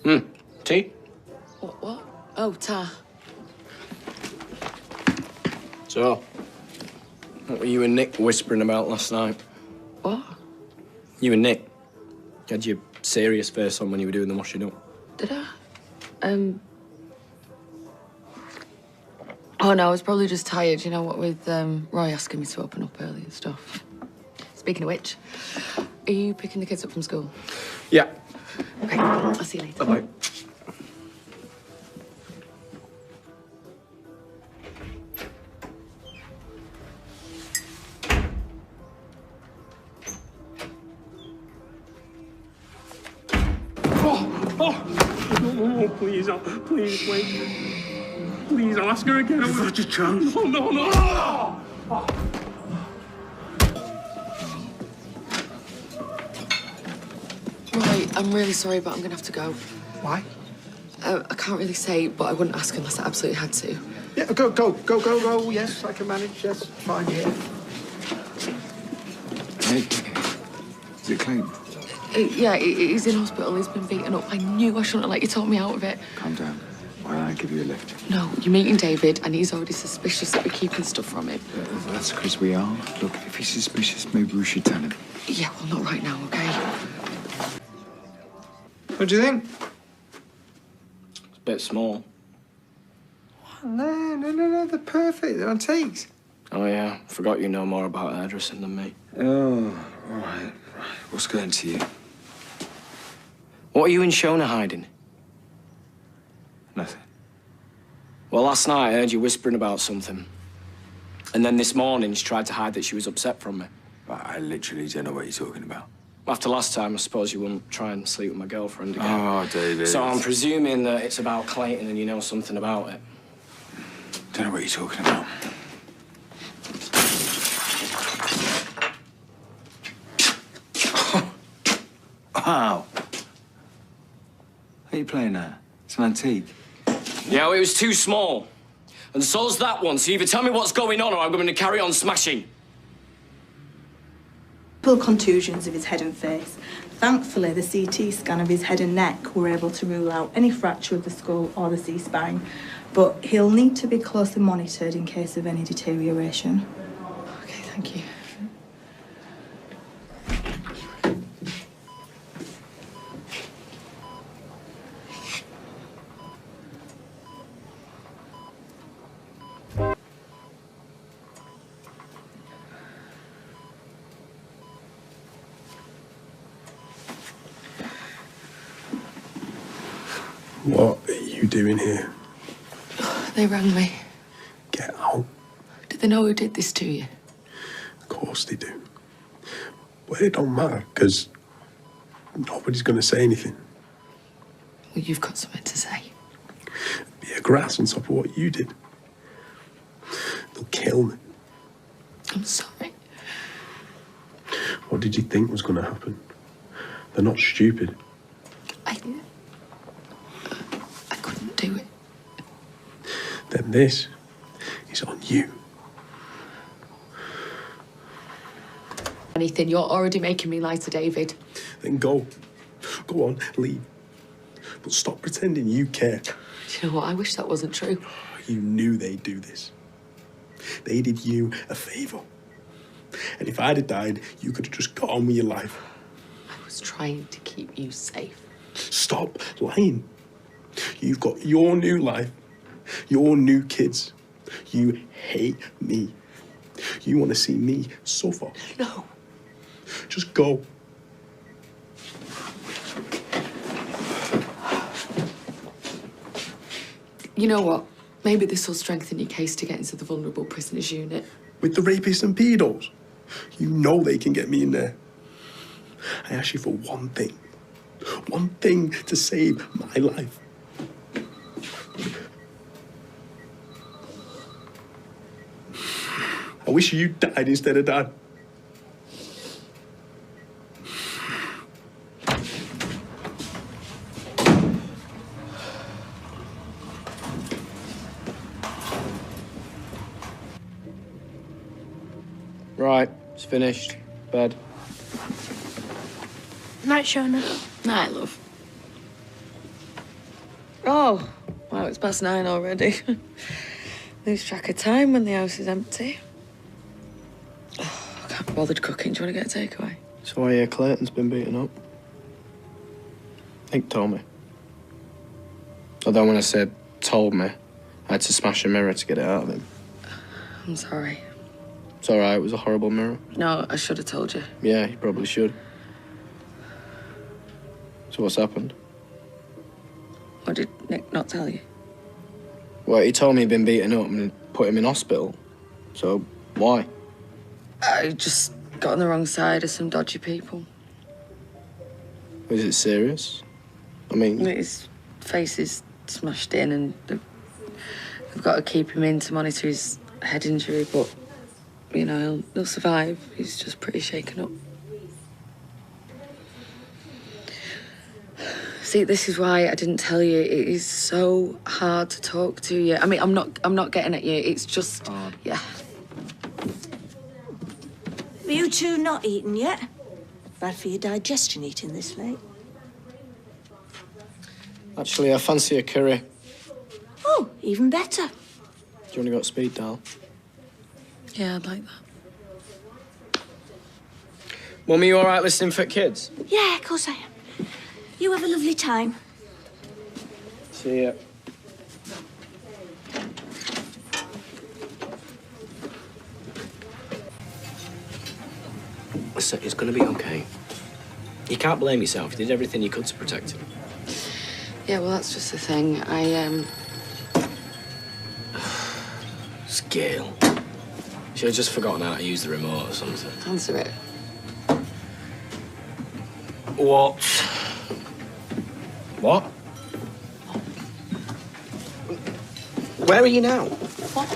Tea? What? Oh, tar. So, what were you and Nick whispering about last night? What? You and Nick. You had your serious face on when you were doing the washing up. Did I? Oh, no, I was probably just tired, you know what, with Roy asking me to open up early and stuff. Speaking of which, are you picking the kids up from school? Yeah. Okay, I'll see you later. Bye-bye. Oh, please, please, wait. Please, I'll ask her again. You've got your chance. No. Roy, I'm really sorry, but I'm gonna have to go. Why? I can't really say, but I wouldn't ask unless I absolutely had to. Yeah, go. Yes, I can manage. Yes, fine, yeah. Hey, is it clean? Yeah, he's in hospital. He's been beaten up. I knew I shouldn't have let you talk me out of it. Calm down. Why don't I give you a lift? No, you're meeting David, and he's already suspicious that we're keeping stuff from him. That's because we are. Look, if he's suspicious, maybe we should tell him. Yeah, well, not right now, okay? What do you think? It's a bit small. No, they're perfect. They're antiques. Oh, yeah. Forgot you know more about hairdressing than me. Oh, all right. What's going to you? What are you and Shona hiding? Nothing. Well, last night I heard you whispering about something. And then this morning she tried to hide that she was upset from me. I literally don't know what you're talking about. After last time, I suppose you wouldn't try and sleep with my girlfriend again. Oh, David. So I'm presuming that it's about Clayton and you know something about it. Don't know what you're talking about. Wow. How are you playing that? It's an antique. Yeah, well, it was too small. And so's that one. So either tell me what's going on or I'm going to carry on smashing. Full contusions of his head and face. Thankfully, the CT scan of his head and neck were able to rule out any fracture of the skull or the C-spine. But he'll need to be closely monitored in case of any deterioration. Okay, thank you. What are you doing here? They rang me. Get out. Did they know who did this to you? Of course they do. But it don't matter, because nobody's going to say anything. Well, you've got something to say. Be a grass on top of what you did. They'll kill me. I'm sorry. What did you think was going to happen? They're not stupid. I couldn't do it. Then this is on you. Anything, you're already making me lie to David. Then go. Go on, leave. But stop pretending you care. Do you know what? I wish that wasn't true. You knew they'd do this. They did you a favour. And if I'd have died, you could have just got on with your life. I was trying to keep you safe. Stop lying. You've got your new life, your new kids. You hate me. You want to see me suffer. No. Just go. You know what? Maybe this will strengthen your case to get into the vulnerable prisoners unit. With the rapists and pedos. You know they can get me in there. I asked you for one thing. One thing to save my life. I wish you died instead of Dad. Right, it's finished. Bed. Night, Shona. Night, love. Oh, wow, it's past 9 already. Lose track of time when the house is empty. Oh, I can't be bothered cooking. Do you want to get a takeaway? So I hear Clayton's been beaten up. Nick told me. Although when I said told me, I had to smash a mirror to get it out of him. I'm sorry. It's all right, it was a horrible mirror. No, I should have told you. Yeah, you probably should. So what's happened? What did Nick not tell you? Well, he told me he'd been beaten up and put him in hospital. So, why? I just got on the wrong side of some dodgy people. Is it serious? I mean... His face is smashed in and they've got to keep him in to monitor his head injury, but, you know, he'll survive. He's just pretty shaken up. See, this is why I didn't tell you. It is so hard to talk to you. I mean, I'm not getting at you. It's just, yeah. Are you two not eaten yet? Bad for your digestion eating this late. Actually, I fancy a curry. Oh, even better. Do you want to go at speed dial? Yeah, I'd like that. Mum, are you all right listening for kids? Yeah, of course I am. You have a lovely time. See ya. Listen, it's gonna be okay. You can't blame yourself. You did everything you could to protect him. Yeah, well, that's just the thing. It's Gail. She had just forgotten how to use the remote or something. Answer it. What? What? Where are you now? What?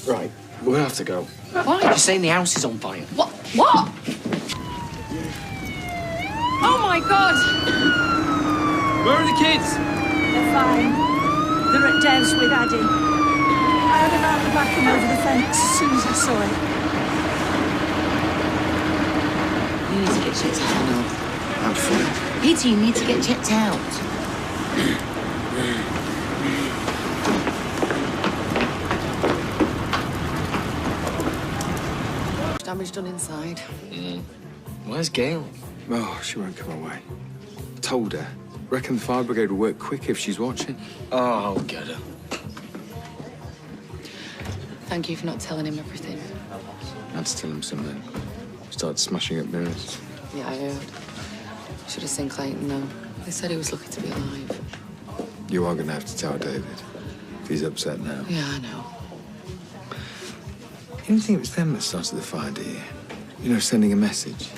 Right, we're gonna have to go. Why? You're saying the house is on fire. What? What? Oh, my God! Where are the kids? They're fine. They're at Dev's with Addy. I heard him out the back and over the fence as soon as I saw it. You need to get checked out now. I'm fine. Peter, you need to get checked out. Damage done inside. Where's Gail? Oh, she won't come away. Told her. Reckon the fire brigade will work quick if she's watching. Oh, I'll get her. Thank you for not telling him everything. I had to tell him something. Started smashing up mirrors. Yeah, I heard. Should have seen Clayton, though. They said he was lucky to be alive. You are going to have to tell David. If he's upset now. Yeah, I know. You don't think it was them that started the fire, do you? You know, sending a message.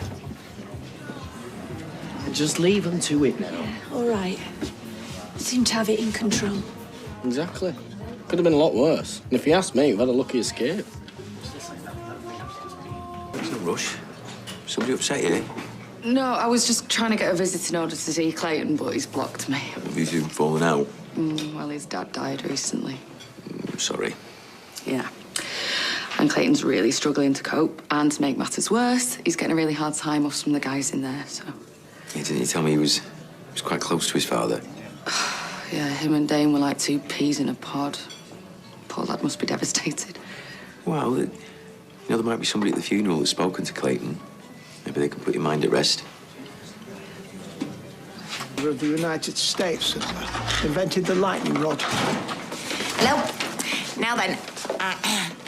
Just leave them to it now. All right. Seem to have it in control. Exactly. Could have been a lot worse. And if you ask me, we've had a lucky escape. There's no rush. Somebody upset you? No, I was just trying to get a visit in order to see Clayton, but he's blocked me. Have you two fallen out? Well, his dad died recently. Sorry. Yeah. And Clayton's really struggling to cope. And to make matters worse, he's getting a really hard time off some of the guys in there, so... Yeah, didn't you tell me he was quite close to his father? Yeah, him and Dane were like two peas in a pod. Poor lad must be devastated. Well, you know, there might be somebody at the funeral that's spoken to Clayton. Maybe they can put your mind at rest. Of the United States invented the lightning rod. Hello. Now then,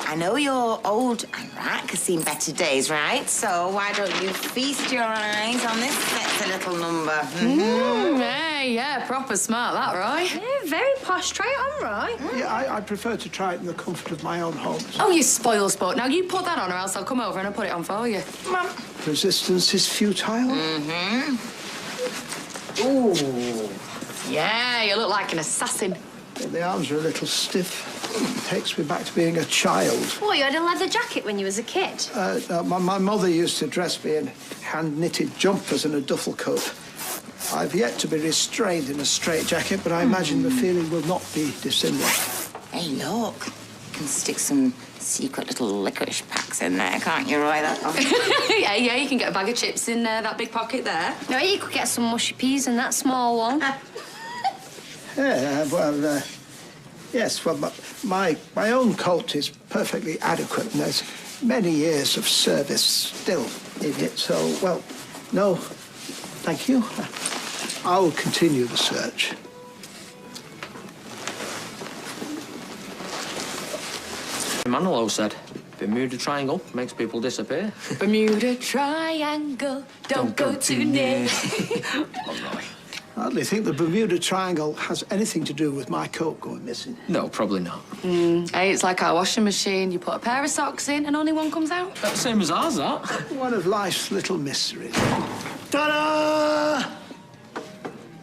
I know you're old and Rack has seen better days, right? So why don't you feast your eyes on this sexy little number? Hey, yeah, proper smart, that, right? Yeah, very posh. Try it on, right? Yeah, I prefer to try it in the comfort of my own home. Oh, you spoil sport. Now, you put that on or else I'll come over and I'll put it on for you. Mum. Resistance is futile. Ooh. Yeah, you look like an assassin. The arms are a little stiff. Takes me back to being a child. What, you had a leather jacket when you was a kid? My mother used to dress me in hand-knitted jumpers and a duffel coat. I've yet to be restrained in a straitjacket, but I imagine the feeling will not be dissimilar. Hey, look. You can stick some secret little licorice packs in there, can't you, Roy? Yeah, you can get a bag of chips in that big pocket there. No, you could get some mushy peas in that small one. Yes, well, my own colt is perfectly adequate, and there's many years of service still in it, so, well, no, thank you. I'll continue the search. Manilow said, Bermuda Triangle makes people disappear. Bermuda Triangle, don't go too near. I hardly think the Bermuda Triangle has anything to do with my coat going missing. No, probably not. Hey, it's like our washing machine. You put a pair of socks in and only one comes out. That's the same as ours, that. One of life's little mysteries. Ta-da!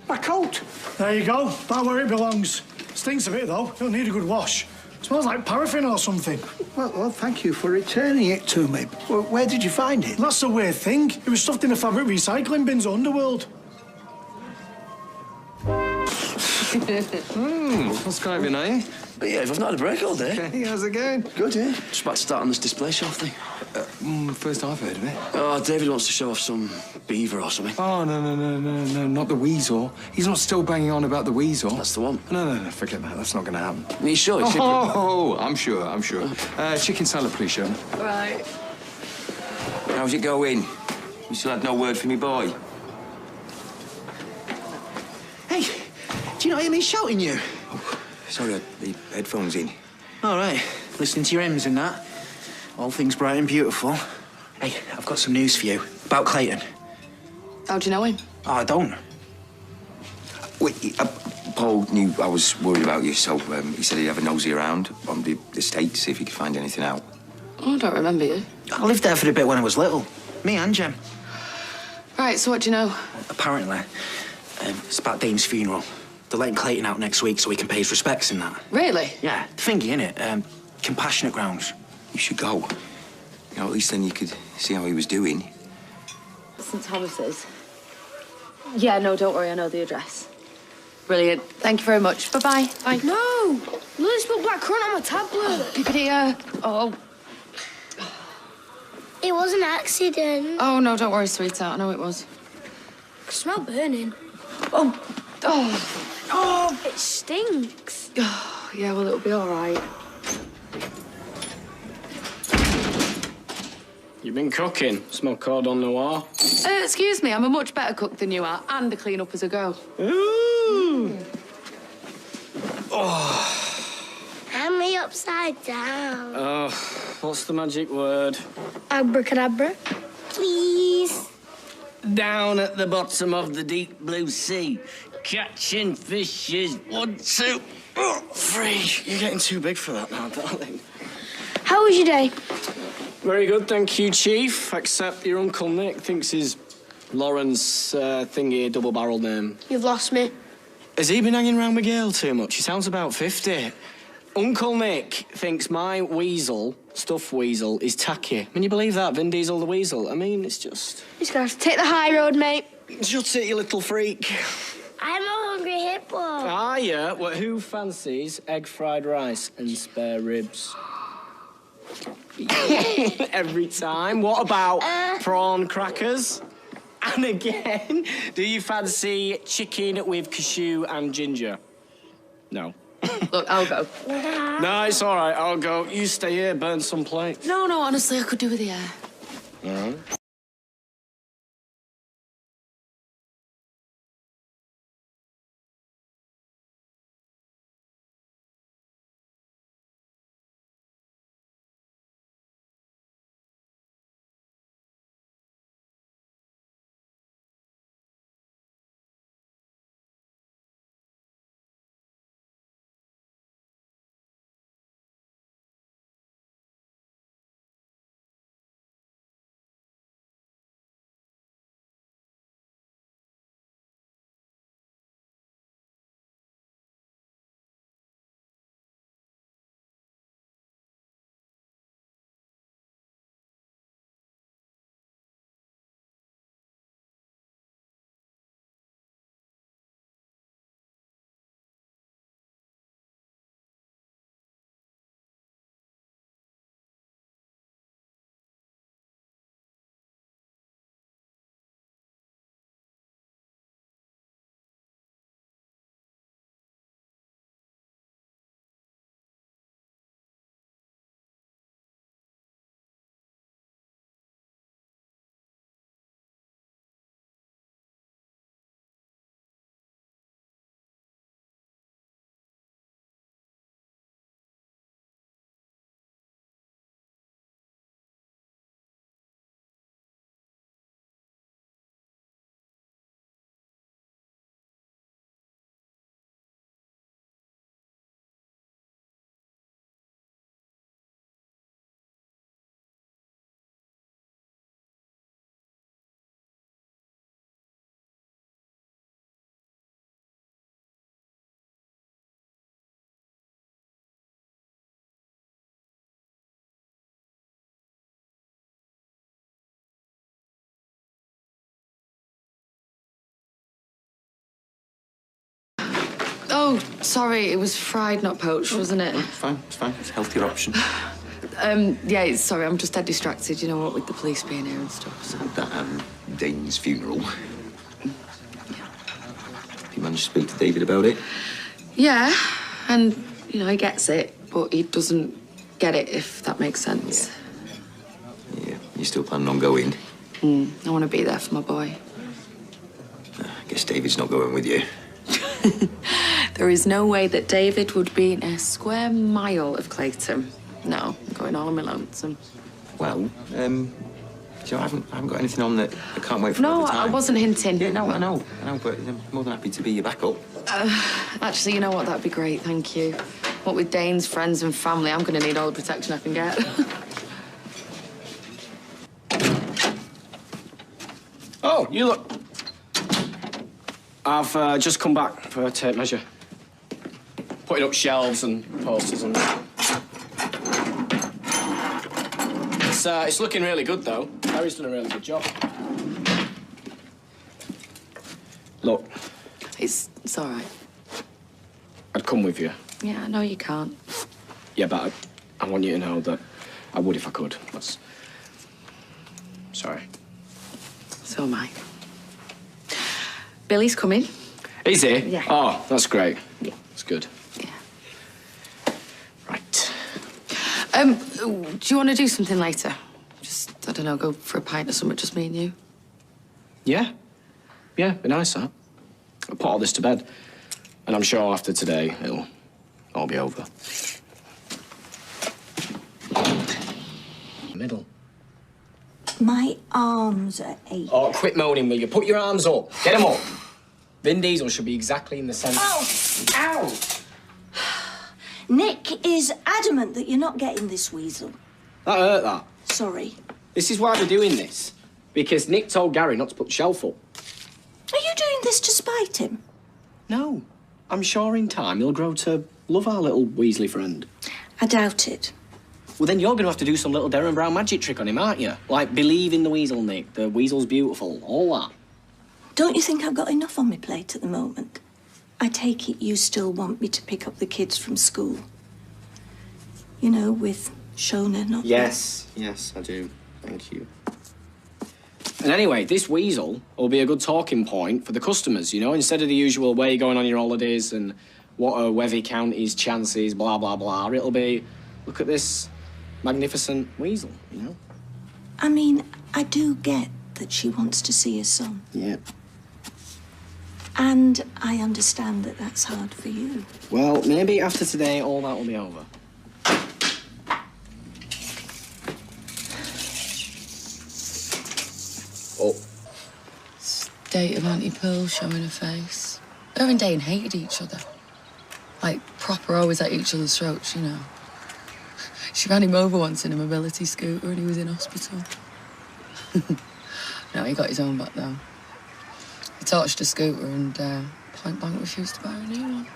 My coat. There you go. Back where it belongs. Stinks a bit, though. You'll need a good wash. Smells like paraffin or something. Well, thank you for returning it to me. Well, where did you find it? That's the weird thing. It was stuffed in a fabric recycling bin's underworld. What's driving, eh? But yeah, I've not had a break all day. Hey, how's it going? Good, yeah. Just about to start on this display shelf thing. First I've heard of it. Oh, David wants to show off some beaver or something. Oh, no, not the weasel. He's not still banging on about the weasel. That's the one. No, forget that. That's not going to happen. Are you sure? Oh, I'm sure. Chicken salad, please, Shona. Right. How's it going? You still had no word from me boy? Hey, do you not hear me shouting you? Sorry, I had the headphones in. All right, listening to your hymns and that. All things bright and beautiful. Hey, I've got some news for you about Clayton. How do you know him? Oh, I don't. Wait, Paul knew I was worried about you, so he said he'd have a nosy around on the estate to see if he could find anything out. Oh, I don't remember you. I lived there for a bit when I was little. Me and Jem. Right, so what do you know? Apparently, it's about Dane's funeral. They're letting Clayton out next week so he can pay his respects and that. Really? Yeah, thingy, innit? Compassionate grounds. You should go. You know, at least then you could see how he was doing. St Thomas's. Yeah, no, don't worry, I know the address. Brilliant. Thank you very much. Bye-bye. Bye. No! Lily spilled black currant on my tablet. You could hear... Oh. It was an accident. Oh, no, don't worry, sweetheart. I know it was. I can smell burning. Oh. Oh. Oh! It stinks. Oh, yeah, well, it'll be all right. You've been cooking. Smell cordon noir. Excuse me, I'm a much better cook than you are, and a clean up as I go. Ooh. Hand me upside down. Oh, what's the magic word? Abracadabra. Please. Down at the bottom of the deep blue sea, catching fishes. 1, 2, 3. You're getting too big for that now, darling. How was your day? Very good, thank you, Chief. Except your Uncle Nick thinks his Lawrence thingy double-barreled name. You've lost me. Has he been hanging around with Gail too much? He sounds about 50. Uncle Nick thinks my weasel, stuffed weasel, is tacky. Can you believe that? Vin Diesel the weasel. I mean, it's just... He's gonna have to take the high road, mate. Shut it, you little freak. I'm a hungry hippo. Ah, yeah? Well, who fancies egg fried rice and spare ribs? Every time. What about prawn crackers? And again, do you fancy chicken with cashew and ginger? No. Look, I'll go. No, it's all right. I'll go. You stay here, burn some plates. No, honestly, I could do with the air. All right. Oh, sorry, it was fried, not poached, wasn't it? It's fine. It's a healthier option. Yeah, sorry, I'm just dead distracted, you know what, with the police being here and stuff, so... That, Dane's funeral. You managed to speak to David about it? Yeah, and, you know, he gets it, but he doesn't get it, if that makes sense. Yeah. You still planning on going? I want to be there for my boy. I guess David's not going with you. There is no way that David would be in a square mile of Clayton. No, I'm going all on my lonesome. Well, you know, I haven't got anything on that I can't wait for No, all the time. I wasn't hinting. Yeah, no, I know, but I'm more than happy to be your backup. Actually, you know what? That'd be great, thank you. What with Dane's friends and family, I'm going to need all the protection I can get. Oh, you look... I've just come back for a tape measure. Putting up shelves and posters and that. It's looking really good, though. Harry's done a really good job. Look. It's all right. I'd come with you. Yeah, I know you can't. Yeah, but I want you to know that I would if I could. That's... Sorry. So am I. Billy's coming. Is he? Yeah. Oh, that's great. Yeah. That's good. Yeah. Right. Do you want to do something later? Just, I don't know, go for a pint or something, just me and you? Yeah. Yeah, be nice, that. I'll put all this to bed. And I'm sure after today, it'll all be over. Middle. My arms are aching. Oh, quit moaning, will you? Put your arms up. Get them up. Vin Diesel should be exactly in the centre. Oh! Ow! Nick is adamant that you're not getting this weasel. That hurt, that. Sorry. This is why we're doing this. Because Nick told Gary not to put the shelf up. Are you doing this to spite him? No. I'm sure in time he'll grow to love our little Weasley friend. I doubt it. Well, then you're going to have to do some little Derren Brown magic trick on him, aren't you? Like, believe in the weasel, Nick. The weasel's beautiful. All that. Don't you think I've got enough on my plate at the moment? I take it you still want me to pick up the kids from school. You know, with Shona not... Yes, I do. Thank you. And anyway, this weasel will be a good talking point for the customers, you know, instead of the usual where you're going on your holidays and what are Wethy County's chances, blah, blah, blah. It'll be, look at this magnificent weasel, you know? I mean, I do get that she wants to see her son. Yeah. And I understand that that's hard for you. Well, maybe after today, all that will be over. Oh. State of Auntie Pearl showing her face. Her and Dane hated each other. Like, proper always at each other's throats, you know. She ran him over once in a mobility scooter and he was in hospital. No, he got his own back, though. He torched a scooter and point blank refused to buy a new one.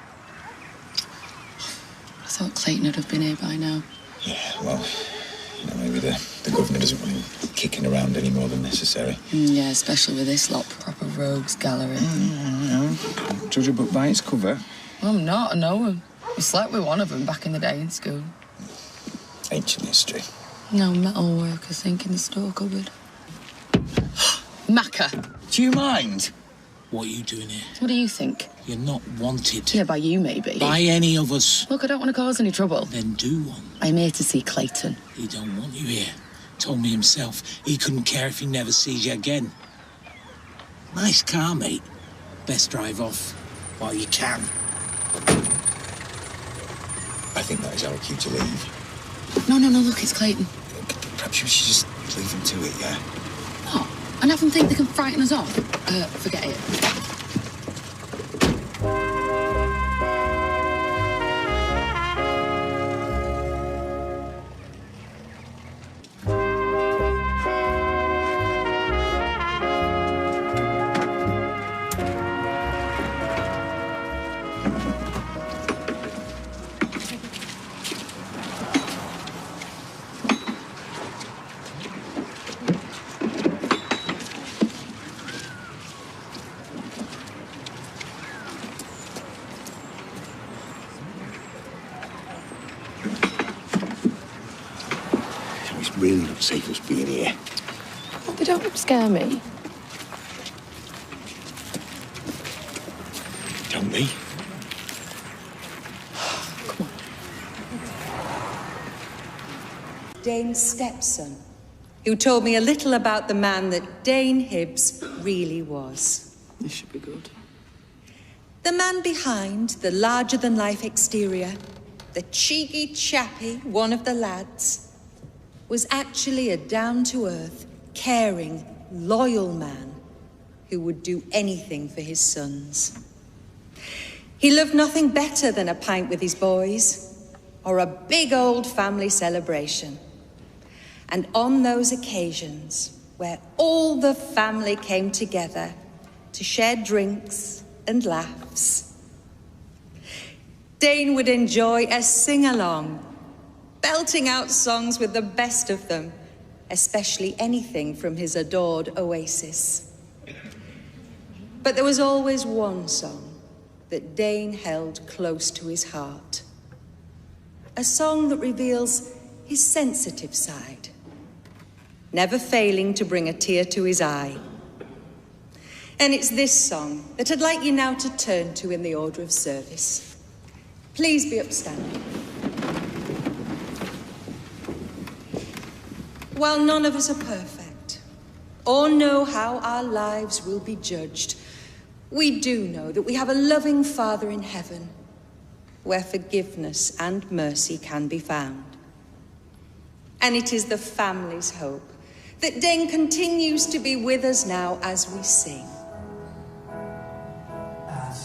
I thought Clayton would have been here by now. Yeah, well, you know, maybe the governor doesn't want him kicking around any more than necessary. Yeah, especially with this lot, proper rogues gallery. Don't judge a book by its cover. Well, I'm not, I know him. I slept with one of them back in the day in school. Ancient history. No, metal work, I think, in the store cupboard. Macca! Do you mind? What are you doing here? What do you think? You're not wanted. Yeah, by you, maybe. By any of us. Look, I don't want to cause any trouble. Then do one. I'm here to see Clayton. He don't want you here. Told me himself he couldn't care if he never sees you again. Nice car, mate. Best drive off while you can. I think that is our cue to leave. No, look, it's Clayton. Perhaps we should just leave him to it, yeah? What? And have them think they can frighten us off? Forget it. really not safe us being here. They don't scare me. Don't they? Dane's stepson, who told me a little about the man that Dane Hibbs really was. This should be good. The man behind the larger-than-life exterior, the cheeky chappy, one of the lads, was actually a down-to-earth, caring, loyal man who would do anything for his sons. He loved nothing better than a pint with his boys or a big old family celebration. And on those occasions where all the family came together to share drinks and laughs, Dane would enjoy a sing-along, belting out songs with the best of them, especially anything from his adored Oasis. But there was always one song that Dane held close to his heart. A song that reveals his sensitive side, never failing to bring a tear to his eye. And it's this song that I'd like you now to turn to in the order of service. Please be upstanding. While none of us are perfect, or know how our lives will be judged, we do know that we have a loving Father in heaven, where forgiveness and mercy can be found. And it is the family's hope that Dane continues to be with us now as we sing. I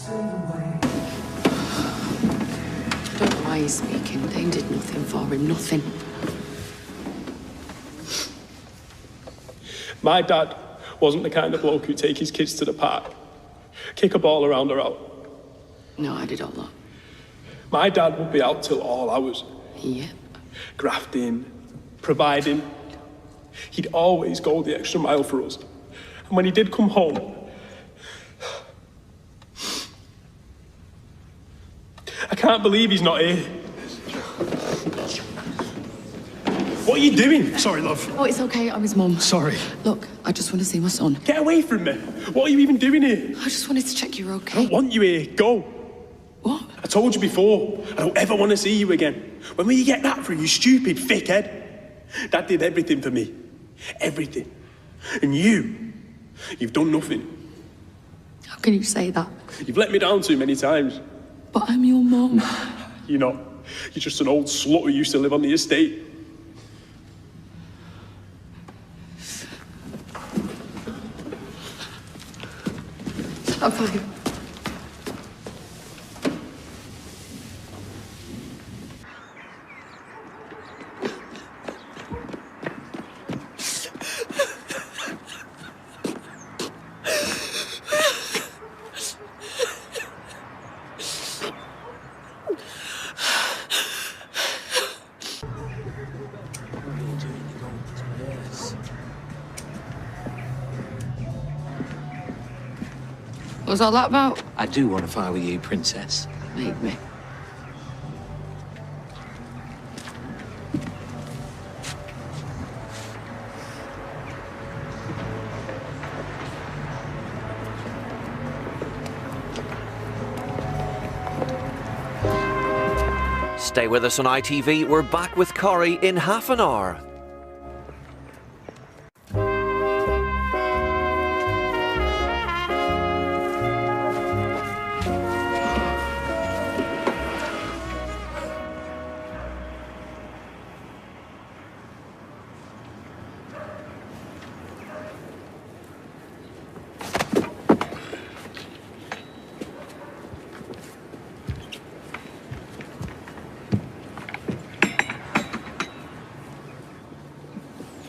don't know why he's speaking. Dane did nothing for him, nothing. My dad wasn't the kind of bloke who'd take his kids to the park, kick a ball around or out. No, I did all that. My dad would be out till all hours. Yep. Grafting, providing. He'd always go the extra mile for us. And when he did come home, I can't believe he's not here. What are you doing? Sorry, love. Oh, it's okay. I'm his mum. Sorry. Look, I just want to see my son. Get away from me. What are you even doing here? I just wanted to check you're okay. I don't want you here. Go. What? I told you before, I don't ever want to see you again. When will you get that from, you stupid thickhead? Dad did everything for me. Everything. And you've done nothing. How can you say that? You've let me down too many times. But I'm your mum. You're not. You're just an old slut who used to live on the estate. I'm fine. What was all that about? I do want to fight with you, Princess. Make me. Stay with us on ITV. We're back with Corrie in half an hour.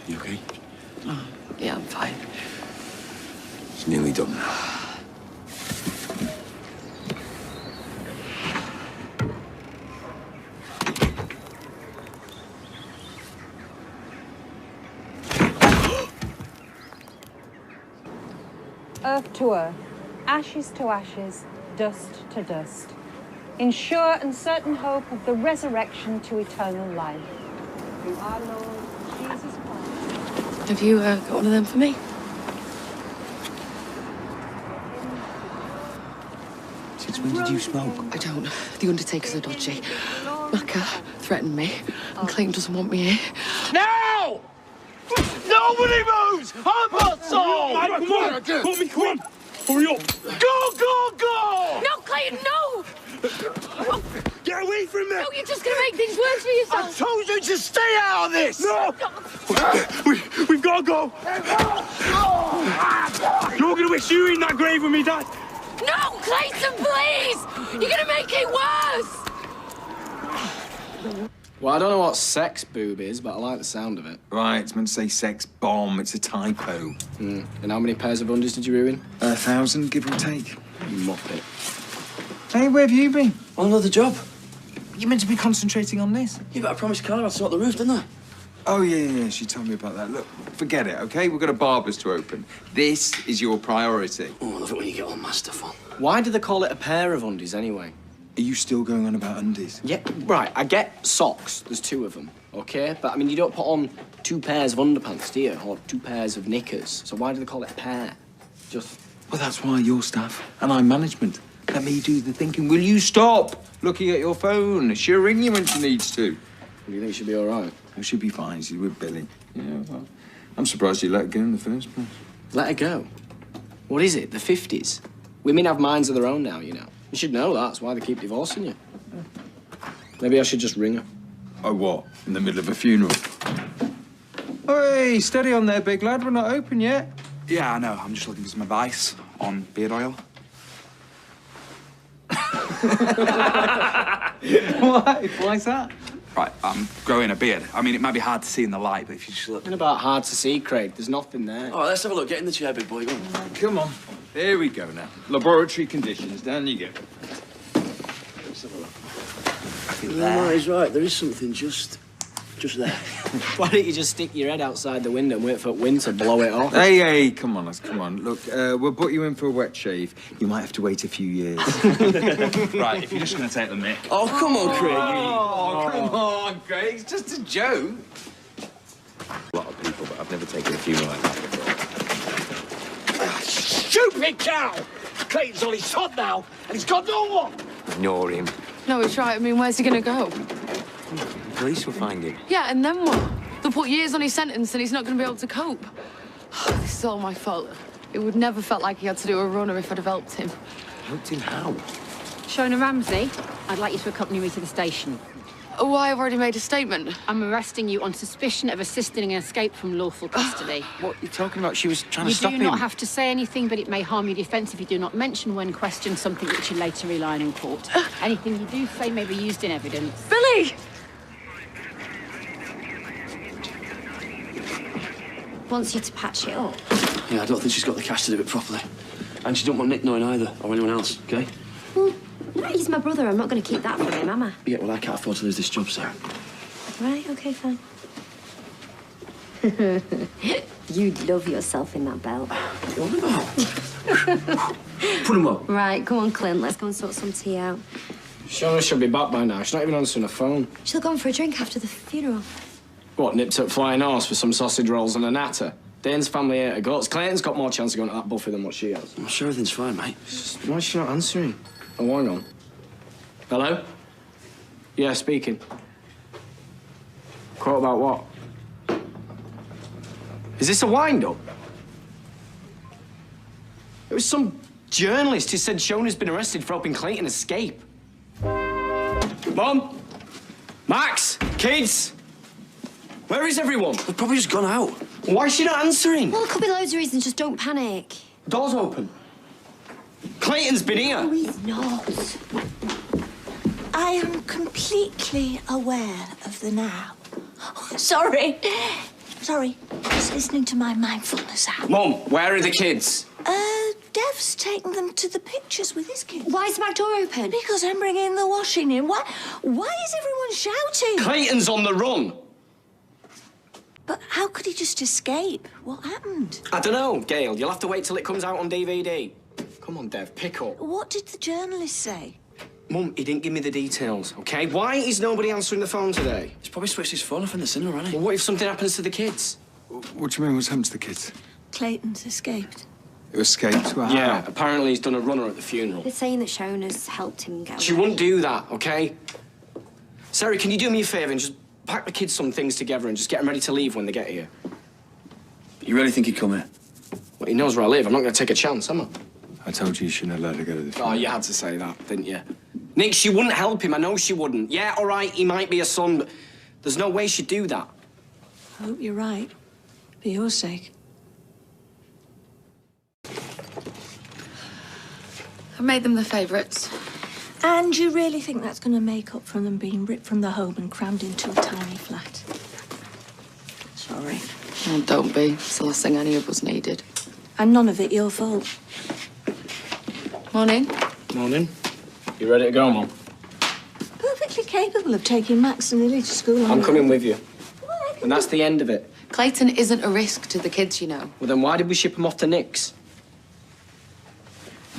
You okay? Oh, yeah, I'm fine. It's nearly done now. Earth to earth, ashes to ashes, dust to dust, in sure and certain hope of the resurrection to eternal life. Through our Lord Jesus Have you got one of them for me? Since when did you smoke? I don't. The undertakers are dodgy. Macca threatened me, and Clayton doesn't want me here. Now! Nobody moves! I'm outside! Come on! Come on! Hurry up! Go, go, go! No, Clayton, no! Get away from me! No, you're just going to make things worse for yourself. I told you to stay out of this! No! We've got to go! You're going to wish you were in that grave with me, Dad! No, Clayton, please! You're going to make it worse! Well, I don't know what sex boob is, but I like the sound of it. Right, it's meant to say sex bomb. It's a typo. And how many pairs of undies did you ruin? 1,000, give or take. You muppet. Hey, where have you been? On another job. You meant to be concentrating on this. Yeah, but I promised Carla I'd sort the roof, didn't I? Oh, yeah, she told me about that. Look, forget it, OK? We've got a barber's to open. This is your priority. Oh, I love it when you get all masterful. Why do they call it a pair of undies, anyway? Are you still going on about undies? Yeah, right, I get socks. There's 2 of them, OK? But, I mean, you don't put on 2 pairs of underpants, do you? Or 2 pairs of knickers. So why do they call it a pair? Just... Well, that's why you're staff and I'm management. Let me do the thinking. Will you stop looking at your phone? She'll ring you when she needs to. Do you think she'll be all right? She'll be fine. She's with Billy. Yeah, well, I'm surprised you let her go in the first place. Let her go? What is it, the 50s? Women have minds of their own now, you know. You should know that. That's why they keep divorcing you. Maybe I should just ring her. Oh, what? In the middle of a funeral? Hey, steady on there, big lad. We're not open yet. Yeah, I know. I'm just looking for some advice on beard oil. Why? Why's that? Right, I'm growing a beard. I mean, it might be hard to see in the light, but if you just look... Nothing about hard to see, Craig. There's nothing there. Oh, let's have a look. Get in the chair, big boy. Go on. Come on. There we go now. Laboratory conditions. Down you go. Let's have a look. No, he's right. There is something just there. Why don't you just stick your head outside the window and wait for wind to blow it off? Hey, come on, lads, come on. Look, we'll put you in for a wet shave. You might have to wait a few years. Right, if you're just going to take the mick. Oh, come on, Craig. Oh, come on, Craig. It's just a joke. A lot of people, but I've never taken a funeral like that before. Stupid cow! Clayton's on his hot now, and he's got no one! Ignore him. No, it's right. I mean, where's he going to go? The police will find him. Yeah, and then what? They'll put years on his sentence and he's not going to be able to cope. This is all my fault. It would never felt like he had to do a runner if I'd have helped him. Helped him how? Shona Ramsey, I'd like you to accompany me to the station. Oh, I've already made a statement. I'm arresting you on suspicion of assisting an escape from lawful custody. What are you talking about? She was trying to You stop do him. not have to say anything, but it may harm your defence if you do not mention when questioned something which you later rely on in court. Anything you do say may be used in evidence. Billy! Wants you to patch it up. Yeah, I don't think she's got the cash to do it properly. And she don't want Nick knowing either, or anyone else, OK? Well, no, he's my brother. I'm not going to keep that from him, am I? Yeah, well, I can't afford to lose this job, so... Right, OK, fine. You'd love yourself in that belt. What about? Put him up. Right, come on, Clint. Let's go and sort some tea out. Shona should be back by now. She's not even answering her phone. She'll go on for a drink after the funeral. What, nipped up flying horse for some sausage rolls and a natter? Dane's family ate her guts. Clayton's got more chance of going to that buffet than what she has. I'm sure everything's fine, mate. Why is she not answering? Oh, hang on. Hello? Yeah, speaking. Quote about what? Is this a wind-up? It was some journalist who said Shona's been arrested for helping Clayton escape. Mom? Max? Kids? Where is everyone? They've probably just gone out. Why is she not answering? Well, there could be loads of reasons. Just don't panic. Door's open. Clayton's been here. No, he's not. I am completely aware of the now. Oh, sorry. Sorry. Just listening to my mindfulness app. Mum, where are the kids? Dev's taking them to the pictures with his kids. Why is the back door open? Because I'm bringing the washing in. Why is everyone shouting? Clayton's on the run. But how could he just escape? What happened? I don't know, Gail. You'll have to wait till it comes out on DVD. Come on, Dev, pick up. What did the journalist say? Mum, he didn't give me the details, OK? Why is nobody answering the phone today? He's probably switched his phone off in the cinema, hasn't he? Well, what if something happens to the kids? What do you mean, what's happened to the kids? Clayton's escaped. You escaped? Well, Yeah, how? apparently he's done a runner at the funeral. They're saying that Shona's helped him get away. She wouldn't do that, okay? Sarah, can you do me a favour and just pack the kids some things together and just get them ready to leave when they get here? You really think he'd come here? Well, he knows where I live. I'm not going to take a chance, am I? I told you shouldn't have let her go to the funeral. Oh, you had to say that, didn't you? Nick, she wouldn't help him. I know she wouldn't. Yeah, all right, he might be a son, but there's no way she'd do that. I hope you're right. For your sake. I made them the favourites. And you really think that's going to make up for them being ripped from the home and crammed into a tiny flat? Sorry. Oh, don't be. It's the last thing any of us needed. And none of it your fault. Morning. Morning. You ready to go, Mum? Perfectly capable of taking Max and Lily to school. I'm coming with you. And that's the end of it. Clayton isn't a risk to the kids, you know. Well, then why did we ship him off to Nick's?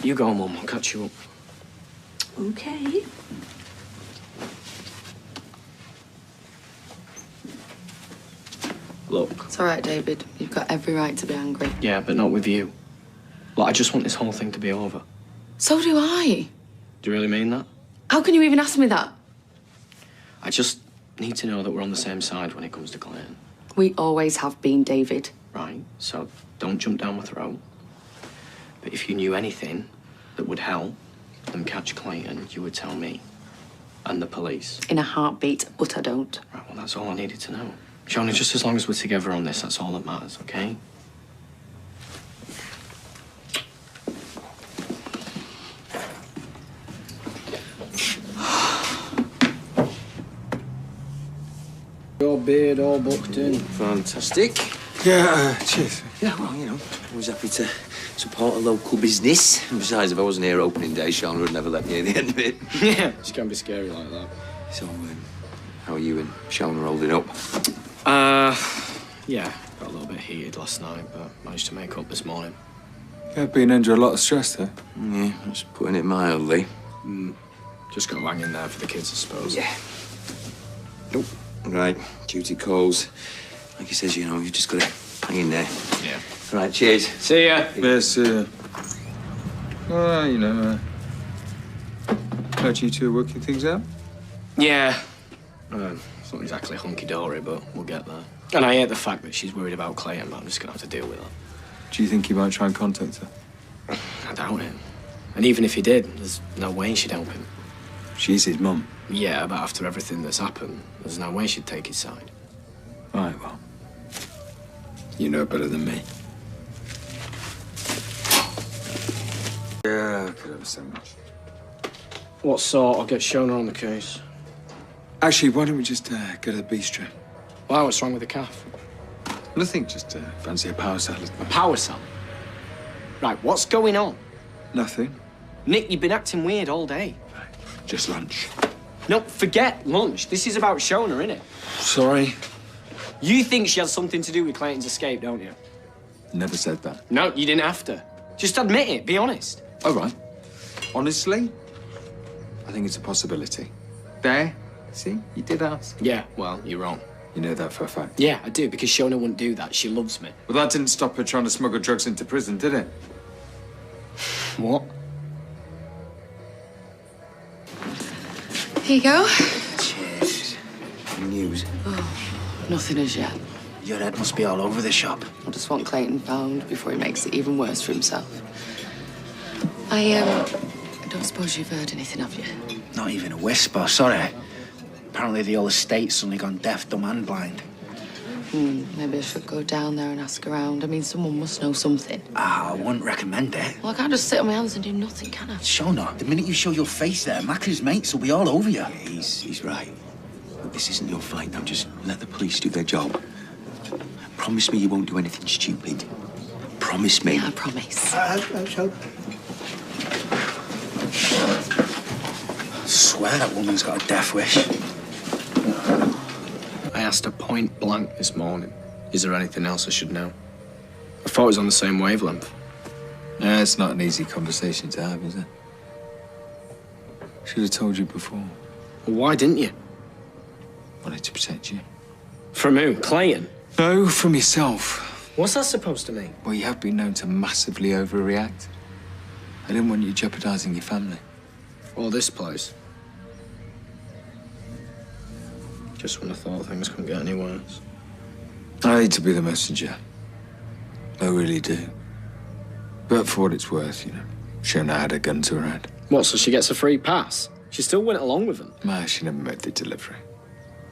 You go, Mum. I'll catch you up. Okay. Look. It's all right, David. You've got every right to be angry. Yeah, but not with you. Look, I just want this whole thing to be over. So do I. Do you really mean that? How can you even ask me that? I just need to know that we're on the same side when it comes to Clayton. We always have been, David. Right, so don't jump down my throat. But if you knew anything that would help them catch Clayton, you would tell me. And the police. In a heartbeat, but I don't. Right, well, that's all I needed to know. Shona, just as long as we're together on this, that's all that matters, okay? Your beard all booked in. Fantastic. Yeah, cheers. Yeah, well, you know, always happy to support a local business. And besides, if I wasn't here opening day, Shona would never let me at the end of it. Yeah, she can be scary like that. So, how are you and Shona holding up? Yeah, got a little bit heated last night, but managed to make up this morning. Yeah, been under a lot of stress, though. Yeah, just putting it mildly. Just got to hang in there for the kids, I suppose. Yeah. Nope. Right, duty calls. Like he says, you know, you just got to hang in there. Yeah. All right, cheers. See ya. Yeah, see ya. Well, you know, heard you two are working things out? Yeah. It's not exactly hunky-dory, but we'll get there. And I hate the fact that she's worried about Clayton, but I'm just going to have to deal with that. Do you think he might try and contact her? I doubt it. And even if he did, there's no way she'd help him. She's his mum. Yeah, but after everything that's happened, there's no way she'd take his side. Right, well, you know better than me. Yeah, I could have a sandwich. What sort? I'll get Shona on the case. Actually, why don't we just go to the bistro? Why? What's wrong with the calf? Nothing, just fancy a power salad. A power salad? Right, what's going on? Nothing. Nick, you've been acting weird all day. Just lunch. No, forget lunch. This is about Shona, innit? Sorry. You think she has something to do with Clayton's escape, don't you? Never said that. No, you didn't have to. Just admit it. Be honest. All right. Honestly, I think it's a possibility. There. See? You did ask. Yeah, well, you're wrong. You know that for a fact. Yeah, I do, because Shona wouldn't do that. She loves me. Well, that didn't stop her trying to smuggle drugs into prison, did it? What? Here you go. Cheers. Any news? Nothing as yet. Your head must be all over the shop. I just want Clayton found before he makes it even worse for himself. I don't suppose you've heard anything, have you? Not even a whisper, sorry. Apparently the whole estate's suddenly gone deaf, dumb and blind. Maybe I should go down there and ask around. I mean, someone must know something. I wouldn't recommend it. Well, I can't just sit on my hands and do nothing, can I? Shona, the minute you show your face there, Macca's mates will be all over you. Yeah, he's right. Look, this isn't your fight now. Just let the police do their job. Promise me you won't do anything stupid. Promise me. Yeah, I promise. So, I swear that woman's got a death wish. I asked her point blank this morning, is there anything else I should know? I thought it was on the same wavelength. Yeah, it's not an easy conversation to have, is it? Should have told you before. Well, why didn't you? Wanted to protect you. From who? Clayton? No, from yourself. What's that supposed to mean? Well, you have been known to massively overreact. I didn't want you jeopardising your family. Or this place. Just when I thought things couldn't get any worse. I hate to be the messenger. I really do. But for what it's worth, you know, Shona had a gun to her head. What, so she gets a free pass? She still went along with them? No, she never made the delivery.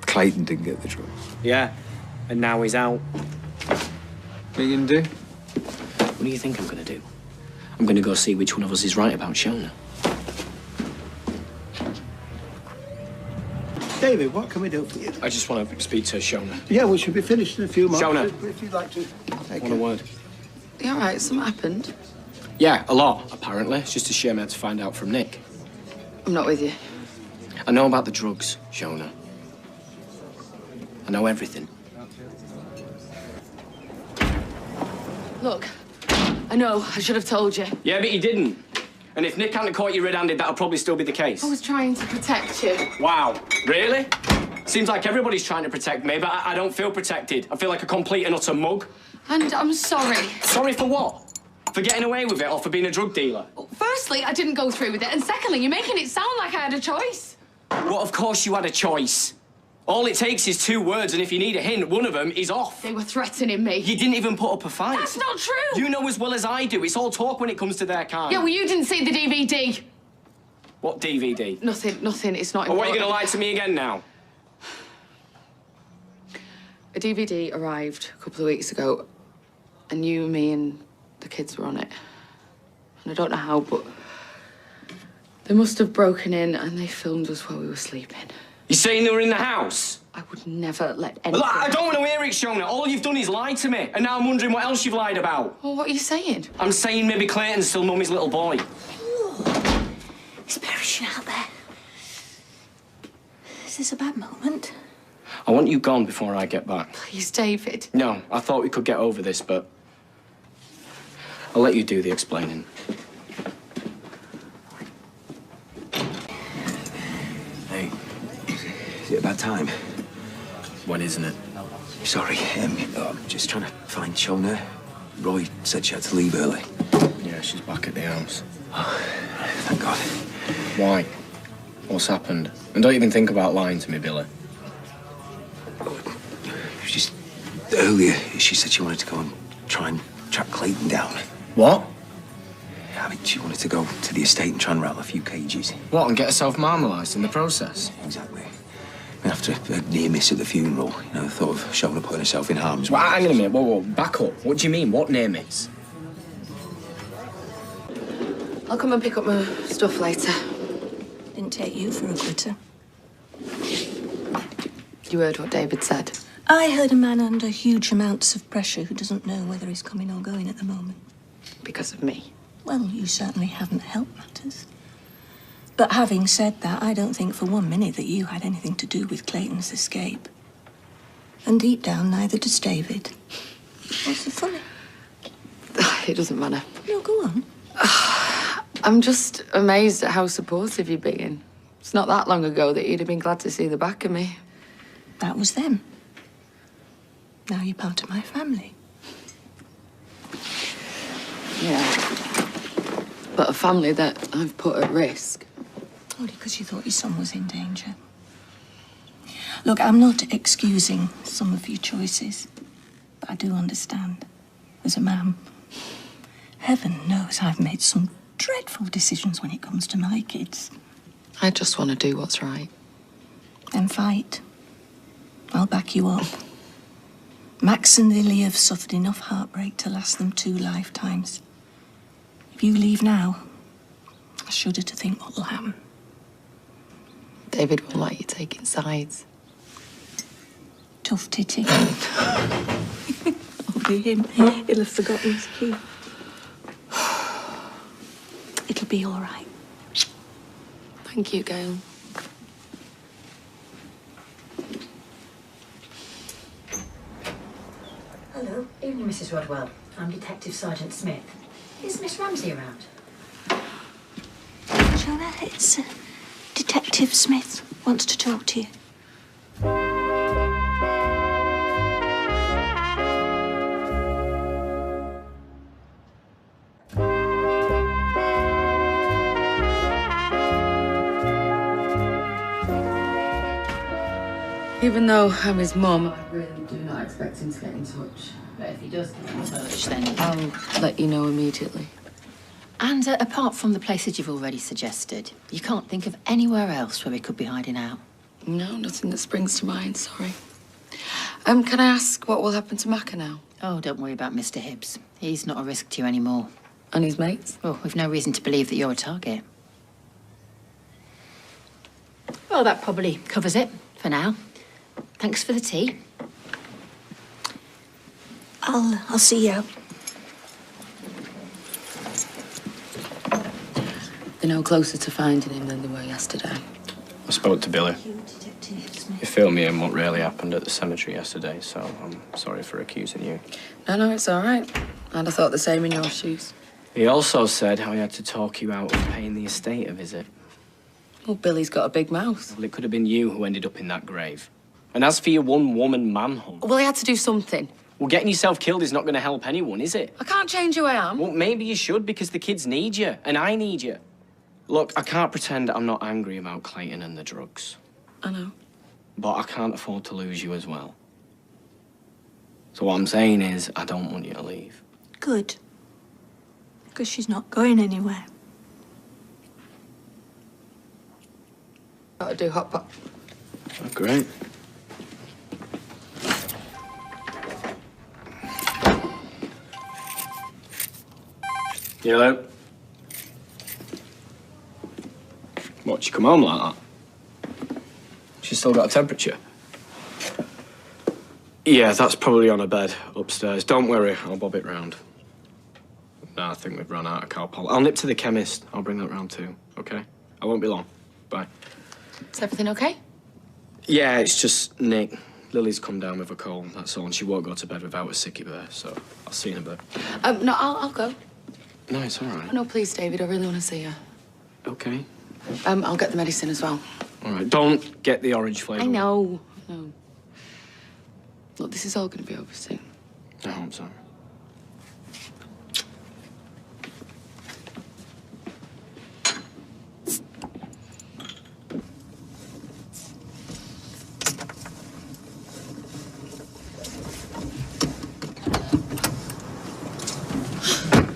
Clayton didn't get the drugs. Yeah, and now he's out. What are you gonna do? What do you think I'm gonna do? I'm gonna go see which one of us is right about Shona. David, what can we do for you? I just want to speak to Shona. Yeah, we should be finished in a few months. Shona. If you'd like to take Want a word? You all right? Something happened? Yeah, a lot, apparently. It's just a shame I had to find out from Nick. I'm not with you. I know about the drugs, Shona. I know everything. Look, I know, I should have told you. Yeah, but you didn't. And if Nick hadn't caught you red-handed, that'll probably still be the case. I was trying to protect you. Wow, really? Seems like everybody's trying to protect me, but I don't feel protected. I feel like a complete and utter mug. And I'm sorry. Sorry for what? For getting away with it or for being a drug dealer? Firstly, I didn't go through with it. And secondly, you're making it sound like I had a choice. Well, of course you had a choice. All it takes is 2 words, and if you need a hint, one of them is off. They were threatening me. You didn't even put up a fight. That's not true. You know as well as I do. It's all talk when it comes to their kind. Yeah, well, you didn't see the DVD. What DVD? Nothing. It's not Or important. what, are you going to lie to me again now? A DVD arrived a couple of weeks ago, and you, me, and the kids were on it. And I don't know how, but they must have broken in and they filmed us while we were sleeping. You're saying they were in the house? I would never let anything... Well, I don't want to hear it, Shona. All you've done is lie to me. And now I'm wondering what else you've lied about. Well, what are you saying? I'm saying maybe Clayton's still Mummy's little boy. It's perishing out there. Is this a bad moment? I want you gone before I get back. Please, David. No, I thought we could get over this, but... I'll let you do the explaining. Hey, is it about time? When isn't it? Sorry, I'm just trying to find Shona. Roy said she had to leave early. Yeah, she's back at the house. Oh, thank God. Why? What's happened? And don't even think about lying to me, Billy. It was just earlier, she said she wanted to go and try and track Clayton down. What? I mean, she wanted to go to the estate and try and rattle a few cages. What, and get herself marmalised in the process? Exactly. I mean, after a near miss at the funeral, you know, the thought of Shona putting herself in harm's way. Well, hang on a minute. Whoa, back up. What do you mean? What near miss? I'll come and pick up my stuff later. Didn't take you for a quitter. You heard what David said? I heard a man under huge amounts of pressure who doesn't know whether he's coming or going at the moment. Because of me. Well, you certainly haven't helped matters. But having said that, I don't think for 1 minute that you had anything to do with Clayton's escape. And deep down, neither does David. What's so funny? It doesn't matter. No, go on. I'm just amazed at how supportive you're being. It's not that long ago that you'd have been glad to see the back of me. That was them. Now you're part of my family. Yeah. But a family that I've put at risk. Only because you thought your son was in danger. Look, I'm not excusing some of your choices, but I do understand. As a man, heaven knows I've made some dreadful decisions when it comes to my kids. I just want to do what's right. Then fight. I'll back you up. Max and Lily have suffered enough heartbreak to last them 2 lifetimes. If you leave now, I shudder to think what will happen. David won't let you taking sides. Tough titty. It'll be him. He'll have forgotten his key. It'll be all right. Thank you, Gail. Hello, evening, Mrs. Rodwell. I'm Detective Sergeant Smith. Is Miss Ramsey around? Shona, it's Detective Smith wants to talk to you. Even though I'm his mum, I really do not expect him to get in touch. But if he does get in touch, then I'll let you know immediately. And apart from the places you've already suggested, you can't think of anywhere else where he could be hiding out? No, nothing that springs to mind, sorry. Can I ask what will happen to Macca now? Oh, don't worry about Mr. Hibbs. He's not a risk to you anymore. And his mates? Well, we've no reason to believe that you're a target. Well, that probably covers it for now. Thanks for the tea. I'll see you out. They're no closer to finding him than they were yesterday. I spoke to Billy. He filled me in what really happened at the cemetery yesterday, so I'm sorry for accusing you. No, it's all right. I'd have thought the same in your shoes. He also said how he had to talk you out of paying the estate a visit. Well, Billy's got a big mouth. Well, it could have been you who ended up in that grave. And as for your one-woman manhunt... Well, he had to do something. Well, getting yourself killed is not going to help anyone, is it? I can't change who I am. Well, maybe you should, because the kids need you, and I need you. Look, I can't pretend I'm not angry about Clayton and the drugs. I know. But I can't afford to lose you as well. So what I'm saying is, I don't want you to leave. Good. Because she's not going anywhere. Gotta do hot pot. Oh, great. Hello? What, you come home like that? She's still got a temperature? Yeah, that's probably on her bed upstairs. Don't worry, I'll bob it round. No, I think we've run out of Calpol. I'll nip to the chemist. I'll bring that round too, okay? I won't be long. Bye. Is everything okay? Yeah, it's just Nick. Lily's come down with a cold, that's all, and she won't go to bed without a sickie bear, so I'll see you in a bit. No, I'll go. No, it's all right. No, please, David, I really want to see her. Okay. I'll get the medicine as well. All right, don't get the orange flavour. I know. No. Look, this is all going to be over soon. I hope so.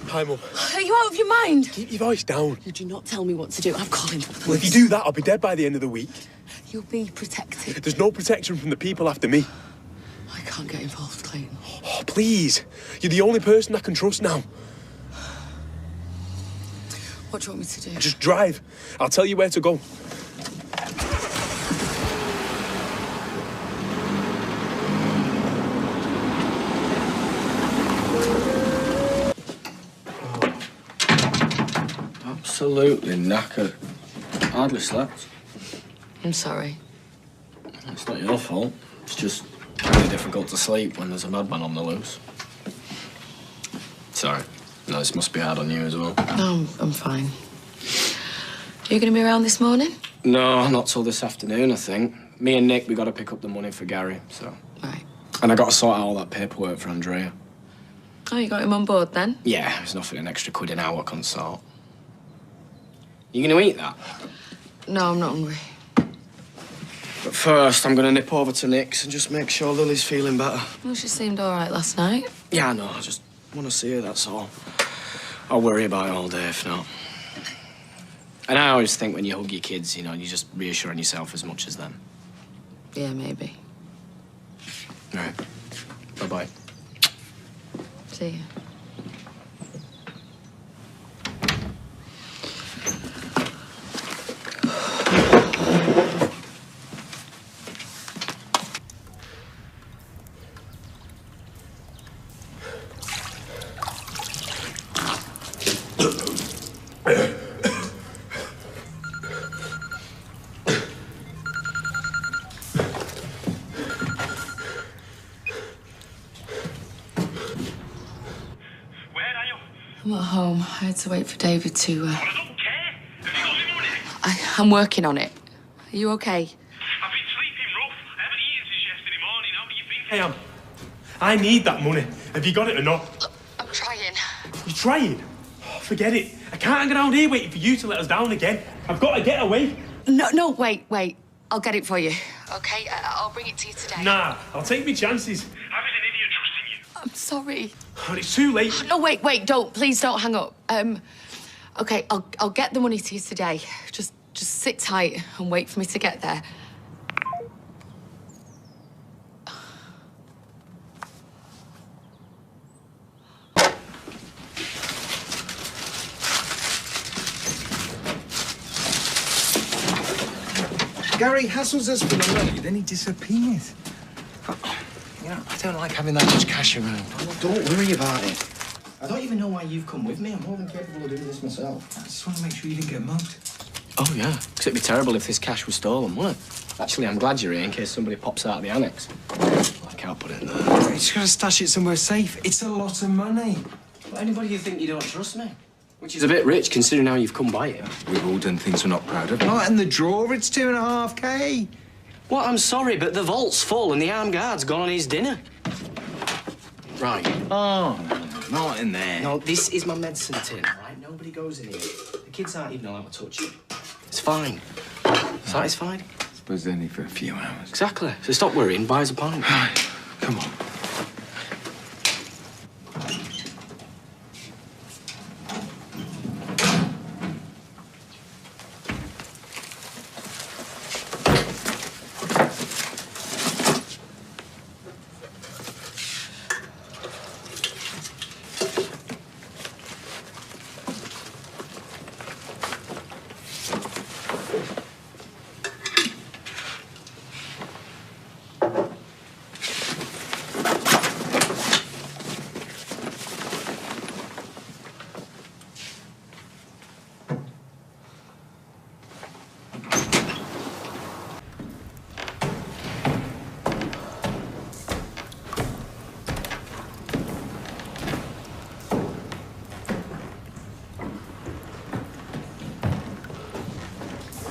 Hi, Mum. Are you out of your mind? Keep your voice down. You do not tell me what to do. I'm calling the police. Well, if you do that, I'll be dead by the end of the week. You'll be protected. There's no protection from the people after me. I can't get involved, Clayton. Oh, please. You're the only person I can trust now. What do you want me to do? Just drive. I'll tell you where to go. Absolutely knackered. Hardly slept. I'm sorry. It's not your fault. It's just really difficult to sleep when there's a madman on the loose. Sorry. No, this must be hard on you as well. No, I'm fine. Are you going to be around this morning? No, not till this afternoon, I think. Me and Nick, we got to pick up the money for Gary, so... Right. And I got to sort out all that paperwork for Andrea. Oh, you got him on board then? Yeah, there's nothing an extra quid an hour can sort. You going to eat that? No, I'm not hungry. But first, I'm going to nip over to Nick's and just make sure Lily's feeling better. Well, she seemed all right last night. Yeah, I know. I just want to see her, that's all. I'll worry about it all day if not. And I always think when you hug your kids, you know, you're just reassuring yourself as much as them. Yeah, maybe. All right. Bye-bye. See you. I'm at home. I had to wait for David to... I don't care. Have you got any money? I'm working on it. Are you okay? I've been sleeping rough. I haven't eaten since yesterday morning. How do you think I am? I need that money. Have you got it or not? I'm trying. You're trying? Oh, forget it. I can't hang around here waiting for you to let us down again. I've got to get away. No, wait. I'll get it for you, okay? I'll bring it to you today. Nah, I'll take me chances. I was an idiot trusting you. I'm sorry. Oh, it's too late. No, wait, don't. Please don't hang up. Okay, I'll get the money to you today. Just sit tight and wait for me to get there. Gary hassles us for the money, then he disappears. You know, I don't like having that much cash around. Oh, don't worry about it. I don't even know why you've come with me. I'm more than capable of doing this myself. I just want to make sure you didn't get mugged. Oh, yeah. Because it'd be terrible if this cash was stolen, wouldn't it? Actually, I'm glad you're here in case somebody pops out of the annex. Like, I'll put it in there. You just gotta stash it somewhere safe. It's a lot of money. Well, anybody you think you don't trust me? Which is a bit rich, considering how you've come by it. We've all done things we're not proud of. Not in the drawer, it's 2.5K. Well, I'm sorry, but the vault's full and the armed guard's gone on his dinner. Right. Oh, no, not in there. No, this is my medicine tin, all right? Nobody goes in here. The kids aren't even allowed to touch it. It's fine. Satisfied? I suppose they're only for a few hours. Exactly. So stop worrying, buy us a pint. Right, come on.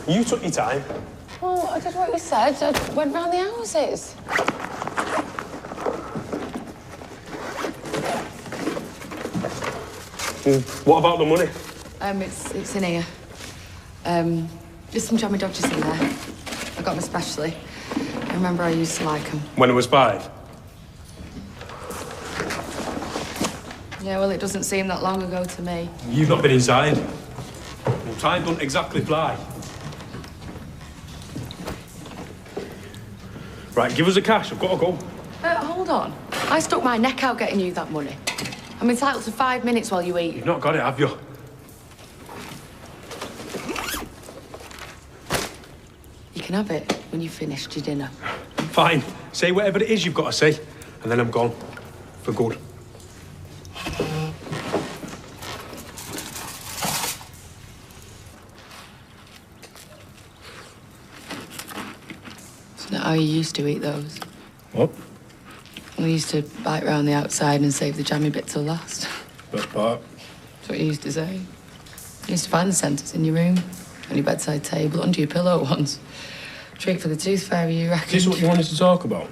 You took your time. Well, I did what you said. I went round the houses. What about the money? It's in here. There's some jammy dodgers in there. I got them especially. I remember I used to like them. When it was 5? Yeah, well, it doesn't seem that long ago to me. You've not been inside. Well, time don't exactly fly. Right, give us the cash. I've got to go. Hold on. I stuck my neck out getting you that money. I'm entitled to 5 minutes while you eat. You've not got it, have you? You can have it when you've finished your dinner. Fine. Say whatever it is you've got to say, and then I'm gone. For good. It's not how you used to eat those. What? We used to bite round the outside and save the jammy bit till last. Best part. That's what you used to say. You used to find the centres in your room, on your bedside table, under your pillow once. Treat for the tooth fairy, you reckon? Is this what you wanted to talk about?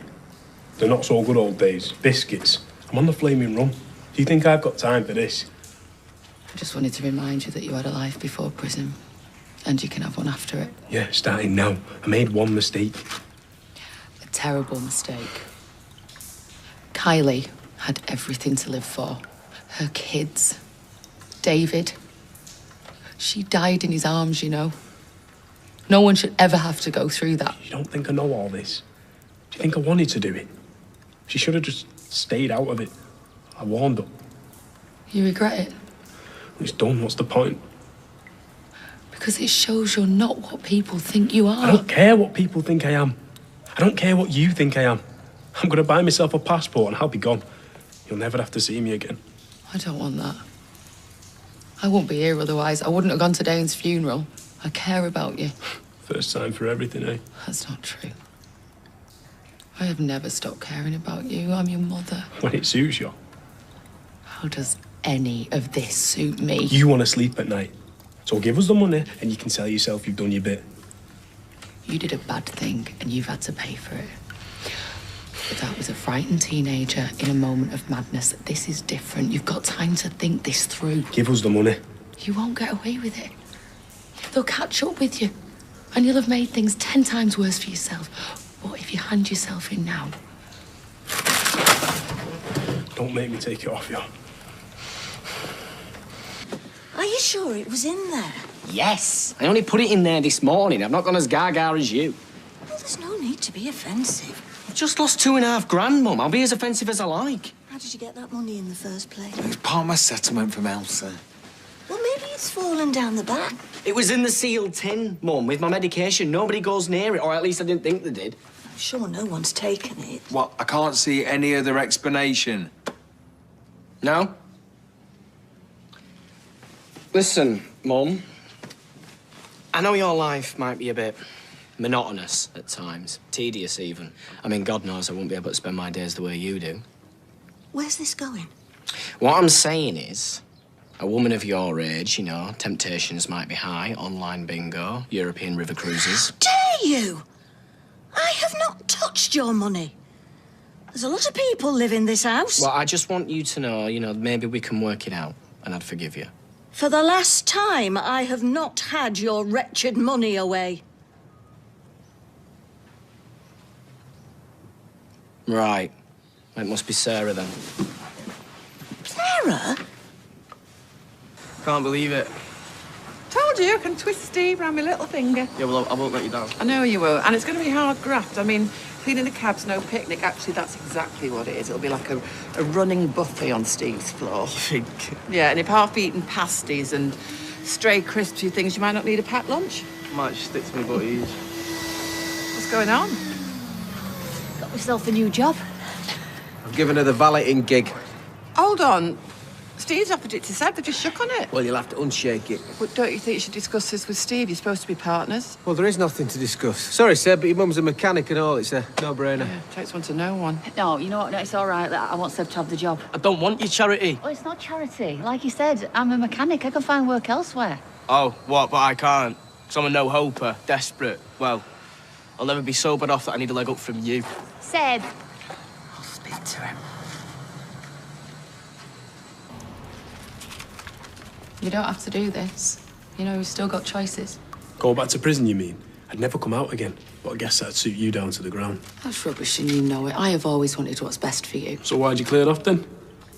The not so good old days. Biscuits. I'm on the flaming run. Do you think I've got time for this? I just wanted to remind you that you had a life before prison, and you can have one after it. Yeah, starting now. I made one mistake. A terrible mistake. Kylie had everything to live for. Her kids. David. She died in his arms, you know. No one should ever have to go through that. You don't think I know all this? Do you think I wanted to do it? She should have just stayed out of it. I warned her. You regret it? It's done. What's the point? Because it shows you're not what people think you are. I don't care what people think I am. I don't care what you think I am. I'm going to buy myself a passport and I'll be gone. You'll never have to see me again. I don't want that. I won't be here otherwise. I wouldn't have gone to Dane's funeral. I care about you. First time for everything, eh? That's not true. I have never stopped caring about you. I'm your mother. When it suits you. How does any of this suit me? You want to sleep at night. So give us the money and you can tell yourself you've done your bit. You did a bad thing and you've had to pay for it. But that was a frightened teenager in a moment of madness. This is different. You've got time to think this through. Give us the money. You won't get away with it. They'll catch up with you. And you'll have made things 10 times worse for yourself. What if you hand yourself in now? Don't make me take it off you. Are you sure it was in there? Yes. I only put it in there this morning. I've not gone as gaga as you. Well, there's no need to be offensive. I've just lost $2.5 grand, Mum. I'll be as offensive as I like. How did you get that money in the first place? It's part of my settlement from Elsa. Well, maybe it's fallen down the back. It was in the sealed tin, Mum, with my medication. Nobody goes near it, or at least I didn't think they did. I'm sure no one's taken it. What? I can't see any other explanation. No? Listen, Mum. I know your life might be a bit monotonous at times, tedious even. I mean, God knows I won't be able to spend my days the way you do. Where's this going? What I'm saying is, a woman of your age, you know, temptations might be high, online bingo, European river cruises. How dare you? I have not touched your money. There's a lot of people live in this house. Well, I just want you to know, you know, maybe we can work it out, and I'd forgive you. For the last time, I have not had your wretched money away. Right. It must be Sarah, then. Sarah? Can't believe it. Told you, I can twist Steve around my little finger. Yeah, well, I won't let you down. I know you will, and it's going to be hard graft. I mean, cleaning the cab's no picnic. Actually, that's exactly what it is. It'll be like a running buffet on Steve's floor. You think? Yeah, and if half-eaten pasties and stray crispy things, you might not need a packed lunch. Might just stick to my butties. What's going on? Got myself a new job. I've given her the valeting gig. Hold on. Steve's offered it to Seb. They just shook on it. Well, you'll have to unshake it. But don't you think you should discuss this with Steve? You're supposed to be partners. Well, there is nothing to discuss. Sorry, Seb, but your mum's a mechanic and all. It's a no-brainer. Yeah, takes one to know one. No, you know what? No, it's all right. I want Seb to have the job. I don't want your charity. Well, it's not charity. Like you said, I'm a mechanic. I can find work elsewhere. Oh, what? But I can't. Because I'm a no-hoper, desperate. Well, I'll never be sobered off that I need a leg up from you. Seb. I'll speak to him. You don't have to do this. You know, you've still got choices. Go back to prison, you mean? I'd never come out again. But I guess that'd suit you down to the ground. That's rubbish and you know it. I have always wanted what's best for you. So why'd you clear it off then?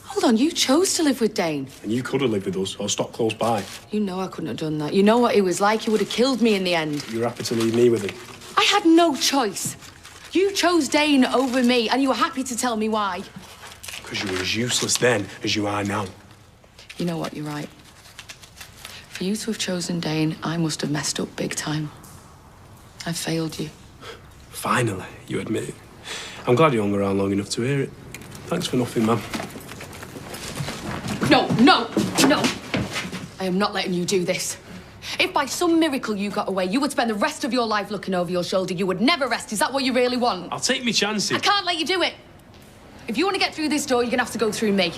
Hold on, you chose to live with Dane. And you could have lived with us or stopped close by. You know I couldn't have done that. You know what he was like. He would have killed me in the end. You were happy to leave me with him. I had no choice. You chose Dane over me and you were happy to tell me why. Because you were as useless then as you are now. You know what, you're right. For you to have chosen Dane, I must have messed up big time. I failed you. Finally, you admit it. I'm glad you hung around long enough to hear it. Thanks for nothing, man. No, no, no. I am not letting you do this. If by some miracle you got away, you would spend the rest of your life looking over your shoulder. You would never rest. Is that what you really want? I'll take me chances. I can't let you do it. If you want to get through this door, you're going to have to go through me.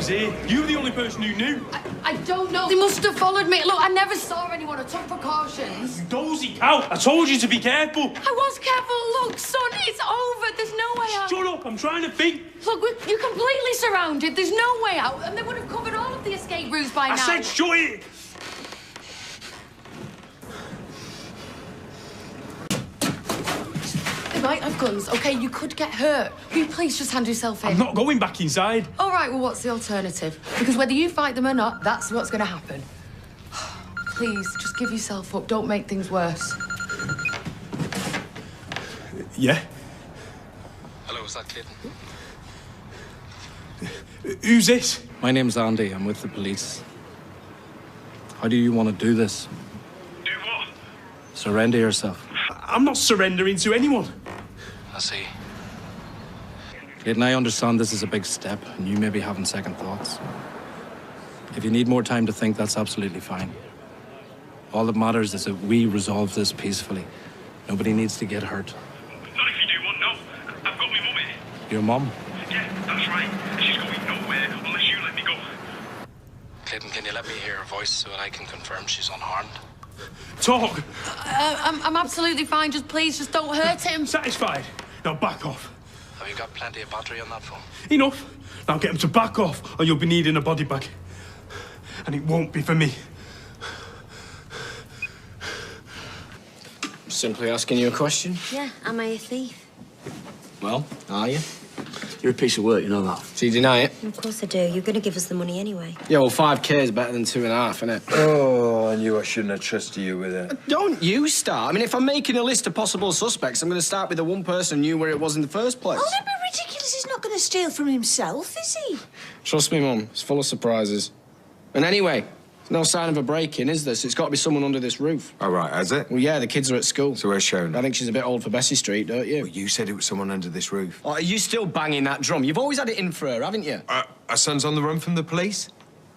Here. You were the only person who knew. I don't know. They must have followed me. Look, I never saw anyone. I took precautions. You dozy cow. I told you to be careful. I was careful. Look, son, it's over. There's no way out. Shut up. I'm trying to think. Look, you're completely surrounded. There's no way out. And they would have covered all of the escape routes by now. I said shut it. They might have guns, OK? You could get hurt. Will you please just hand yourself in? I'm not going back inside. All right, well, what's the alternative? Because whether you fight them or not, that's what's going to happen. Please, just give yourself up. Don't make things worse. Yeah? Hello, is that kid? Who's this? My name's Andy. I'm with the police. How do you want to do this? Do what? Surrender yourself. I'm not surrendering to anyone. I see. Clayton, I understand this is a big step, and you may be having second thoughts. If you need more time to think, that's absolutely fine. All that matters is that we resolve this peacefully. Nobody needs to get hurt. Not if you do want, no. I've got my mummy. Your mum? Yeah, That's right. And she's going nowhere unless you let me go. Clayton, can you let me hear her voice so that I can confirm she's unharmed? Talk! I'm absolutely fine. Please, just don't hurt him. Satisfied? Now back off. Have you got plenty of battery on that phone? Enough. Now get him to back off or you'll be needing a body bag. And it won't be for me. Simply asking you a question. Yeah, am I a thief? Well, are you? You're a piece of work, you know that. So you deny it? Of course I do. You're going to give us the money anyway. Yeah, well, 5K is better than 2.5, isn't it? Oh, I knew I shouldn't have trusted you with it. Don't you start. I mean, if I'm making a list of possible suspects, I'm going to start with the one person who knew where it was in the first place. Oh, don't be ridiculous. He's not going to steal from himself, is he? Trust me, Mum. It's full of surprises. And anyway, there's no sign of a break-in, is there? So it's got to be someone under this roof. Oh, right, has it? Well, yeah, the kids are at school. So where's Shona? I think she's a bit old for Bessie Street, don't you? Well, you said it was someone under this roof. Oh, are you still banging that drum? You've always had it in for her, haven't you? Our son's on the run from the police?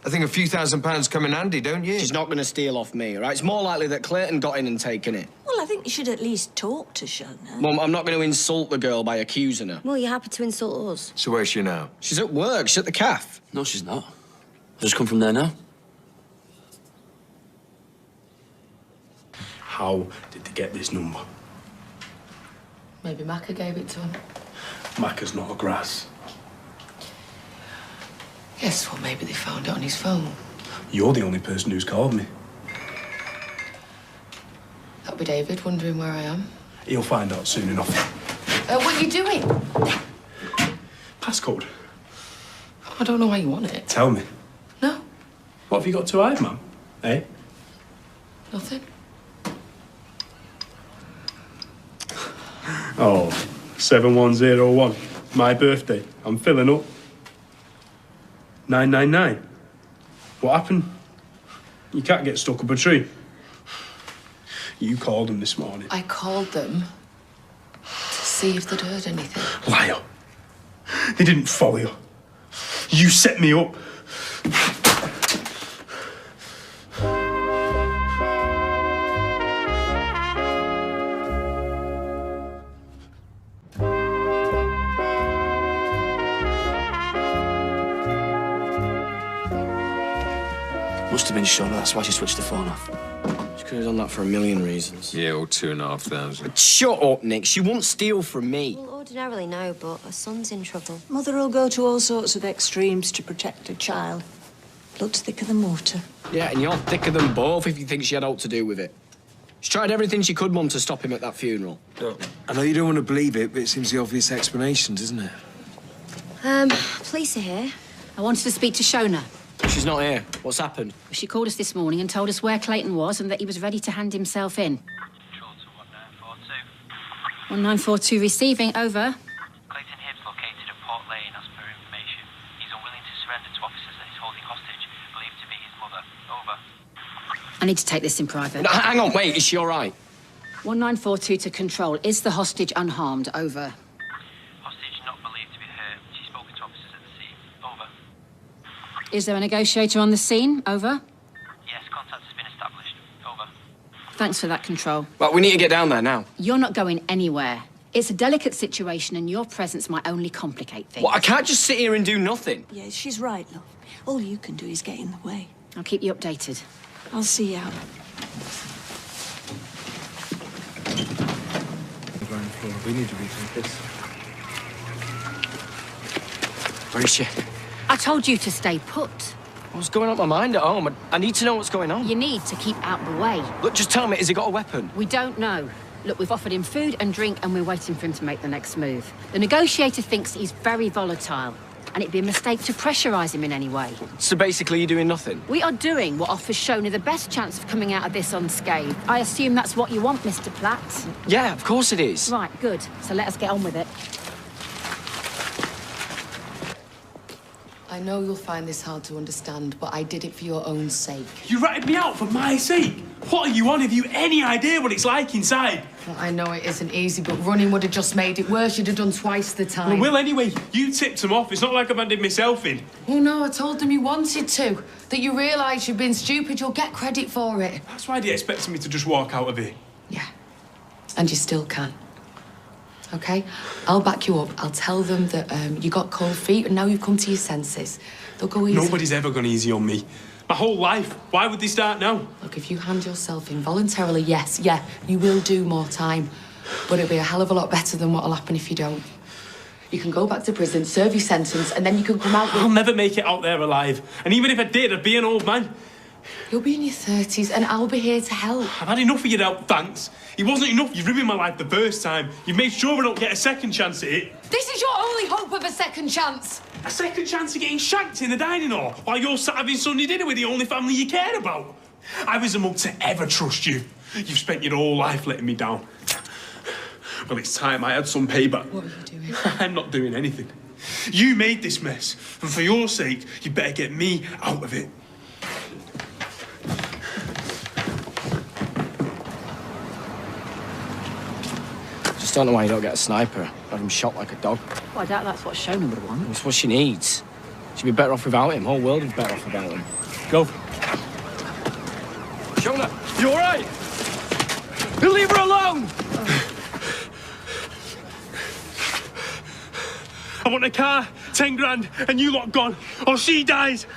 I think a few £1,000s come in handy, don't you? She's not going to steal off me, all right? It's more likely that Clayton got in and taken it. Well, I think you should at least talk to Shona. Mum, I'm not going to insult the girl by accusing her. Well, you're happy to insult us. So where's she now? She's at work. She's at the cafe. No, she's not. I just come from there now. How did they get this number? Maybe Macca gave it to him. Macca's not a grass. Guess what? Maybe they found it on his phone. You're the only person who's called me. That'll be David wondering where I am. He'll find out soon enough. What are you doing? Passcode. I don't know why you want it. Tell me. No. What have you got to hide, Mum? Eh? Nothing. Oh, 7101. My birthday. I'm filling up. 999. What happened? You can't get stuck up a tree. You called them this morning. I called them to see if they'd heard anything. Liar. They didn't follow you. You set me up. Must have been Shona, that's why she switched the phone off. She could have done that for a million reasons. Yeah, or 2,500. Shut up, Nick. She won't steal from me. Well, ordinarily no, but her son's in trouble. Mother will go to all sorts of extremes to protect her child. Blood's thicker than water. Yeah, and you're thicker than both if you think she had aught to do with it. She tried everything she could, Mum, to stop him at that funeral. I know you don't want to believe it, but it seems the obvious explanation, doesn't it? Police are here. I wanted to speak to Shona. She's not here. What's happened? She called us this morning and told us where Clayton was and that he was ready to hand himself in. 1942 receiving, over. Clayton Hibbs located at Port Lane as per information. He's unwilling to surrender to officers that he's holding hostage, believed to be his mother. Over. I need to take this in private. No, hang on, wait, is she all right? 1942 to control. Is the hostage unharmed? Over. Hostage not believed to be hurt. She's spoken to officers at the scene. Over. Is there a negotiator on the scene? Over. Yes, contact has been established. Over. Thanks for that, Control. Well, we need to get down there now. You're not going anywhere. It's a delicate situation and your presence might only complicate things. Well, I can't just sit here and do nothing. Yeah, she's right, love. All you can do is get in the way. I'll keep you updated. I'll see you out. The ground floor. We need to rethink this. Where is she? I told you to stay put. What's going on in my mind at home? I need to know what's going on. You need to keep out the way. Look, just tell me, has he got a weapon? We don't know. Look, we've offered him food and drink and we're waiting for him to make the next move. The negotiator thinks he's very volatile and it'd be a mistake to pressurise him in any way. So basically you're doing nothing? We are doing what offers Shona the best chance of coming out of this unscathed. I assume that's what you want, Mr. Platt? Yeah, of course it is. Right, good. So let us get on with it. I know you'll find this hard to understand, but I did it for your own sake. You ratted me out for my sake? What are you on? Have you any idea what it's like inside? Well, I know it isn't easy, but running would have just made it worse. You'd have done twice the time. Well, anyway, you tipped him off. It's not like I've handed myself in. Oh, no, I told them you wanted to. That you realise you've been stupid, you'll get credit for it. That's why they expected me to just walk out of here. Yeah. And you still can. okay? I'll back you up. I'll tell them that you got cold feet and now you've come to your senses. They'll go easy. Nobody's ever gone easy on me. My whole life. Why would they start now? Look, if you hand yourself in voluntarily, yes, yeah, you will do more time. But it'll be a hell of a lot better than what'll happen if you don't. You can go back to prison, serve your sentence, and then you can come out with... I'll never make it out there alive. And even if I did, I'd be an old man. You'll be in your 30s, and I'll be here to help. I've had enough of your help, thanks. It wasn't enough. You've ruined my life the first time. You've made sure I don't get a second chance at it. This is your only hope of a second chance. A second chance of getting shanked in the dining hall while you're sat having Sunday dinner with the only family you care about. I was a mug to ever trust you. You've spent your whole life letting me down. Well, it's time I had some payback. What are you doing? I'm not doing anything. You made this mess, and for your sake, you better get me out of it. Just don't know why you don't get a sniper. Have him shot like a dog. Well, I doubt that's what Shona would want. It's what she needs. She'd be better off without him. Whole world is better off without him. Go. Shona, you all right? You leave her alone! I want a car, 10 grand, and you lot gone, or she dies.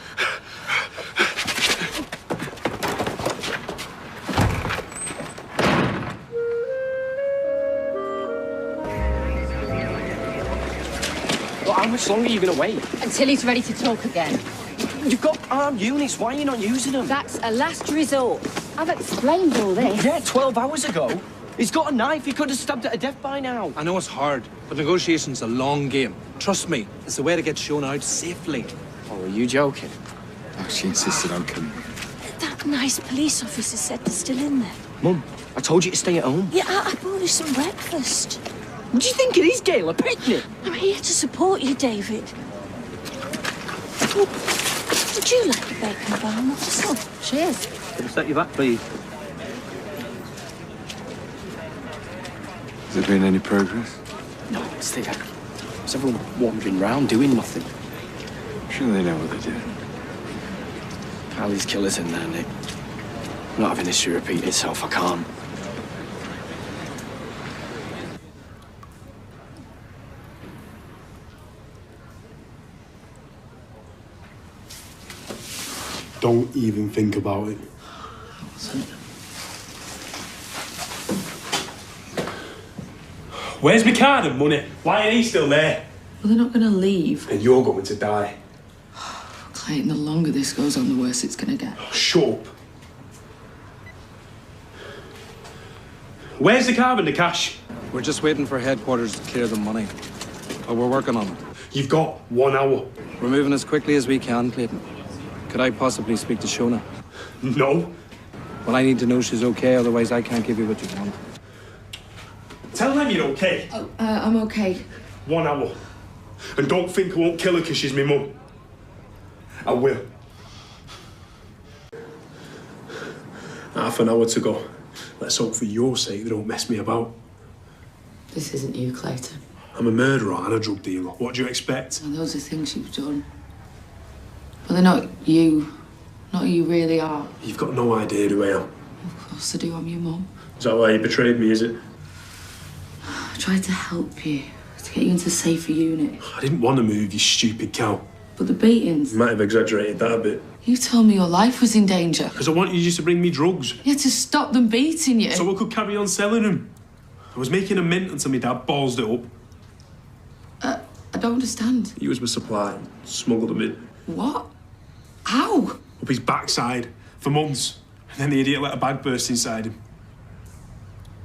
Well, how much longer are you going to wait? Until he's ready to talk again. You've got armed units. Why are you not using them? That's a last resort. I've explained all this. Yeah, 12 hours ago. He's got a knife. He could have stabbed her to death by now. I know it's hard, but negotiation's a long game. Trust me, it's the way to get Shona out safely. Oh, are you joking? Oh, she insisted on coming. That nice police officer said they're still in there. Mum, I told you to stay at home. Yeah, I bought you some breakfast. What do you think it is, Gail? A picnic? I'm here to support you, David. Would you like a bacon bun? Oh, cheers. Can I set you back, please? Has there been any progress? No, it's there. There's everyone wandering round doing nothing. Sure they know what they're doing. Kylie's killer's in there, Nick. I'm not having history repeat itself. I can't. Don't even think about it. Where's my card and money? Why ain't he still there? Well, they're not going to leave. And you're going to die. Clayton, the longer this goes on, the worse it's going to get. Shut up. Where's the car and the cash? We're just waiting for headquarters to clear the money. But we're working on it. You've got 1 hour. We're moving as quickly as we can, Clayton. Could I possibly speak to Shona? No. Well, I need to know she's okay, otherwise I can't give you what you want. Tell them you're okay. Oh, I'm okay. 1 hour. And don't think I won't kill her because she's my mum. I will. Half an hour to go. Let's hope for your sake they don't mess me about. This isn't you, Clayton. I'm a murderer and a drug dealer. What do you expect? And those are things you've done. But they're not you. Not who you really are. You've got no idea who I am. Of course I do, I'm your mum. Is that why you betrayed me, is it? I tried to help you, to get you into a safer unit. I didn't want to move, you stupid cow. But the beatings... You might have exaggerated that a bit. You told me your life was in danger. Because I wanted you to bring me drugs. You had to stop them beating you. So I could carry on selling them. I was making a mint until my dad ballsed it up. I don't understand. He was my supply. Smuggled them in. What? How? Up his backside. For months. And then the idiot let a bag burst inside him.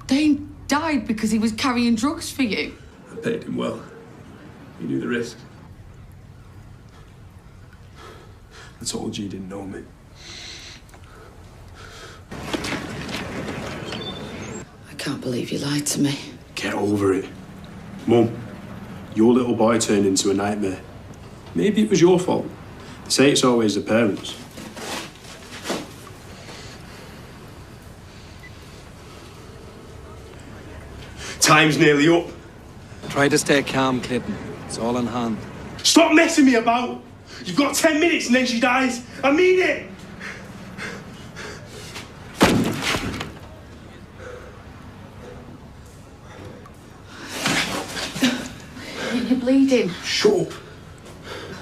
Dane died because he was carrying drugs for you. I paid him well. He knew the risk. I told you didn't know me. I can't believe you lied to me. Get over it. Mum, your little boy turned into a nightmare. Maybe it was your fault. They say it's always the parents. Time's nearly up. Try to stay calm, Clayton. It's all in hand. Stop messing me about! You've got 10 minutes and then she dies. I mean it! bleeding. Shut up.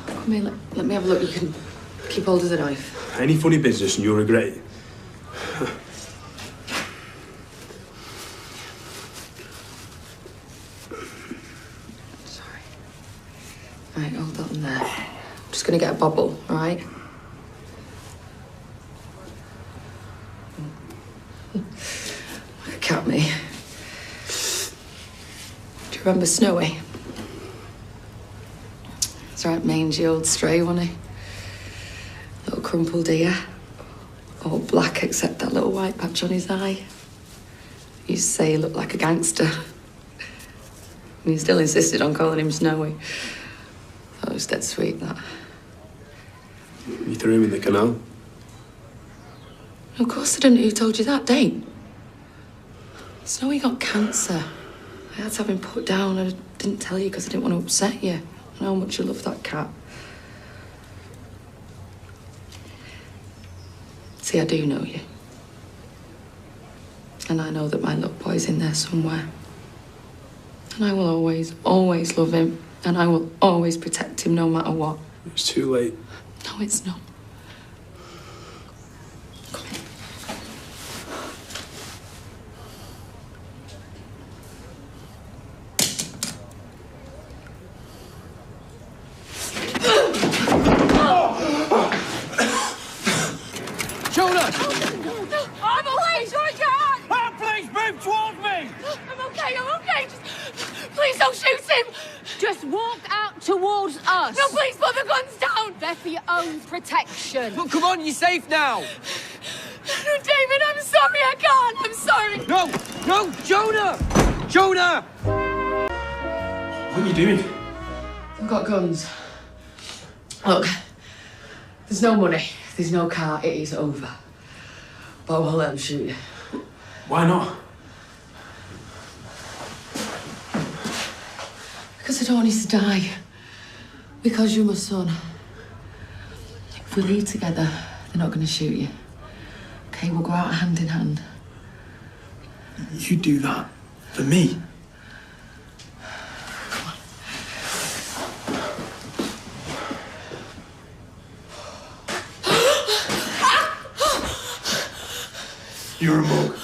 Come here, let me have a look. You can keep hold of the knife. Any funny business and you'll regret it. Right, hold on there. I'm just gonna get a bobble, all right? Look at me. Do you remember Snowy? He's right mangy old stray, wasn't he? Little crumpled ear. All black except that little white patch on his eye. He used to say he looked like a gangster. And he still insisted on calling him Snowy. Thought it was dead sweet, that. You threw him in the canal. Of course I didn't. Who told you that, Dane? Snowy got cancer. I had to have him put down. I didn't tell you because I didn't want to upset you. I know how much you love that cat. See, I do know you. And I know that my little boy's in there somewhere. And I will always, always love him. And I will always protect him no matter what. It's too late. No, it's not. Come here. Shona! I'm away, Georgia! Oh, please move towards me! I'm okay. Just, please don't shoot him! Just walk out towards us. No, please put the guns down! They're for your own protection. Look, come on, you're safe now. No, David, I'm sorry, I can't. I'm sorry. No, Jonah! Jonah! What are you doing? I've got guns. Look, there's no money, there's no car, it is over. But I won't let them shoot you. Why not? Because I don't want you to die. Because you're my son. If we leave together, they're not going to shoot you. Okay, we'll go out hand in hand. You do that for me? You're a mug.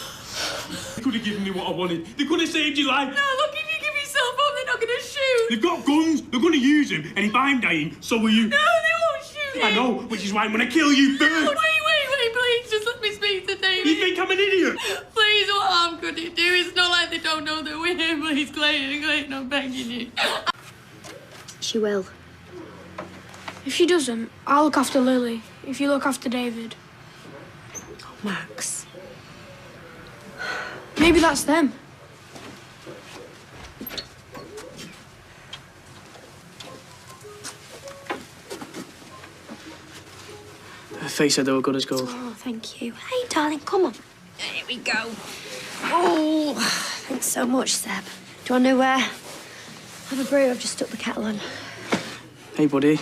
They could have given me what I wanted. They could have saved your life. No, look, if you give yourself up, they're not going to shoot. They've got guns. They're going to use them. And if I'm dying, so will you. No, they won't shoot I know, which is why I'm going to kill you first. No, wait, please, just let me speak to David. You think I'm an idiot? Please, what harm could it do? It's not like they don't know that we're here. Please, Clayton, I'm begging you. She will. If she doesn't, I'll look after Lily. If you look after David. Oh, Max. Maybe that's them. Faye said they were good as gold. Oh, thank you. Hey, darling, come on. Here we go. Oh, thanks so much, Seb. Do you want to have a brew? I've just stuck the kettle on. Hey, buddy.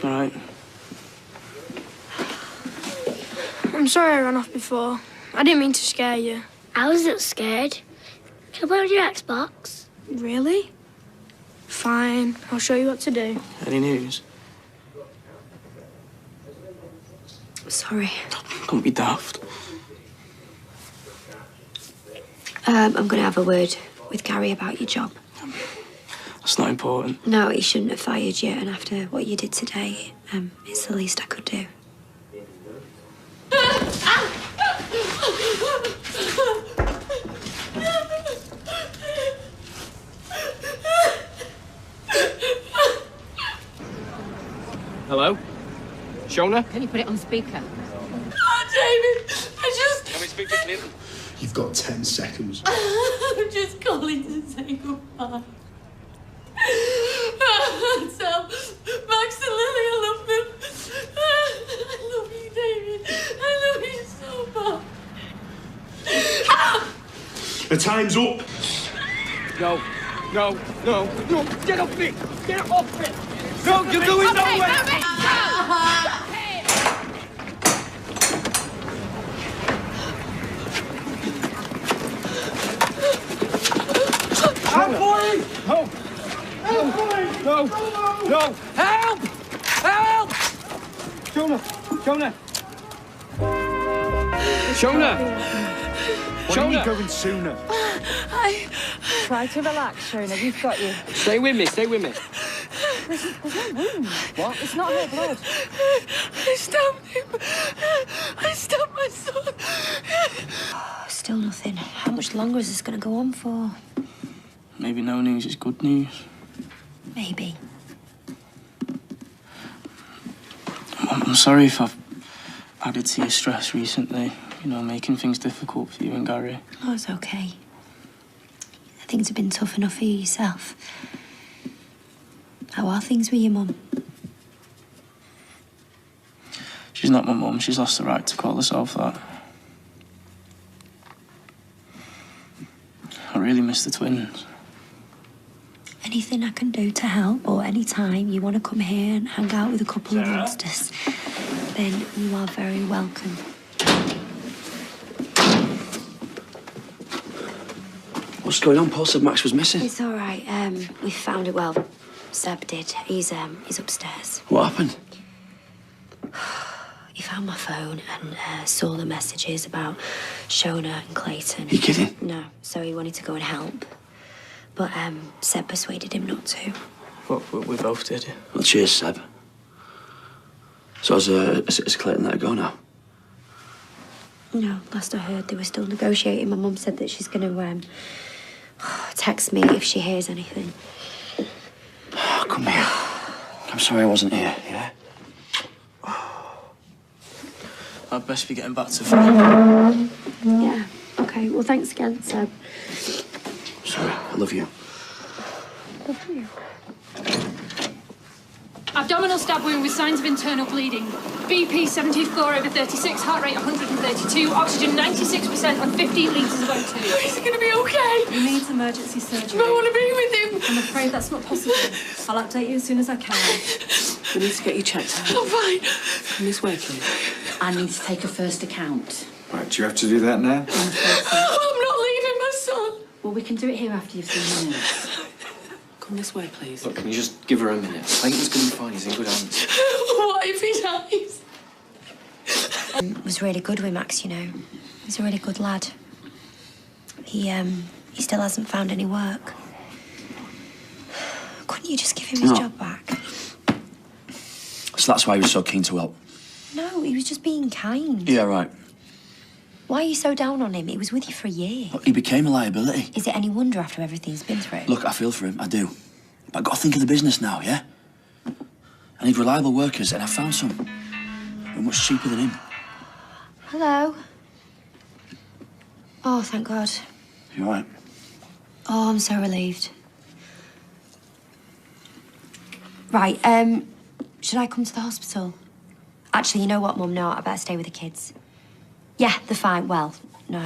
All right. I'm sorry I ran off before. I didn't mean to scare you. I wasn't scared. Can I play with your Xbox? Really? Fine. I'll show you what to do. Any news? Sorry. Don't be daft. I'm going to have a word with Gary about your job. That's not important. No, he shouldn't have fired you, and after what you did today, it's the least I could do. Hello? Shona? Can you put it on speaker? Oh, David, Can we speak to Clinton? You've got 10 seconds. I'm just calling to say goodbye. Tell Max and Lily I love them. I love you, David. I love you so much. The time's up. No. Get off me! Get off me! No, you're going nowhere! I'm Corrie! No! No! No! Help! Help! Shona! Shona! Shona! Why are you going sooner? Try to relax, Shona. We've got you. Stay with me, stay with me. There's no wound. What? It's not her blood. I stabbed him. I stabbed my son. Still nothing. How much longer is this going to go on for? Maybe no news is good news. Maybe. I'm sorry if I've added to your stress recently. You know, making things difficult for you and Gary. Oh, it's okay. Things have been tough enough for you yourself. How are things with your mum? She's not my mum. She's lost the right to call herself that. I really miss the twins. Anything I can do to help, or any time you want to come here and hang out with a couple of monsters, then you are very welcome. What's going on? Paul said Max was missing. It's all right. We found it. Well, Seb did. He's upstairs. What happened? He found my phone and saw the messages about Shona and Clayton. You kidding? No. So he wanted to go and help, but Seb persuaded him not to. What we both did. Well, cheers, Seb. So has Clayton let her go now? No. Last I heard, they were still negotiating. My mum said that she's going to text me if she hears anything. Oh, come here. I'm sorry I wasn't here, yeah? I'd best be getting back to Fran. Yeah. Okay. Well, thanks again, Seb. Sorry, I love you. Love you. Abdominal stab wound with signs of internal bleeding. BP 74/36, heart rate 132, oxygen 96% on 15 litres of O2. Is he going to be okay? He needs emergency surgery. I want to be with him. I'm afraid that's not possible. I'll update you as soon as I can. We need to get you checked out. I'm fine. Come this way, please. I need to take a first account. Right, do you have to do that now? I'm not leaving my son. Well, we can do it here after you've seen the nurse. Come this way, please. Look, can you just give her a minute? Clayton's going to be fine. He's in good hands. What if he dies? Was really good with Max, you know. He's a really good lad. He still hasn't found any work. Couldn't you just give him his job back? So that's why he was so keen to help. No, he was just being kind. Yeah, right. Why are you so down on him? He was with you for a year. Look, he became a liability. Is it any wonder after everything he's been through? Look, I feel for him, I do. But I've got to think of the business now, yeah? I need reliable workers, and I found some. They're much cheaper than him. Hello. Oh, thank God. You all right? Oh, I'm so relieved. Right, should I come to the hospital? Actually, you know what, Mum? No, I better stay with the kids. Yeah, they're fine. Well, no,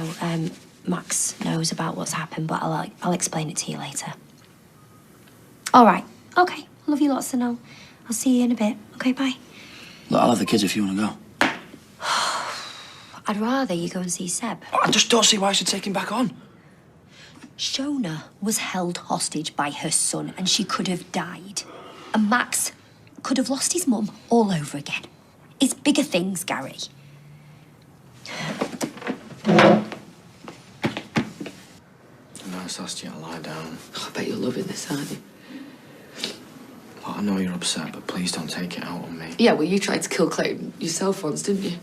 Max knows about what's happened, but I'll explain it to you later. All right. Okay. Love you lots, and I'll see you in a bit. Okay, bye. Look, I'll have the kids if you want to go. I'd rather you go and see Seb. I just don't see why I should take him back on. Shona was held hostage by her son, and she could have died. And Max could have lost his mum all over again. It's bigger things, Gary. The nurse asked you to lie down. I bet you're loving this, aren't you? Well, I know you're upset, but please don't take it out on me. Yeah, well, you tried to kill Clayton yourself once, didn't you?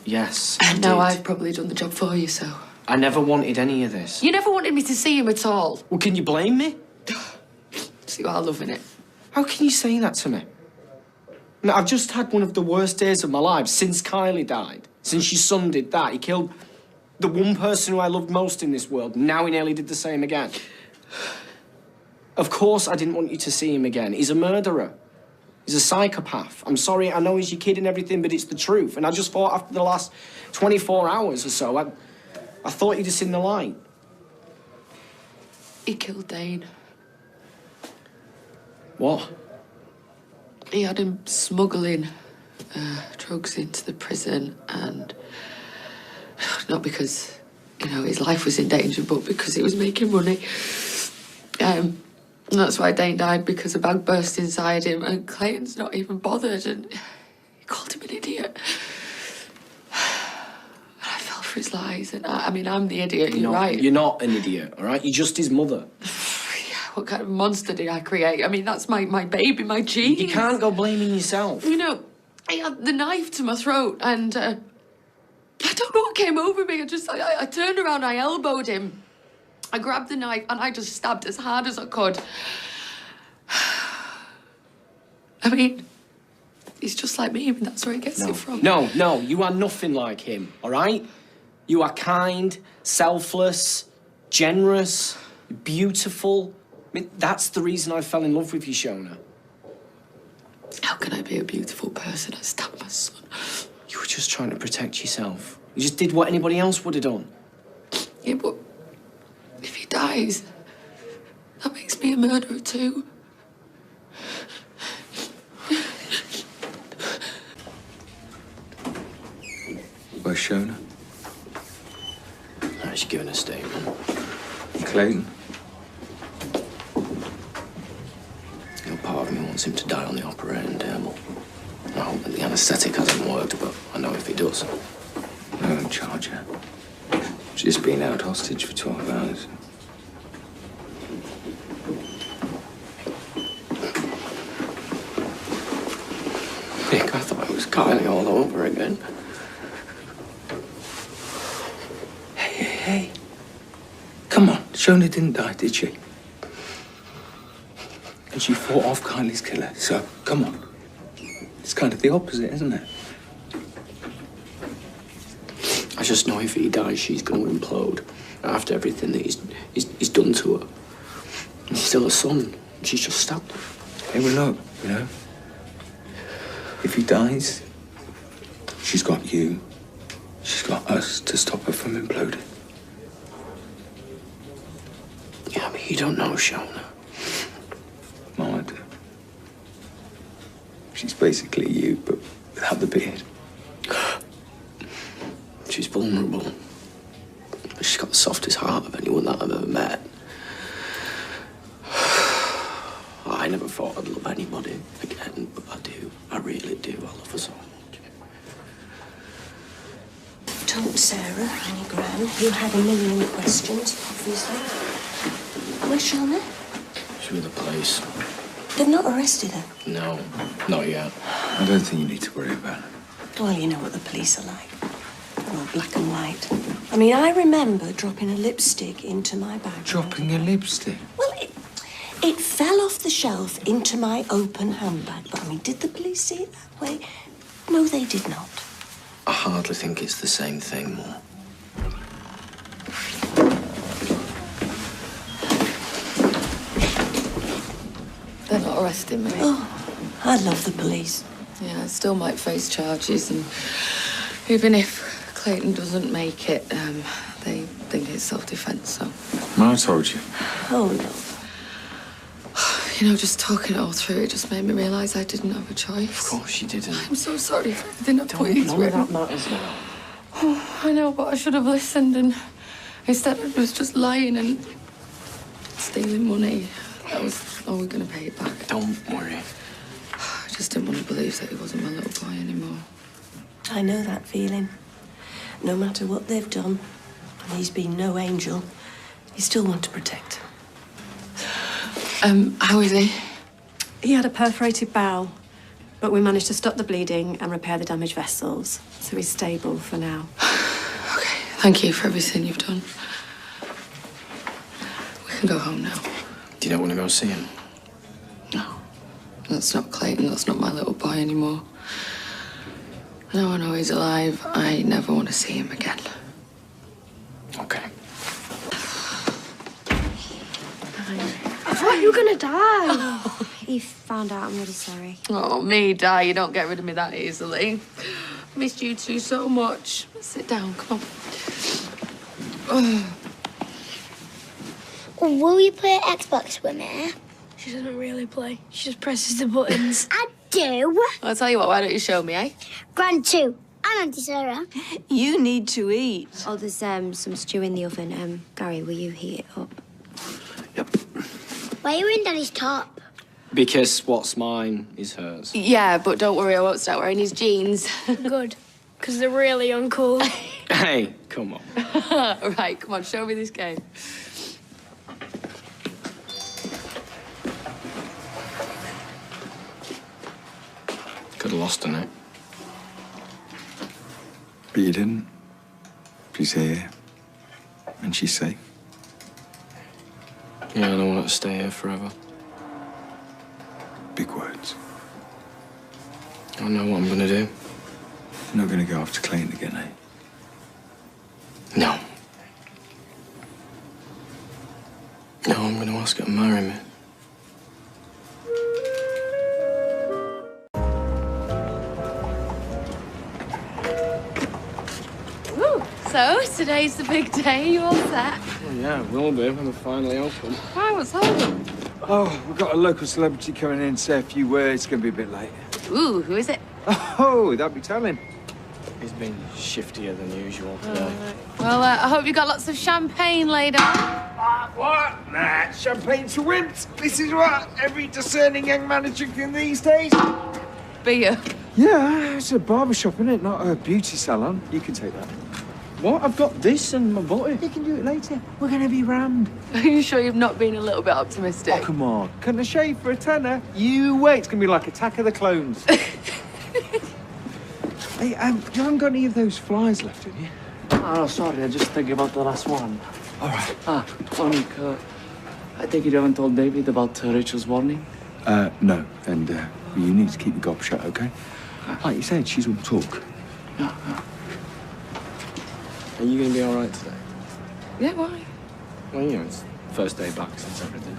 Yes, And I now did. I've probably done the job for you, so... I never wanted any of this. You never wanted me to see him at all. Well, can you blame me? So you are loving it. How can you say that to me? I mean, I've just had one of the worst days of my life since Kylie died. Since your son did that. He killed the one person who I loved most in this world. Now he nearly did the same again. Of course I didn't want you to see him again. He's a murderer. He's a psychopath. I'm sorry, I know he's your kid and everything, but it's the truth. And I just thought after the last 24 hours or so, I thought you'd have seen the light. He killed Dane. What? He had him smuggling drugs into the prison, and not because, you know, his life was in danger, but because he was making money. And that's why Dane died, because a bag burst inside him, and Clayton's not even bothered, and he called him an idiot. I fell for his lies, and I mean, I'm the idiot, you're right. You're not an idiot, all right? You're just his mother. What kind of monster did I create? I mean, that's my baby, my gene. You can't go blaming yourself. You know, he had the knife to my throat, and I don't know what came over me. I turned around, I elbowed him. I grabbed the knife, and I just stabbed as hard as I could. I mean, he's just like me, and that's where he gets it from. No, you are nothing like him, all right? You are kind, selfless, generous, beautiful. I mean, that's the reason I fell in love with you, Shona. How can I be a beautiful person? I stabbed my son. You were just trying to protect yourself. You just did what anybody else would have done. Yeah, but if he dies, that makes me a murderer too. Where's Shona? She's giving a statement. Clayton? You know, part of me wants him to die on the operating table. I hope that the anaesthetic hasn't worked, but I know if it does. I won't charge her. She's been held hostage for 12 hours. Nick, I thought it was Kylie all over again. Hey. Come on, Shona didn't die, did she? And she fought off Kylie's killer, so come on. It's kind of the opposite, isn't it? I just know if he dies, she's going to implode after everything that he's done to her. He's still a son. She's just stabbed him. Hey, well, look, you know, if he dies, she's got you. She's got us to stop her from imploding. Yeah, but you don't know Shona. No, I do. She's basically you, but without the beard. She's vulnerable. She's got the softest heart of anyone that I've ever met. I never thought I'd love anybody again, but I do. I really do. I love her so much. Don't Sarah, Annie Gran, you had a million questions, obviously. Where's Shona? She's with the police. They've not arrested her. No, not yet. I don't think you need to worry about her. Well, you know what the police are like. They're all black and white. I mean, I remember dropping a lipstick into my bag. Dropping a lipstick? Well, it fell off the shelf into my open handbag. But, I mean, did the police see it that way? No, they did not. I hardly think it's the same thing, Mum. They're not arresting me. Oh, I love the police. Yeah, I still might face charges, and even if Clayton doesn't make it, they think it's self-defense, so... I told you. Oh, no. You know, just talking it all through, it just made me realise I didn't have a choice. Of course you didn't. I'm so sorry for everything I put you through. None of that matters now. Oh, I know, but I should have listened, and instead I was just lying and stealing money. That was all we're going to pay it back. Don't worry. I just didn't want to believe that he wasn't my little boy anymore. I know that feeling. No matter what they've done, and he's been no angel, you still want to protect him. How is he? He had a perforated bowel, but we managed to stop the bleeding and repair the damaged vessels, so he's stable for now. Okay, thank you for everything you've done. We can go home now. Do you not want to go see him? No. That's not Clayton, that's not my little boy anymore. Now I know he's alive, I never want to see him again. Okay. I thought you were gonna die. Oh, he found out. I'm really sorry. Oh, me die. You don't get rid of me that easily. Missed you two so much. Sit down, come on. Will you play Xbox with me? She doesn't really play. She just presses the buttons. I do. I'll tell you what, why don't you show me, eh? Grand 2. And Auntie Sarah. You need to eat. Oh, there's some stew in the oven. Gary, will you heat it up? Why are you in Daddy's top? Because what's mine is hers. Yeah, but don't worry, I won't start wearing his jeans. Good, because they're really uncool. Hey, come on. Right, come on, show me this game. Could have lost tonight. But you didn't. She's here. And she's safe. Yeah, I don't want her to stay here forever. Big words. I know what I'm gonna do. You're not gonna go after Clayton again, eh? No. No, I'm gonna ask her to marry me. Woo! So, today's the big day. You all set? Oh, yeah, it will be when we're finally open. Why, what's happening? Oh, we've got a local celebrity coming in to say a few words. It's gonna be a bit late. Ooh, who is it? Oh, that'd be telling. He's been shiftier than usual today. Well, I hope you got lots of champagne later. What? Nah, champagne to wimps. This is what every discerning young man is drinking these days. Beer. Yeah, it's a barbershop, isn't it? Not a beauty salon. You can take that. What? I've got this and my butty. You can do it later. We're gonna be rammed. Are you sure you've not been a little bit optimistic? Oh, come on. Couldn't I shave for a tenner? You wait. It's gonna be like Attack of the Clones. Hey, you haven't got any of those flies left, have you? Oh, sorry, I just thinking about the last one. All right. Monik, I think you haven't told David about Rachel's warning? No. And you need to keep your gob shut, okay? Like you said, she's all talk. Yeah. Are you gonna be all right today? Yeah, why? Well, you know, it's first day back since everything.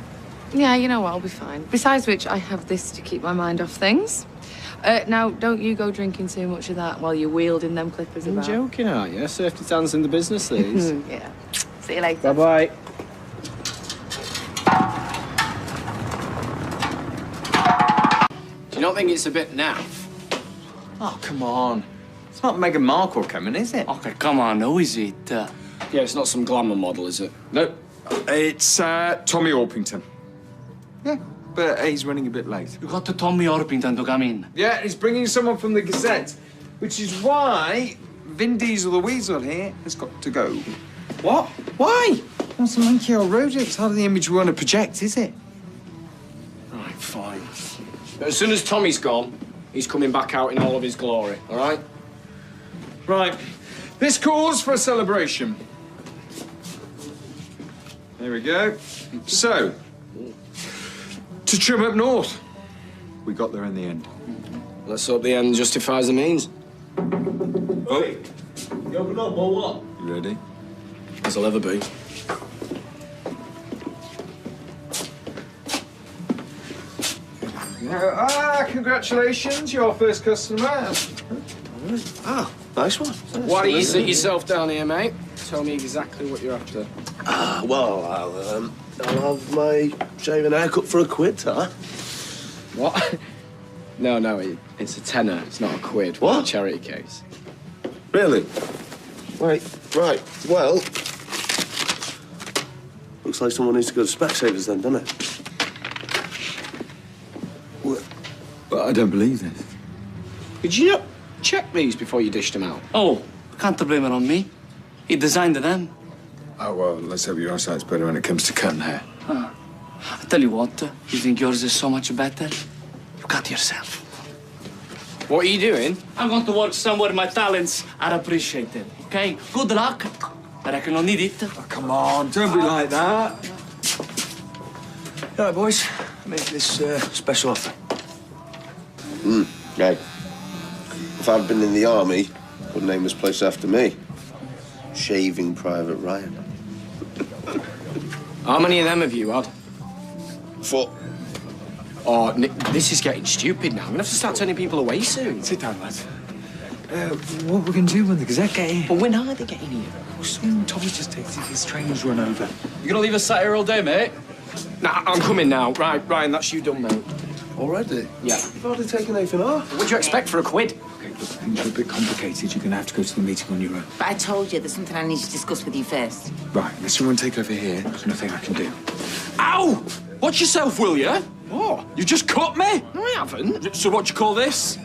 Yeah, you know what, I'll be fine. Besides which, I have this to keep my mind off things. Now, don't you go drinking too much of that while you're wielding them clippers You're about. joking, aren't you? Safety stands in the business, these. Yeah. See you later. Bye-bye. Do you not think it's a bit naff? Oh, come on. It's not Meghan Markle coming, is it? Okay, come on, who is it? Yeah, it's not some glamour model, is it? No. It's Tommy Orpington. Yeah, but he's running a bit late. You got to Tommy Orpington to come in. Yeah, he's bringing someone from the Gazette, which is why Vin Diesel the Weasel here has got to go. What? Why? Well, it's a monkey old road. It's hardly the image we want to project, is it? Right, fine. But as soon as Tommy's gone, he's coming back out in all of his glory, all right? Right. This calls for a celebration. There we go. So, to trim up north. We got there in the end. Let's hope the end justifies the means. Oh. You open up or what? You ready? As I'll ever be. Congratulations, your first customer. Ah, nice one. Why don't you sit yourself down here, mate? Tell me exactly what you're after. Well, I'll have my shaving haircut for £1, huh? What? No, it's a tenner. It's not a quid. What? A charity case. Really? Right. Well, looks like someone needs to go to Specsavers then, doesn't it? But I don't believe this. Did you not check these before you dished them out? Oh, can't blame it on me. He designed them. Oh, well, let's hope your eyesight's better when it comes to cutting hair. I tell you what, you think yours is so much better? You cut yourself. What are you doing? I'm going to work somewhere my talents are appreciated, okay? Good luck. I reckon I'll need it. Oh, come on, don't be like that. All right, boys. Make this special offer. Hey. If I'd been in the army, I'd name this place after me. Shaving Private Ryan. How many of them have you had? 4. Oh, Nick, this is getting stupid now. I'm gonna have to start turning people away soon. Sit down, lads. What we're going to do when the Gazette get here? But when are they getting here? Soon Tommy just takes his trainer's run over. You gonna leave us sat here all day, mate? Nah, I'm coming now. Right, Ryan, that's you done, mate. Already? Yeah. You've hardly taken anything off. What'd you expect for £1? Okay, look, things are a bit complicated. You're going to have to go to the meeting on your own. But I told you there's something I need to discuss with you first. Right, unless someone take over here, there's nothing I can do. Ow! Watch yourself, will you? What? You just cut me. No, I haven't. So what do you call this?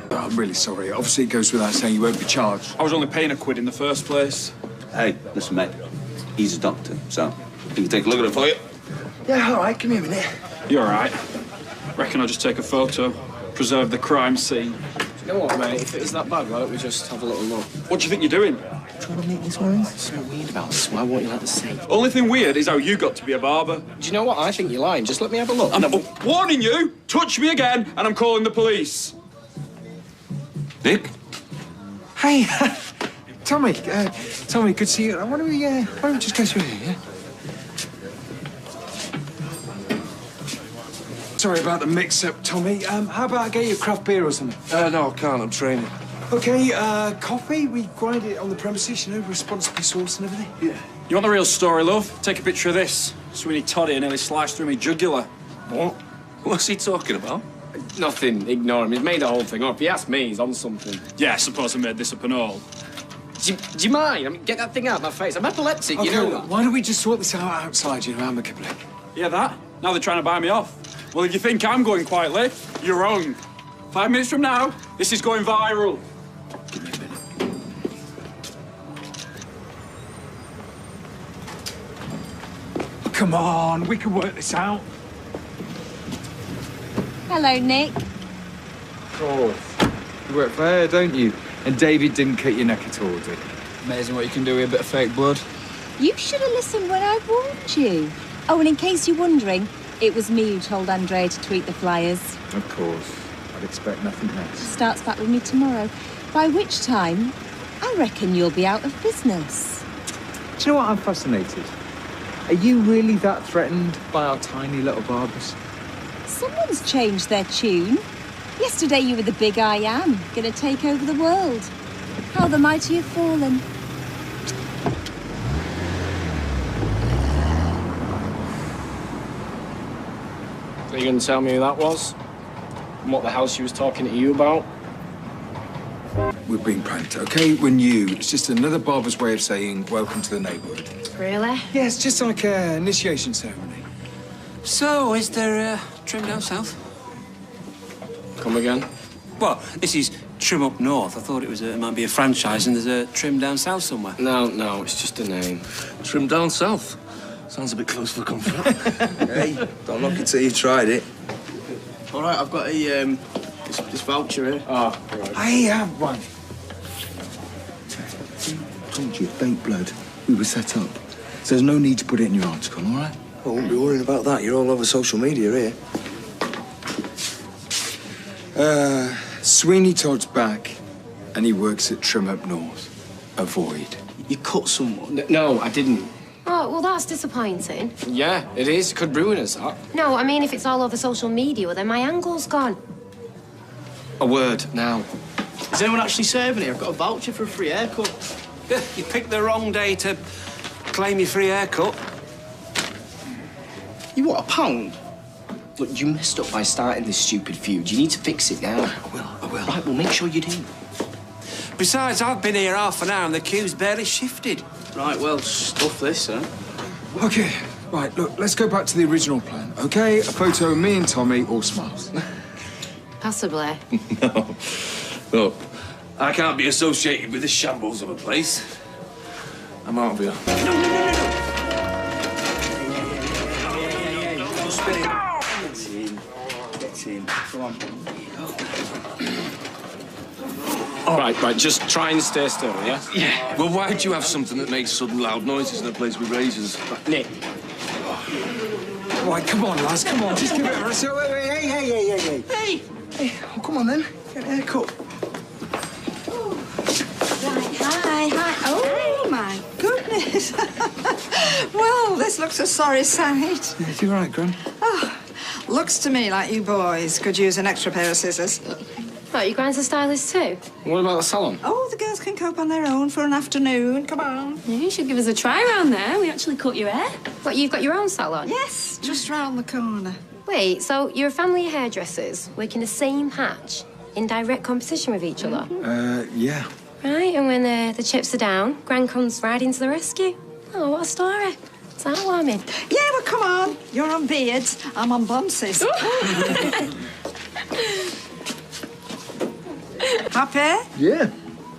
Oh, I'm really sorry. Obviously, it goes without saying you won't be charged. I was only paying £1 in the first place. Hey, listen, mate. He's a doctor, so he can take a look at it for you. Yeah, all right, give me a minute. You all right? Reckon I'll just take a photo, preserve the crime scene. You know what, mate? If it is that bad, why don't we just have a little look? What do you think you're doing? Trying to make this one. There's something weird about this. Why won't you let us see? Only thing weird is how you got to be a barber. Do you know what? I think you're lying. Just let me have a look. I'm warning you, touch me again, and I'm calling the police. Nick? Hey, Tommy. Tommy, good to see you. Why don't we just go through here, yeah? Sorry about the mix-up, Tommy. How about I get you a craft beer or something? No, I can't. I'm training. Okay, coffee? We grind it on the premises, you know, responsibly sourced and everything. Yeah. You want the real story, love? Take a picture of this. Sweeney Toddy nearly sliced through me jugular. What? What's he talking about? Nothing. Ignore him. He's made the whole thing up. If you ask me, he's on something. Yeah, I suppose I made this up and all. Do you mind? I mean, get that thing out of my face. I'm epileptic, you know that. Why don't we just sort this out outside, you know, amicably? Yeah, that? Now they're trying to buy me off. Well, if you think I'm going quietly, you're wrong. 5 minutes from now, this is going viral. Give me a minute. Come on, we can work this out. Hello, Nick. Of course. You work for her, don't you? And David didn't cut your neck at all, did he? Amazing what you can do with a bit of fake blood. You should have listened when I warned you. Oh, and in case you're wondering, it was me who told Andrea to tweet the flyers. Of course. I'd expect nothing less. Starts back with me tomorrow, by which time I reckon you'll be out of business. Do you know what? I'm fascinated. Are you really that threatened by our tiny little barbers? Someone's changed their tune. Yesterday you were the big I am, gonna take over the world. How the mighty have fallen. Are you going to tell me who that was? And what the hell she was talking to you about? We're being pranked, okay? We're new. It's just another barber's way of saying welcome to the neighbourhood. Really? Yeah, it's just like an initiation ceremony. So, is there trim down south? Come again? Well, this is Trim Up North. I thought it might be a franchise and there's a Trim down south somewhere. No, it's just a name. Trim down south. Sounds a bit close for comfort. Hey, don't knock it till you've tried it. All right, I've got a this voucher here. Oh, right. I have one. I told you, fake blood. We were set up. So there's no need to put it in your article, all right? I won't be worrying about that. You're all over social media here. Sweeney Todd's back, and he works at Trim Up North. Avoid. You cut someone? No, I didn't. Oh, well, that's disappointing. Yeah, it is. Could ruin us, that. No, I mean, if it's all over social media, well, then my angle's gone. A word, now. Is anyone actually serving here? I've got a voucher for a free haircut. Yeah, you picked the wrong day to claim your free haircut. You want £1? Look, you messed up by starting this stupid feud. You need to fix it now. I will. Right, well, make sure you do. Besides, I've been here half an hour and the queue's barely shifted. Right, well, stuff this, huh? Okay, right, look, let's go back to the original plan, okay? A photo of me and Tommy, all smiles. Possibly. No. Look, I can't be associated with the shambles of a place. I'm out of here. No. Get in. Come on. Right, just try and stay still, yeah? Yeah. Well, why'd you have something that makes sudden loud noises in a place with razors? Nick. Right, come on, lads, come on. Just give it a rest. Hey! Hey, oh, come on then. Get a haircut. Hi. Oh, my goodness. Well, this looks a sorry sight. Yeah, you're right, Gran. Oh, looks to me like you boys could use an extra pair of scissors. What, you grind's a stylist too? What about the salon? Oh, the girls can cope on their own for an afternoon. Come on. Yeah, you should give us a try around there. We actually cut your hair. What, you've got your own salon? Yes, just round the corner. Wait, so you're a family of hairdressers working the same patch in direct competition with each other? Yeah. Right, and when the chips are down, Gran comes right into the rescue. Oh, what a story. It's heartwarming. Yeah, we're come on. You're on beards. I'm on bonces. Happy? Yeah.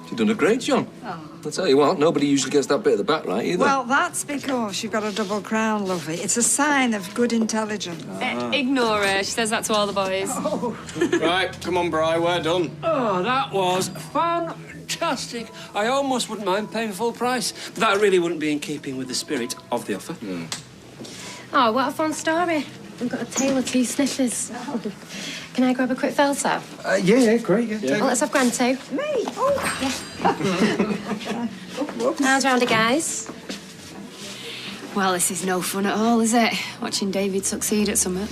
You've done a great job. Oh. I'll tell you what, nobody usually gets that bit at the back right either. Well, that's because you've got a double crown, lovey. It's a sign of good intelligence. Ignore her. She says that to all the boys. Right, come on, Bri, we're done. Oh, that was fantastic. I almost wouldn't mind paying full price, but that really wouldn't be in keeping with the spirit of the offer. Oh, what a fun story. I've got a tale of two sniffers. Can I grab a quick photo? Yeah, great. Yeah. Well, let's have Gran too. Me? Oh. How's round it, guys? Well, this is no fun at all, is it? Watching David succeed at something.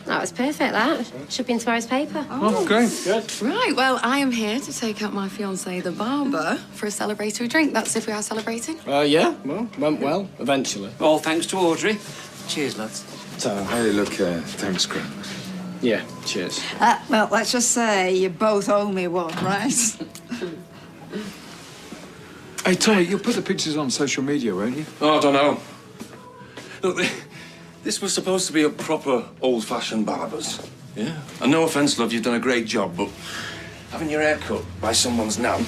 That was perfect, that. Should be in tomorrow's paper. Oh, great. Good. Right, well, I am here to take out my fiancé, the barber, for a celebratory drink. That's if we are celebrating. Yeah, well, went well, eventually. All thanks to Audrey. Cheers, lads. So, Hey, look, thanks, Graham. yeah, cheers. Well, let's just say you both owe me one, right? Hey, Tommy, you'll put the pictures on social media, won't you? Oh, I don't know. Look, this was supposed to be a proper old-fashioned barber's. Yeah. And no offence, love, you've done a great job, but having your hair cut by someone's nan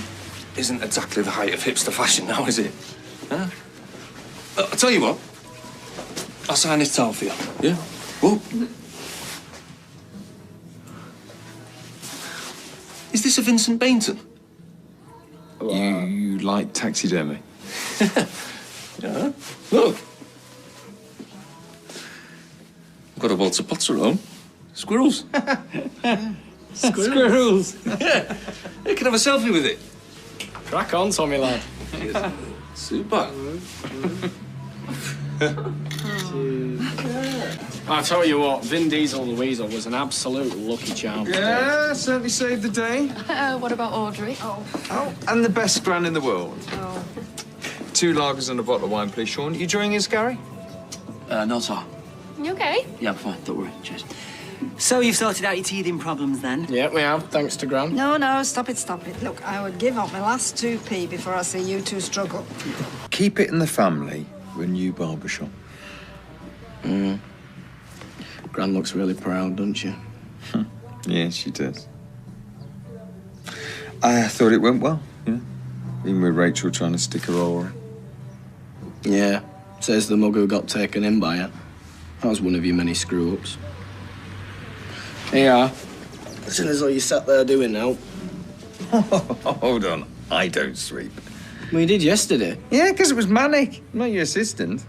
isn't exactly the height of hipster fashion now, is it? Huh? I'll tell you what. I'll sign this towel for you. Yeah? Whoa. Is this a Vincent Bainton? You like taxidermy? Yeah. Look. I've got a waltz of pots around. Squirrels. Squirrels. Yeah. You can have a selfie with it. Crack on, Tommy, lad. Super. I tell you what, Vin Diesel the Weasel was an absolute lucky charm. Yeah, certainly saved the day. What about Audrey? Oh, and the best Gran in the world. Oh. 2 lagers and a bottle of wine, please, Sean. You enjoying this, Gary? No, sir. You okay? Yeah, I'm fine. Don't worry. Cheers. So you've sorted out your teething problems then? Yeah, we have, thanks to Gran. No, stop it. Look, I would give up my last 2p before I see you two struggle. Keep it in the family. We're new barbershop. Gran looks really proud, doesn't she? Yeah, she does. I thought it went well, yeah. Even with Rachel trying to stick her all around. Yeah, says the mug who got taken in by her. That was one of your many screw-ups. Here you are. Listen as though you sat there doing now. Hold on, I don't sweep. Well, you did yesterday. Yeah, because it was manic. I'm not your assistant.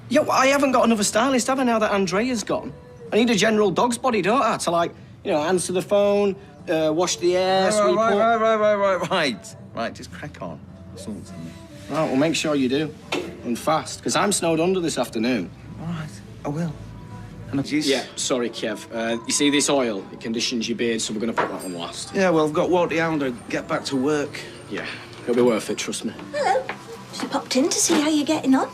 Yeah, well, I haven't got another stylist, have I, now that Andrea's gone? I need a general dog's body, don't I? To, like, you know, answer the phone, wash the air, sweep up. Right, just crack on. Sort of thing. Right, well, make sure you do. And fast, because I'm snowed under this afternoon. All right, I will. And Yeah, sorry, Kev. You see this oil? It conditions your beard, so we're going to put that on last. Yeah, well, I've got Walty Hound to get back to work. Yeah, it'll be worth it, trust me. Hello. Just popped in to see how you're getting on.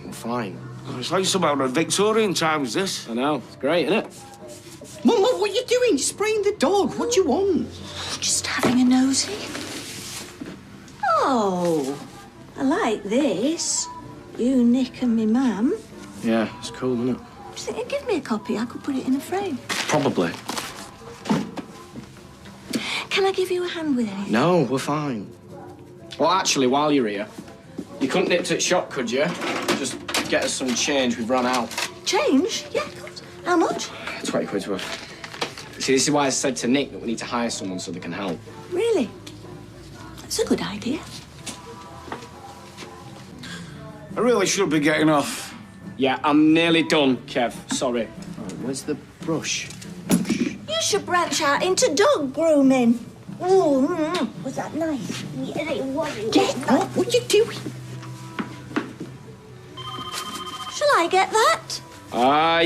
Well, fine. Oh, it's like some out of Victorian times, this. I know. It's great, isn't it? Mum, what are you doing? You're spraying the dog. What do you want? Just having a nosy. Oh, I like this. You, Nick, and me mum. Yeah, it's cool, isn't it? Do you think you'd give me a copy? I could put it in a frame. Probably. Can I give you a hand with anything? No, we're fine. Well, actually, while you're here, you couldn't nip to the shop, could you? Just get us some change. We've run out. Change? Yeah, of course. How much? 20 quid's worth. See, this is why I said to Nick that we need to hire someone so they can help. Really? That's a good idea. I really should be getting off. Yeah, I'm nearly done, Kev. Sorry. Oh, where's the brush? You should branch out into dog grooming. Oh, was that nice? Yeah, it was. Get up! What are you doing? Shall I get that?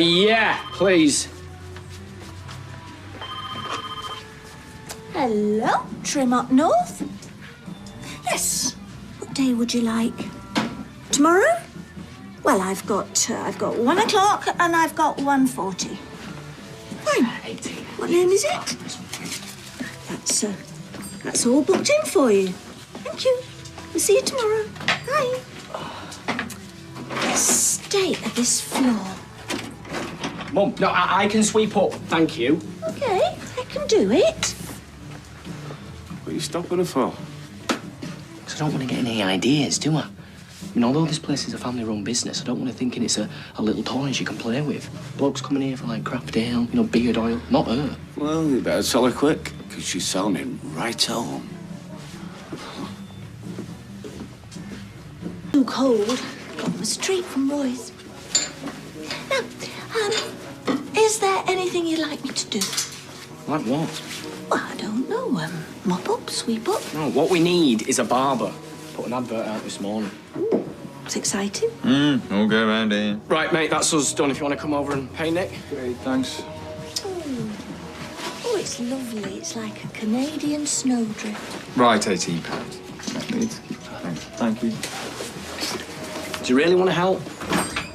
Yeah, please. Hello, Trim Up North. Yes. What day would you like? Tomorrow? Well, I've got 1 o'clock and I've got 1:40. Fine. 18. What name is it? That's all booked in for you. Thank you. We'll see you tomorrow. Bye. Yes. state of this floor? Mum, no, I can sweep up, thank you. Okay, I can do it. What are you stopping her for? Because I don't want to get any ideas, do I? I mean, although this place is a family-run business, I don't want her thinking it's a little toy she can play with. Blokes coming here for, like, craft ale, you know, beard oil. Not her. Well, you better tell her quick, because she's selling it right home. Too cold. Got them straight from Roy's. Now, is there anything you'd like me to do? Like what? Well, I don't know. Mop up, sweep up. No, what we need is a barber. Put an advert out this morning. It's exciting. All go round here. Right, mate, that's us done. If you want to come over and pay Nick. Great, thanks. Oh, it's lovely. It's like a Canadian snowdrift. Right, £18. Thank you. Do you really want to help?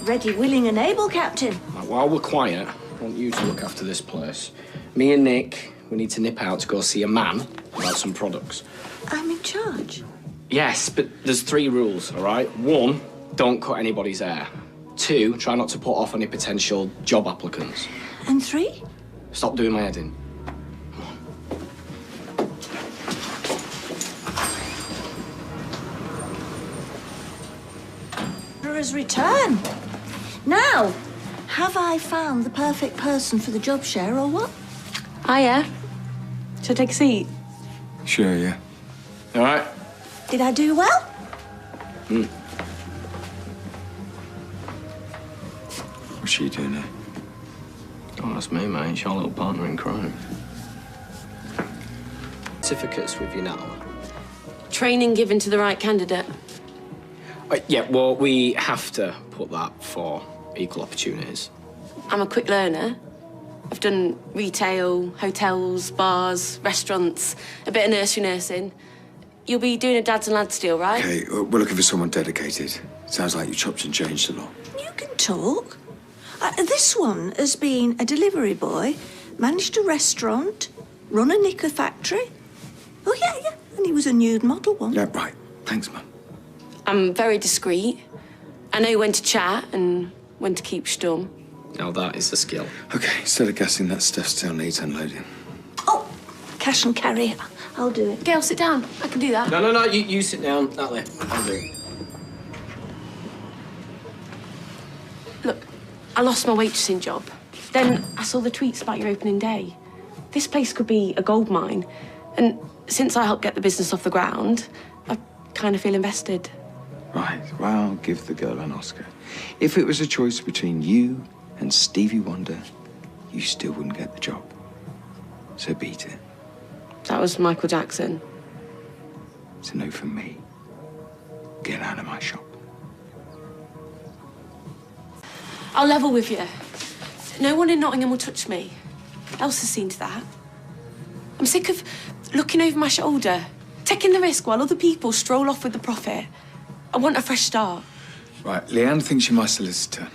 Ready, willing and able, Captain. Right, while we're quiet, I want you to look after this place. Me and Nick, we need to nip out to go see a man about some products. I'm in charge. Yes, but there's 3 rules, all right? 1, don't cut anybody's hair. 2, try not to put off any potential job applicants. And 3? Stop doing my head in. Has returned. Now, have I found the perfect person for the job share or what? Hiya. Should I take a seat? Sure, yeah. All right. Did I do well? What's she doing there? Oh, that's me, mate. It's your little partner in crime. Certificates with you now. Training given to the right candidate. Yeah, well, we have to put that for equal opportunities. I'm a quick learner. I've done retail, hotels, bars, restaurants, a bit of nursery nursing. You'll be doing a dads and lads deal, right? Okay, we're looking for someone dedicated. Sounds like you chopped and changed a lot. You can talk. This one has been a delivery boy, managed a restaurant, run a knicker factory. Oh, yeah, and he was a nude model once. Yeah, right. Thanks, Mum. I'm very discreet. I know when to chat and when to keep stum. Now that is the skill. Okay, instead of guessing, that stuff still needs unloading. Oh, cash and carry. I'll do it. Gail, sit down. I can do that. No, you sit down. That way. I'll do it. Look, I lost my waitressing job. Then I saw the tweets about your opening day. This place could be a gold mine. And since I helped get the business off the ground, I kind of feel invested. Right, well, I'll give the girl an Oscar. If it was a choice between you and Stevie Wonder, you still wouldn't get the job. So beat it. That was Michael Jackson. It's a no from me. Get out of my shop. I'll level with you. No one in Nottingham will touch me. Elsa's seen to that. I'm sick of looking over my shoulder, taking the risk while other people stroll off with the profit. I want a fresh start. Right, Leanne thinks you're my solicitor.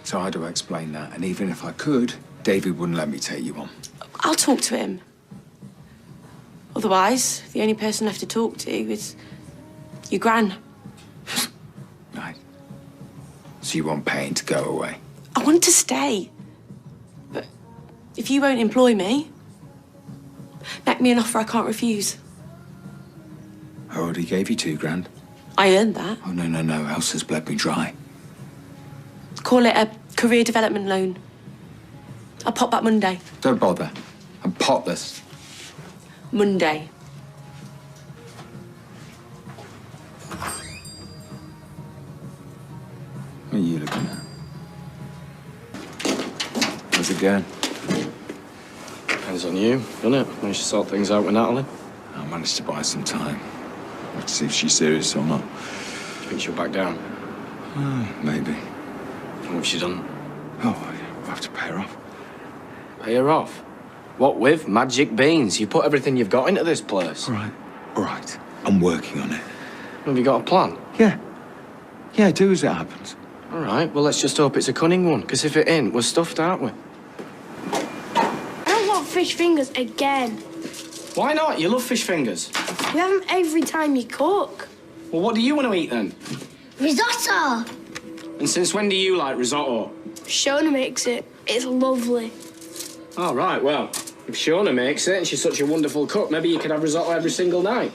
So I had to explain that. And even if I could, David wouldn't let me take you on. I'll talk to him. Otherwise, the only person left to talk to is your gran. Right. So you want Payne to go away? I want to stay. But if you won't employ me, make me an offer I can't refuse. I already gave you £2,000. I earned that. Oh, no, Elsa's bled me dry. Call it a career development loan. I'll pop back Monday. Don't bother. I'm potless. Monday. What are you looking at? How's it going? Depends on you, doesn't it? Managed to sort things out with Natalie. I managed to buy some time. Let's see if she's serious or not. Do you think she'll back down? Maybe. What have she done? Oh, I'll have to pay her off. Pay her off? What with? Magic beans. You put everything you've got into this place. All right. I'm working on it. Have you got a plan? Yeah, I do as it happens. All right, well, let's just hope it's a cunning one, because if it ain't, we're stuffed, aren't we? I don't want fish fingers again. Why not? You love fish fingers. You have them every time you cook. Well, what do you want to eat, then? Risotto. And since when do you like risotto? Shona makes it. It's lovely. Oh, right, well, if Shona makes it and she's such a wonderful cook, maybe you could have risotto every single night.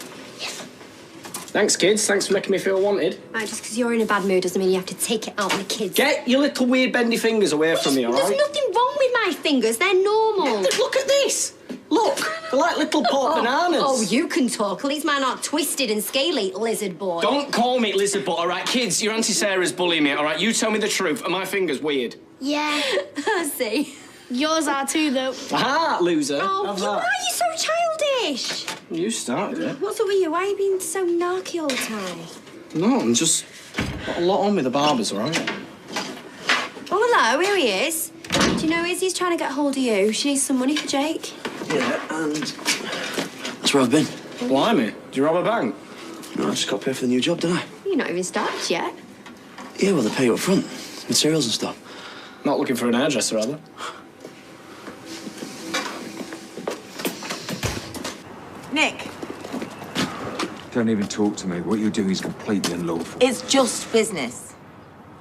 Thanks, kids. Thanks for making me feel wanted. Right, just because you're in a bad mood doesn't mean you have to take it out on the kids. Get your little weird bendy fingers away from me, all right? There's nothing wrong with my fingers. They're normal. Look at this. Look, they're like little pot bananas. Oh, you can talk. At least mine aren't twisted and scaly, lizard boy. Don't call me lizard butt, all right? Kids, your Auntie Sarah's bullying me, all right? You tell me the truth. Are my fingers weird? Yeah. I see. Yours are too, though. Aha, loser. Oh, Have why are that. you so childish? You started it. What's up with you? Why are you being so narky all the time? No, I'm just got a lot on with the barbers, all right? Oh, hello, here he is. Do you know Izzy's trying to get hold of you? She needs some money for Jake. Yeah, and that's where I've been. Blimey, did you rob a bank? No, I just got paid for the new job, didn't I? You're not even started yet. Yeah, well, they pay you up front. Materials and stuff. Not looking for an hairdresser, are they? Nick, Don't even talk to me. What you're doing is completely unlawful. it's just business.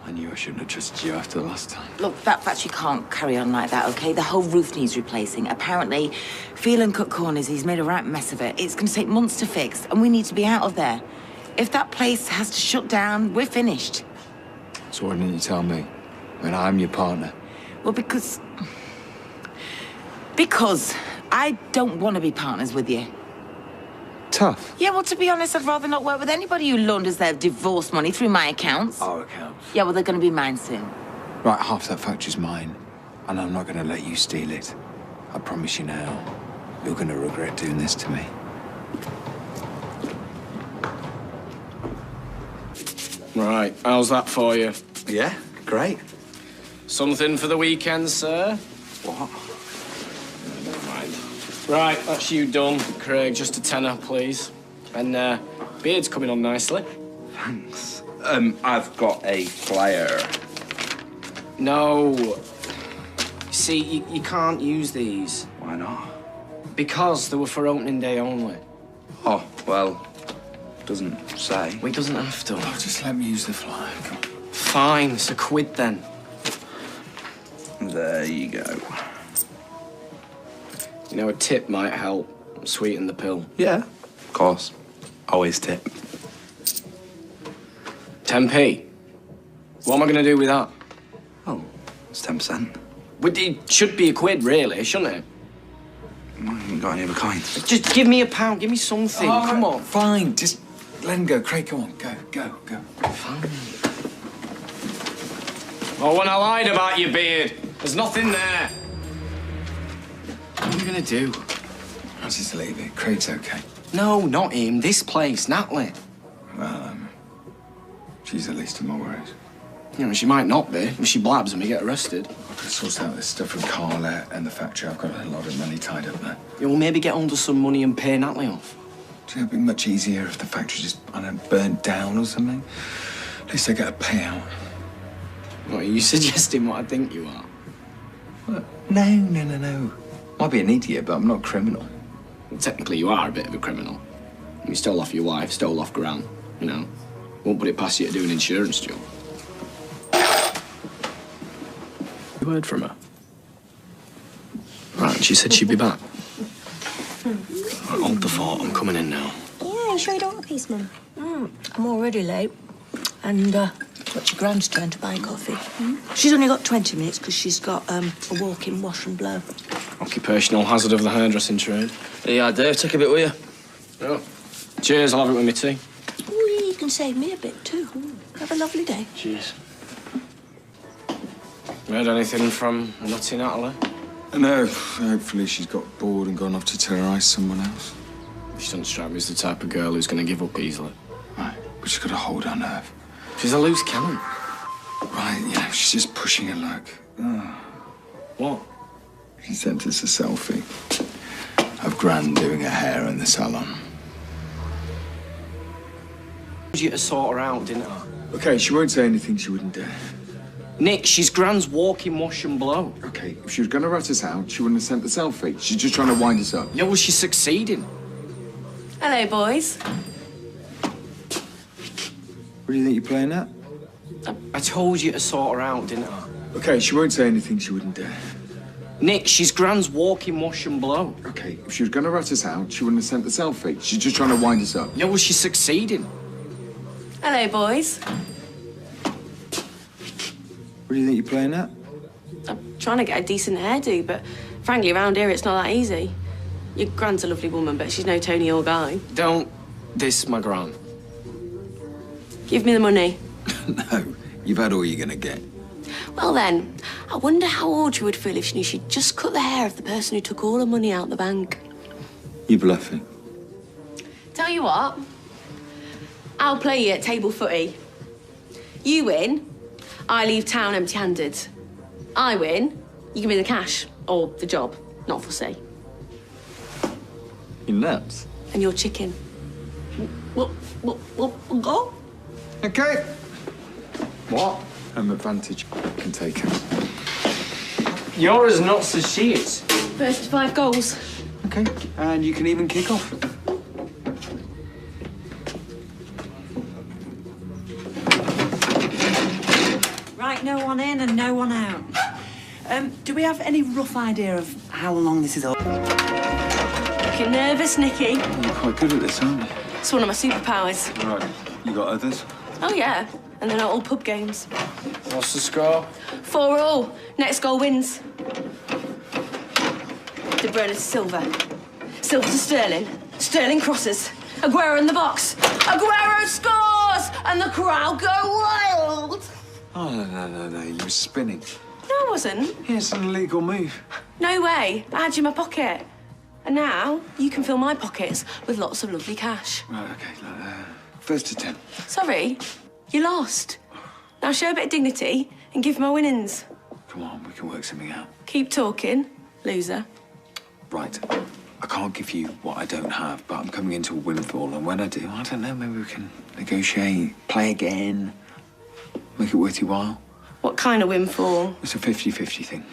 I knew I shouldn't have trusted you after the last time. Look, that factory can't carry on like that, okay? The whole roof needs replacing. Apparently, Phelan cut corners. He's made a right mess of it. It's going to take months to fix, and we need to be out of there. If that place has to shut down, we're finished. So why didn't you tell me? When I'm your partner. Well, because I don't want to be partners with you. Tough. Yeah, well, to be honest, I'd rather not work with anybody who launders their divorce money through my accounts. Our accounts. Yeah, well, they're going to be mine soon. Right, half that factory's mine. And I'm not going to let you steal it. I promise you now. You're going to regret doing this to me. Right, how's that for you? Yeah, great. Something for the weekend, sir? What? Never mind. Right, that's you done, Craig. Just a tenner, please. And, beard's coming on nicely. Thanks. I've got a flyer. No. See, you can't use these. Why not? Because they were for opening day only. Oh, well, doesn't say. We doesn't have to. Oh, just let me use the flyer. Come on. Fine, it's £1 then. There you go. You know, a tip might help sweeten the pill. Yeah, of course. Always tip. 10p. What am I going to do with that? Oh, it's 10%. But it should be £1, really, shouldn't it? I haven't got any other coins. Just give me £1. Give me something. Oh, Come on. Fine, just let him go. Craig, come on. Go. Fine. Oh, when I lied about your beard, there's nothing there. What are you going to do? I'll just leave it. Craig's okay. No, not him. This place, Natalie. Well, she's the least of my worries. You know, she might not be if she blabs and we get arrested. I've got to sort out this stuff from Carla and the factory. I've got a lot of money tied up there. You'll maybe get under some money and pay Natalie off. Do you know, it'd be much easier if the factory just, I don't know, burnt down or something? At least I get a payout. What, are you suggesting what I think you are? What? No. Might be an idiot, but I'm not a criminal. Well, technically, you are a bit of a criminal. You stole off your wife, stole off Gran. You know, won't put it past you to do an insurance job. You heard from her? Right, she said she'd be back. Right, hold the fort. I'm coming in now. Yeah, you sure you don't want a piece, Mum? I'm already late. And, it's your Gran's turn to buy coffee. She's only got 20 minutes because she's got a walk-in wash and blow. Occupational hazard of the hairdressing trade. Yeah, Dave, take a bit with you. Oh. Cheers, I'll have it with me tea. Oh, you can save me a bit too. Have a lovely day. Cheers. Heard anything from Nutty Natalie? No, hopefully she's got bored and gone off to terrorise someone else. She doesn't strike me as the type of girl who's going to give up easily. Right, but she's got to hold her nerve. She's a loose cannon. Right, you know, she's just pushing her luck. Oh. What? She sent us a selfie of Gran doing her hair in the salon. You to sort her out, didn't I? Okay, she won't say anything she wouldn't do. Nick, she's Gran's walking wash and blow. Okay, if she was going to rat us out, she wouldn't have sent the selfie. She's just trying to wind us up. Yeah, well, she's succeeding. Hello, boys. What do you think you're playing at? I told you to sort her out, didn't I? Okay, she won't say anything she wouldn't dare. Nick, she's Gran's walking wash and blow. Okay, if she was going to rat us out, she wouldn't have sent the selfie. She's just trying to wind us up. Yeah, well, she's succeeding. Hello, boys. What do you think you're playing at? I'm trying to get a decent hairdo, but frankly, around here, it's not that easy. Your Gran's a lovely woman, but she's no Tony or Guy. Don't diss my Gran. Give me the money. No, you've had all you're going to get. Well then, I wonder how Audrey would feel if she knew she'd just cut the hair of the person who took all her money out the bank. You're bluffing. Tell you what, I'll play you at table footy. You win, I leave town empty-handed. I win, you give me the cash, or the job, not for say. You're nuts. And your chicken. Go. Okay. What? Home advantage can take her. You're as nuts as she is. First to 5 goals. Okay, and you can even kick off. Right, no one in and no one out. Do we have any rough idea of how long this is all? Looking nervous, Nicky. You're quite good at this, aren't you? It's one of my superpowers. Right, you got others? Oh, yeah. And they're not all pub games. What's the score? 4-4. Next goal wins. De Bruyne to Silva. Silva to Sterling. Sterling crosses. Aguero in the box. Aguero scores! And the crowd go wild. Oh, no. You were spinning. No, I wasn't. Yeah, it's an illegal move. No way. I had you in my pocket. And now you can fill my pockets with lots of lovely cash. Right, okay. First to 10. Sorry, you lost. Now show a bit of dignity and give my winnings. Come on, we can work something out. Keep talking, loser. Right. I can't give you what I don't have, but I'm coming into a windfall, and when I do, I don't know, maybe we can negotiate, play again, make it worth your while. What kind of windfall? It's a 50-50 thing.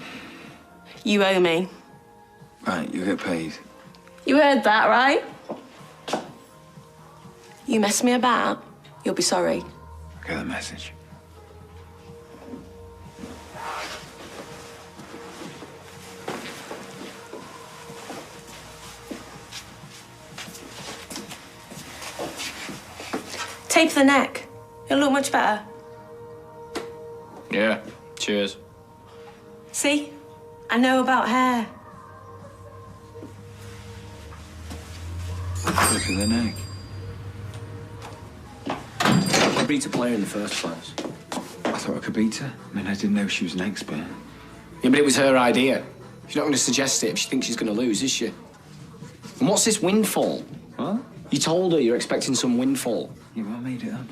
You owe me. Right, you'll get paid. You heard that, right? You mess me about, you'll be sorry. I get the message. Tape the neck. It'll look much better. Yeah, cheers. See? I know about hair. Look at the neck. I beat a player in the first place. I thought I could beat her. I mean, I didn't know she was an expert. Yeah, but it was her idea. She's not going to suggest it if she thinks she's going to lose, is she? And what's this windfall? What? You told her you're expecting some windfall. Yeah, well, I made it up.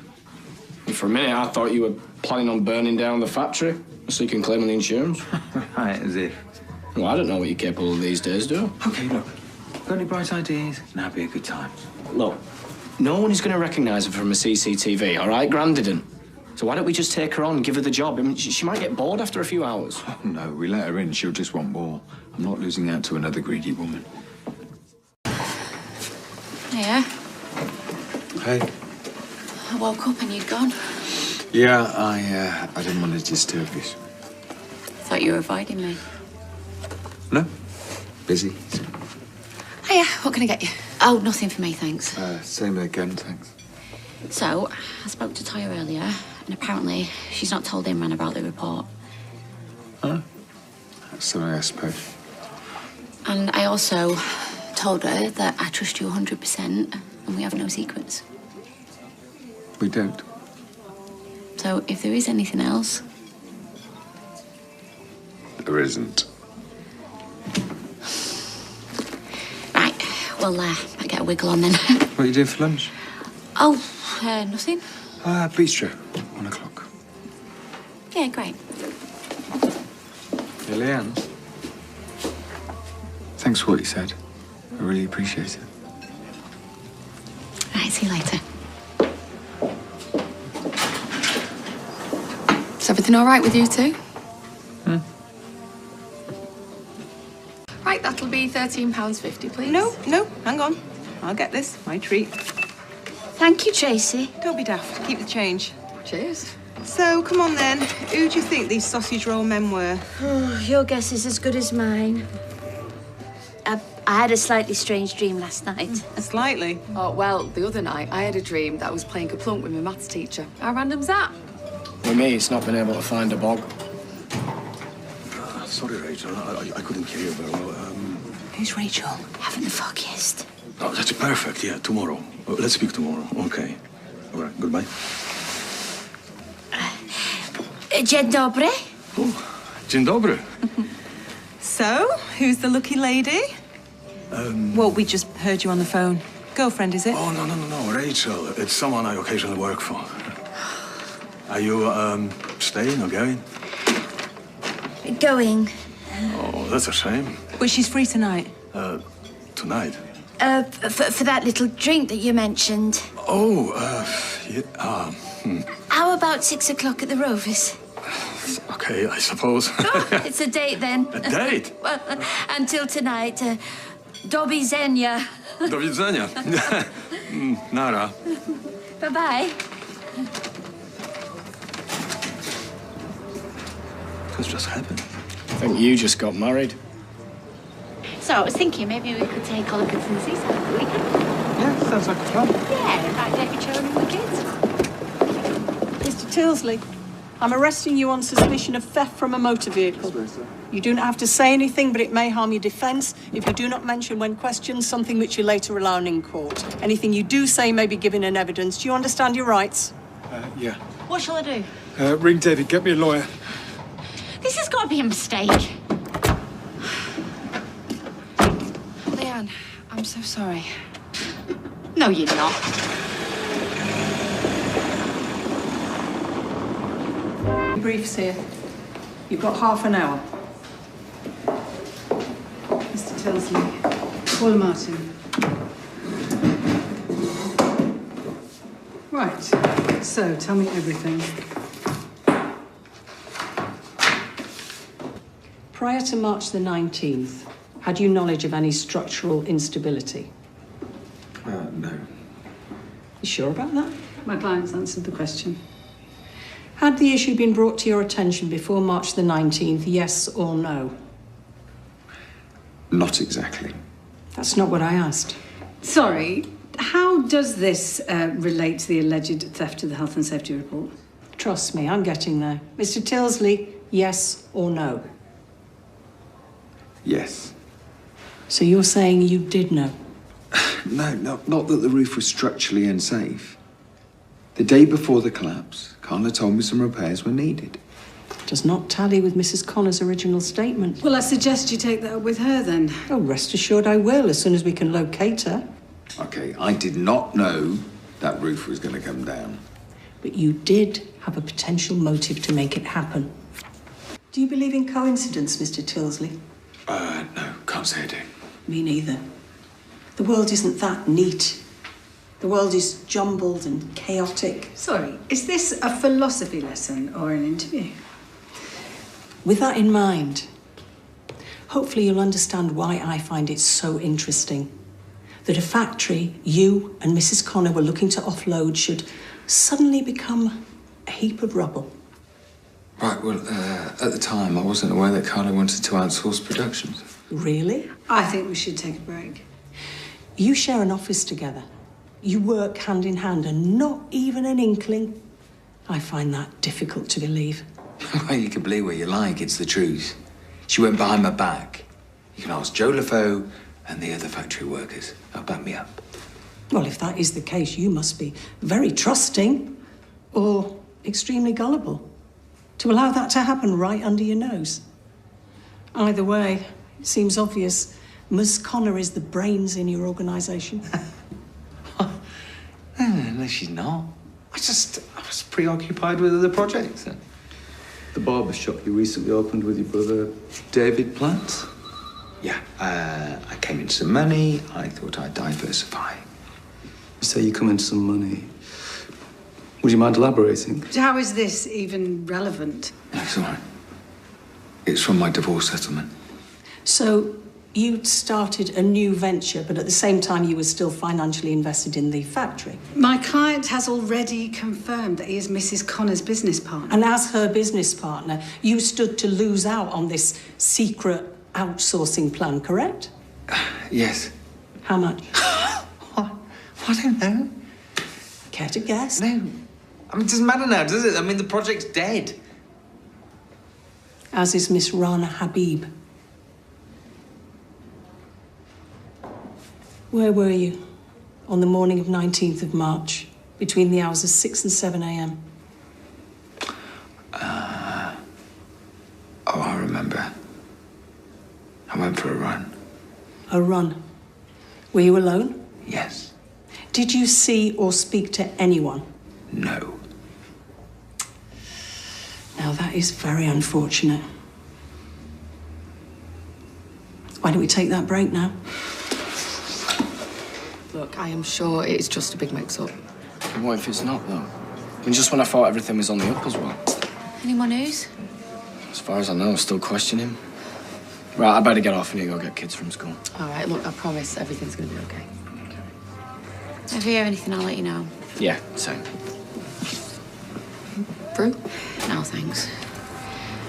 And for a minute, I thought you were planning on burning down the factory so you can claim on the insurance. Right, as if. Well, I don't know what you're capable of these days, do I? Okay, look. Got any bright ideas? Now be a good time. Look, no one is going to recognise her from a CCTV, all right? Gran didn't. So why don't we just take her on and give her the job? I mean, she might get bored after a few hours. Oh, no, we let her in. She'll just want more. I'm not losing out to another greedy woman. Yeah. Hey. I woke up and you'd gone. Yeah, I didn't want to disturb you. Thought you were avoiding me. No. Busy. Hiya, what can I get you? Oh, nothing for me, thanks. Same again, thanks. So, I spoke to Toya earlier, and apparently she's not told Imran about the report. Huh? That's something, I suppose. And I also told her that I trust you 100% and we have no secrets. We don't. So, if there is anything else... There isn't. Right, well, I get a wiggle on then. What are you doing for lunch? Oh, nothing. Bistro, 1 o'clock. Yeah, great. Hey, Leanne. Thanks for what you said. I really appreciate it. Right, see you later. Is everything all right with you two? Right, that'll be £13.50, please. No, hang on. I'll get this. My treat. Thank you, Tracy. Don't be daft. Keep the change. Cheers. So, come on then. Who do you think these sausage roll men were? Oh, your guess is as good as mine. I had a slightly strange dream last night. Slightly? Oh, well, the other night I had a dream that I was playing Kaplunk with my maths teacher. How random's that? With me, it's not been able to find a bog. Sorry, Rachel. I couldn't hear you very well. Who's Rachel? Haven't the foggiest. Oh, that's perfect. Yeah, tomorrow. Let's speak tomorrow. Okay. All right. Goodbye. Dzień dobry. Dzień dobry. So, who's the lucky lady? Well, we just heard you on the phone. Girlfriend, is it? Oh, no, Rachel. It's someone I occasionally work for. Are you, staying or going? Going. Oh, that's a shame. But she's free tonight. Tonight? For that little drink that you mentioned. Oh, yeah, How about 6 o'clock at the Rovers? Okay, I suppose. It's a date then. A date? Well, until tonight. Do widzenia. Do widzenia. Nara. Bye-bye. What's just happened? I think you just got married. So I was thinking maybe we could take Oliver to the seaside for the weekend. Yeah, sounds like a plan. Yeah, invite David, Shona and the kids. Mr. Tilsley, I'm arresting you on suspicion of theft from a motor vehicle. You do not have to say anything, but it may harm your defence if you do not mention when questioned something which you later rely on in court. Anything you do say may be given in evidence. Do you understand your rights? Yeah. What shall I do? Ring David, get me a lawyer. This has got to be a mistake. Leanne, I'm so sorry. No, you're not. Briefs here. You've got half an hour. Mr. Tilsley, Paul Martin. Right, so tell me everything. Prior to March the 19th, had you knowledge of any structural instability? No. You sure about that? My client's answered the question. Had the issue been brought to your attention before March the 19th, yes or no? Not exactly. That's not what I asked. Sorry, how does this relate to the alleged theft of the health and safety report? Trust me, I'm getting there. Mr. Tilsley, yes or no? Yes. So you're saying you did know? No, not that the roof was structurally unsafe. The day before the collapse, Carla told me some repairs were needed. Does not tally with Mrs. Connor's original statement. Well, I suggest you take that up with her then. Oh, rest assured I will, as soon as we can locate her. Okay, I did not know that roof was going to come down. But you did have a potential motive to make it happen. Do you believe in coincidence, Mr. Tilsley? No, can't say I do. Me neither. The world isn't that neat. The world is jumbled and chaotic. Sorry, is this a philosophy lesson or an interview? With that in mind, hopefully you'll understand why I find it so interesting that a factory you and Mrs. Connor were looking to offload should suddenly become a heap of rubble. Right, well, at the time, I wasn't aware that Carla wanted to outsource productions. Really? I think we should take a break. You share an office together. You work hand in hand and not even an inkling. I find that difficult to believe. Well, you can believe what you like, it's the truth. She went behind my back. You can ask Joe LaFaux and the other factory workers. They'll back me up. Well, if that is the case, you must be very trusting or extremely gullible to allow that to happen right under your nose. Either way, it seems obvious Ms. Connor is the brains in your organisation. No, she's not. I was preoccupied with other projects. The barber shop you recently opened with your brother, David Platt? Yeah, I came into some money. I thought I'd diversify. You say you come into some money. Would you mind elaborating? How is this even relevant? It's all right. It's from my divorce settlement. So, you'd started a new venture, but at the same time you were still financially invested in the factory. My client has already confirmed that he is Mrs. Connor's business partner. And as her business partner, you stood to lose out on this secret outsourcing plan, correct? Yes. How much? I don't know. Care to guess? No. I mean, it doesn't matter now, does it? I mean, the project's dead. As is Miss Rana Habib. Where were you on the morning of 19th of March, between the hours of 6 and 7 a.m.? Oh, I remember. I went for a run. A run. Were you alone? Yes. Did you see or speak to anyone? No. Now, that is very unfortunate. Why don't we take that break now? Look, I am sure it's just a big mix-up. And what if it's not, though? I mean, just when I thought everything was on the up as well. Any more news? As far as I know, I'm still questioning. Right, I better get off and go get kids from school. All right, look, I promise everything's going to be okay. If you hear anything, I'll let you know. Yeah, same. Through? No, thanks.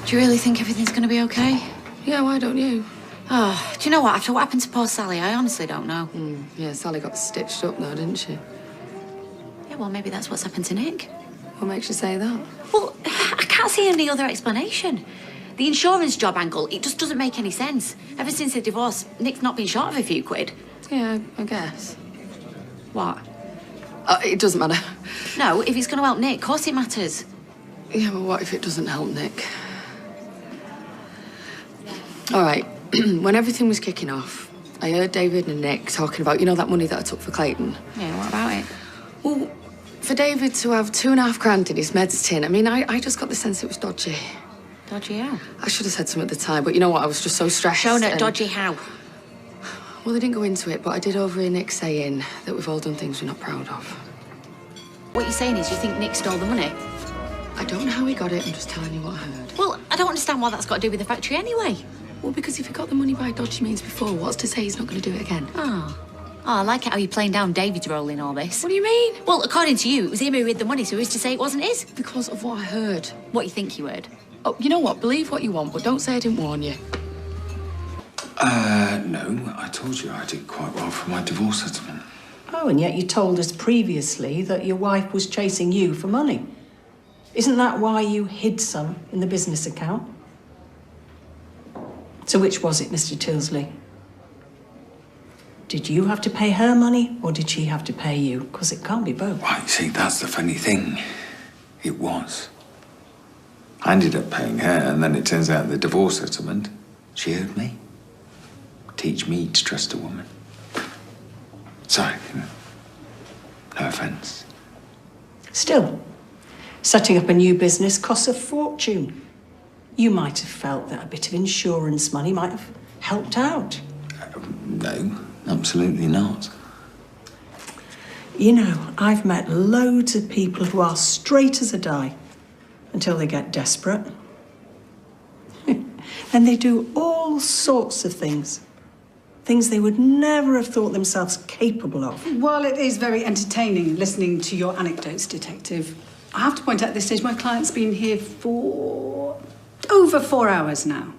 Do you really think everything's going to be okay? Yeah, why don't you? Oh, do you know what? After what happened to poor Sally, I honestly don't know. Yeah, Sally got stitched up though, didn't she? Yeah, well, maybe that's what's happened to Nick. What makes you say that? Well, I can't see any other explanation. The insurance job angle, it just doesn't make any sense. Ever since the divorce, Nick's not been short of a few quid. Yeah, I guess. What? It doesn't matter. No, if it's going to help Nick, of course it matters. Yeah, well, what if it doesn't help Nick? All right, when everything was kicking off, I heard David and Nick talking about, you know, that money that I took for Clayton? Yeah, what about it? Well, for David to have $2.5 in his meds tin, I mean, I just got the sense it was dodgy. Dodgy how? I should have said something at the time, but you know what? I was just so stressed. Shona, and... dodgy how? Well, they didn't go into it, but I did overhear Nick saying that we've all done things we're not proud of. What you're saying is you think Nick stole the money? I don't know how he got it. I'm just telling you what I heard. Well, I don't understand what that's got to do with the factory anyway. Well, because if he got the money by dodgy means before, what's to say he's not going to do it again? Oh, I like it how you're playing down David's role in all this. What do you mean? Well, according to you, it was him who hid the money, so who's to say it wasn't his? Because of what I heard. What you think you heard? Oh, you know what? Believe what you want, but don't say I didn't warn you. No. I told you I did quite well for my divorce settlement. Oh, and yet you told us previously that your wife was chasing you for money. Isn't that why you hid some in the business account? So which was it, Mr. Tilsley? Did you have to pay her money, or did she have to pay you? Because it can't be both. Right, see, that's the funny thing. It was. I ended up paying her, and then it turns out the divorce settlement, she owed me. Teach me to trust a woman. Sorry, no offence. Still, setting up a new business costs a fortune. You might have felt that a bit of insurance money might have helped out. No, absolutely not. You know, I've met loads of people who are straight as a die until they get desperate. And they do all sorts of things. Things they would never have thought themselves capable of. While it is very entertaining listening to your anecdotes, Detective, I have to point out at this stage my client's been here for over 4 hours now.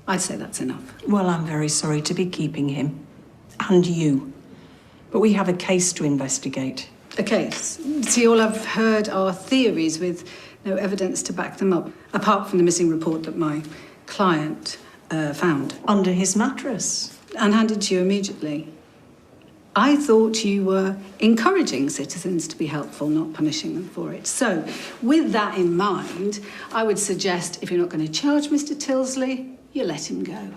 I'd say that's enough. Well, I'm very sorry to be keeping him. And you. But we have a case to investigate. A case? So you all have heard our theories with no evidence to back them up, apart from the missing report that my client found. Under his mattress. And handed to you immediately. I thought you were encouraging citizens to be helpful, not punishing them for it. So, with that in mind, I would suggest if you're not going to charge Mr. Tilsley, you let him go.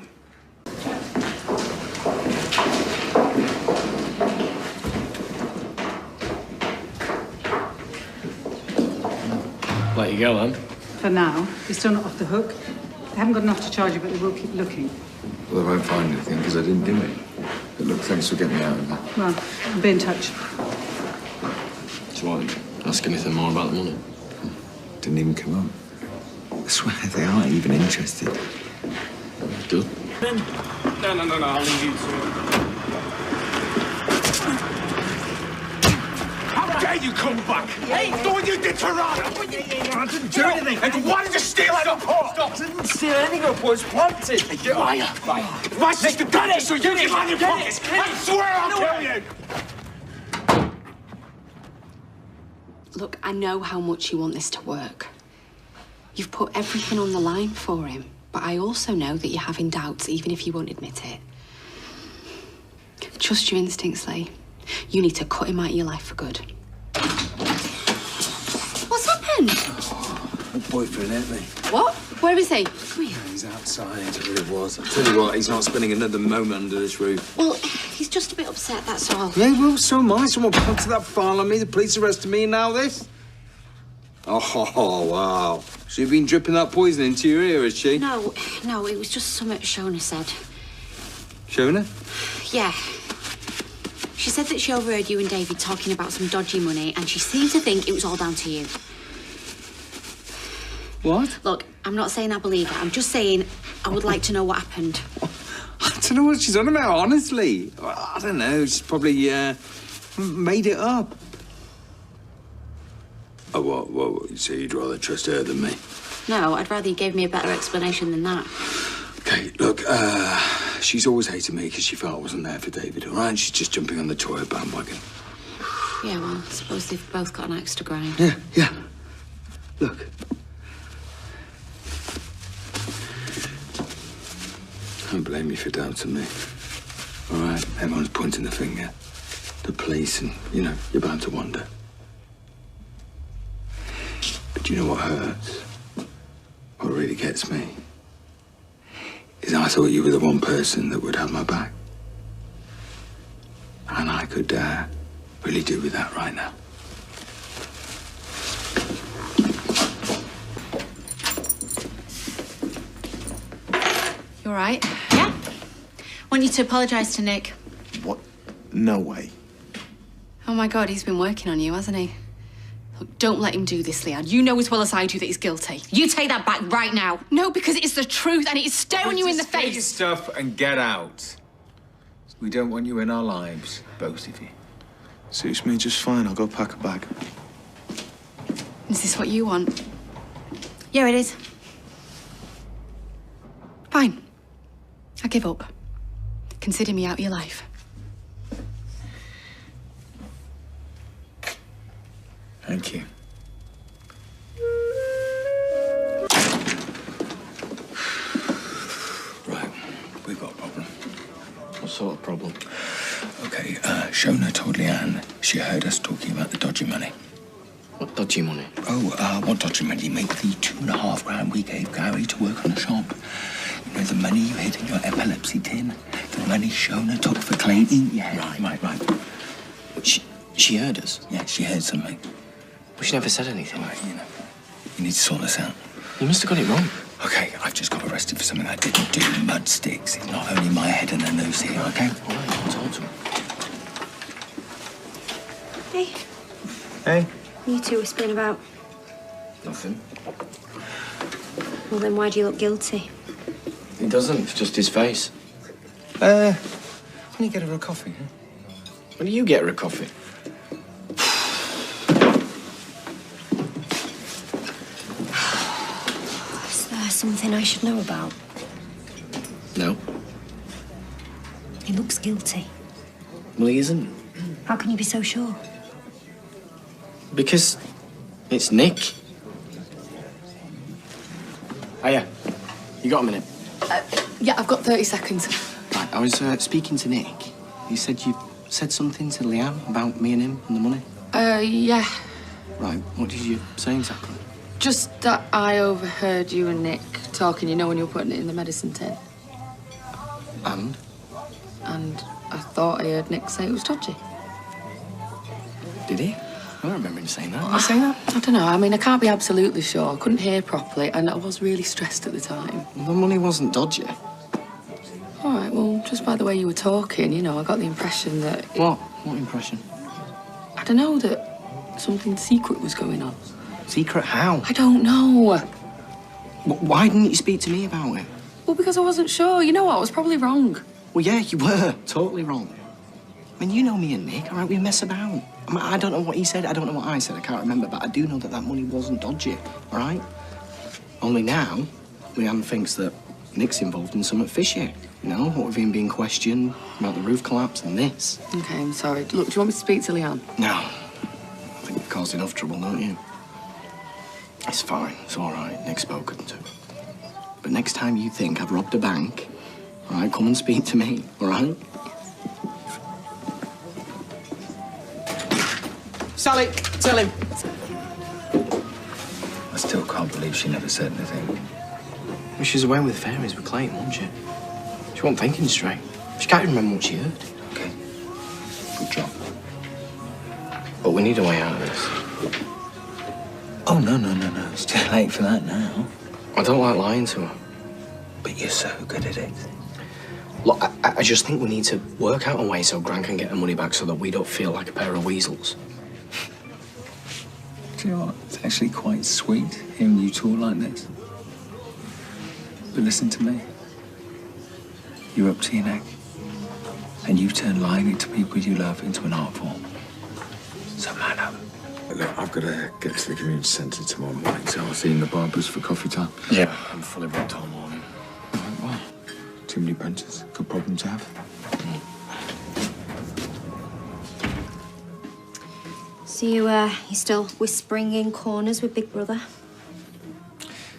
Let you go, then. For now, you're still not off the hook. They haven't got enough to charge you, but they will keep looking. Well, I won't find anything because I didn't do it. But look, thanks for getting me out of that. Well, I'll be in touch. Do you want to ask anything more about the money? Didn't even come up. I swear they aren't even interested. Good. No, I'll leave you to it. How dare you come back? Hey, the one you did to Rana! I didn't do anything. Why did you steal it up? Stop! I didn't steal anything up. It was planted. Hey, get liar. Right. My sister did it, so you give on your pockets. I swear I'll kill you. Look, I know how much you want this to work. You've put everything on the line for him, but I also know that you're having doubts, even if you won't admit it. Trust your instincts, Lee. You need to cut him out of your life for good. What's happened? My boyfriend, ain't me? What? Where is he? Come here. He's outside, whatever it was. I tell you what, he's not spending another moment under this roof. Well, he's just a bit upset, that's all. Yeah, well, so am I. Someone planted that file on me, the police arrested me, and now this. Oh, wow. She's been dripping that poison into your ear, has she? No, it was just something Shona said. Shona? Yeah. She said that she overheard you and David talking about some dodgy money, and she seemed to think it was all down to you. What? Look, I'm not saying I believe it. I'm just saying I would like to know what happened. I don't know what she's on about, honestly. I don't know. She's probably made it up. Oh, what? So you'd rather trust her than me? No, I'd rather you gave me a better explanation than that. Okay, look, she's always hated me because she felt I wasn't there for David, all right? She's just jumping on the Toya bandwagon. Yeah, well, I suppose they've both got an axe to grind. Yeah. Look. I don't blame you for doubting me. All right? Everyone's pointing the finger. The police, and, you know, you're bound to wonder. But do you know what hurts? What really gets me? Is I thought you were the one person that would have my back. And I could really do with that right now. You all right? Yeah. Want you to apologise to Nick. What? No way. Oh, my God, he's been working on you, hasn't he? Look, don't let him do this, Leanne. You know as well as I do that he's guilty. You take that back right now. No, because it's the truth and it's staring you in the face. Take your stuff and get out. We don't want you in our lives, both of you. Suits me just fine. I'll go pack a bag. Is this what you want? Yeah, it is. Fine. I give up. Consider me out of your life. Thank you. Right, we've got a problem. What sort of problem? Okay, Shona told Leanne she heard us talking about the dodgy money. What dodgy money? Oh, what dodgy money? Make the $2.5 grand we gave Gary to work on the shop. You know, the money you hid in your epilepsy tin. The money Shona took for cleaning. Yeah, right. She heard us? Yeah, she heard something. But she never said anything. Right, you know. You need to sort this out. You must have got it wrong. Okay, I've just got arrested for something I didn't do. Mud sticks. It's not only my head and a nose here, okay? All right, I'll talk to him. Hey. Hey. What are you two whispering about? Nothing. Well, then why do you look guilty? He doesn't. It's just his face. Why don't you get her a coffee, huh? When do you get her a coffee? Is there something I should know about? No. He looks guilty. Well, he isn't. How can you be so sure? Because it's Nick. Oh, yeah. You got a minute? Yeah, I've got 30 seconds. Right, I was speaking to Nick. He said you said something to Leanne about me and him and the money. Yeah. Right, what did you say exactly? Just that I overheard you and Nick talking, you know, when you were putting it in the medicine tin. And? And I thought I heard Nick say it was dodgy. Did he? I don't remember him saying that. Did he say that? I don't know. I mean, I can't be absolutely sure. I couldn't hear properly, and I was really stressed at the time. Well, the money wasn't dodgy. All right, well, just by the way you were talking, you know, I got the impression that... What? What impression? I don't know, that something secret was going on. Secret how? I don't know. Why didn't you speak to me about it? Well, because I wasn't sure. You know what? I was probably wrong. Well, yeah, you were. Totally wrong. I mean, you know me and Nick, all right? We mess about. I mean, I don't know what he said. I don't know what I said. I can't remember. But I do know that that money wasn't dodgy, all right? Only now, Leanne thinks that Nick's involved in something fishy. You know, what with him being questioned about the roof collapse and this. Okay, I'm sorry. Look, do you want me to speak to Leanne? No. I think you've caused enough trouble, don't you? It's fine. It's all right. Nick's spoken to. But next time you think I've robbed a bank, all right, come and speak to me, all right? Sally, tell him. I still can't believe she never said anything. Well, she's away with fairies with Clayton, wasn't she? She wasn't thinking straight. She can't even remember what she heard. Okay. Good job. But we need a way out of this. Oh, no. It's too late for that now. I don't like lying to her. But you're so good at it. Look, I just think we need to work out a way so Gran can get her money back so that we don't feel like a pair of weasels. Do you know what? It's actually quite sweet hearing you talk like this. But listen to me. You're up to your neck. And you've turned lying to people you love into an art form. So man up. Look, I've got to get to the community centre tomorrow morning, so I'll see you in the barbers for coffee time. Yeah, I'm fully booked all morning. Well, too many printers. Good problem to have. So you still whispering in corners with Big Brother?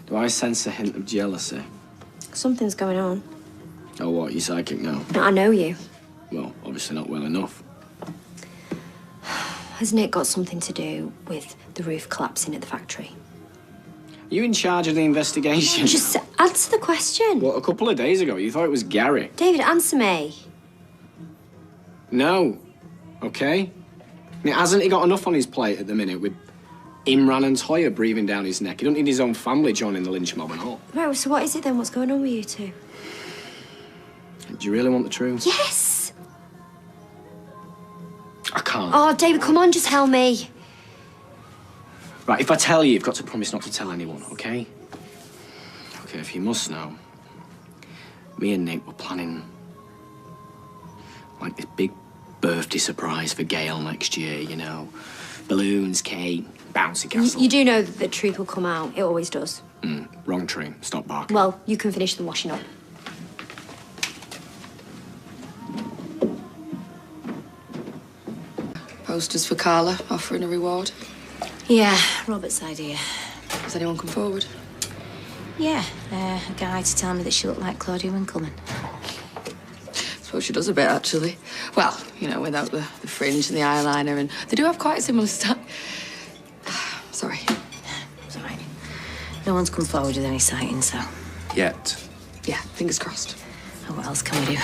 Do I sense a hint of jealousy? Something's going on. Oh, what? You psychic now? I know you. Well, obviously not well enough. Has Nick got something to do with the roof collapsing at the factory? You in charge of the investigation? Just answer the question. What, a couple of days ago, you thought it was Gary? David, answer me. No. Okay? I mean, hasn't he got enough on his plate at the minute with Imran and Toya breathing down his neck? He don't need his own family joining the lynch mob and all. Right, so what is it then? What's going on with you two? Do you really want the truth? Yes! I can't. Oh, David, come on, just tell me. Right, if I tell you, you've got to promise not to tell anyone, okay? Okay, if you must know, me and Nick were planning, like, this big birthday surprise for Gail next year, you know? Balloons, cake, bouncy castle. You do know that the truth will come out. It always does. Wrong tree. Stop barking. Well, you can finish the washing up. Posters for Carla, offering a reward. Yeah, Robert's idea. Has anyone come forward? Yeah, a guy to tell me that she looked like Claudia Winkleman. Suppose she does a bit, actually. Well, you know, without the fringe and the eyeliner, and they do have quite a similar style. Sorry. It's all right. No one's come forward with any sightings, so... Yet. Yeah, fingers crossed. Oh, what else can we do?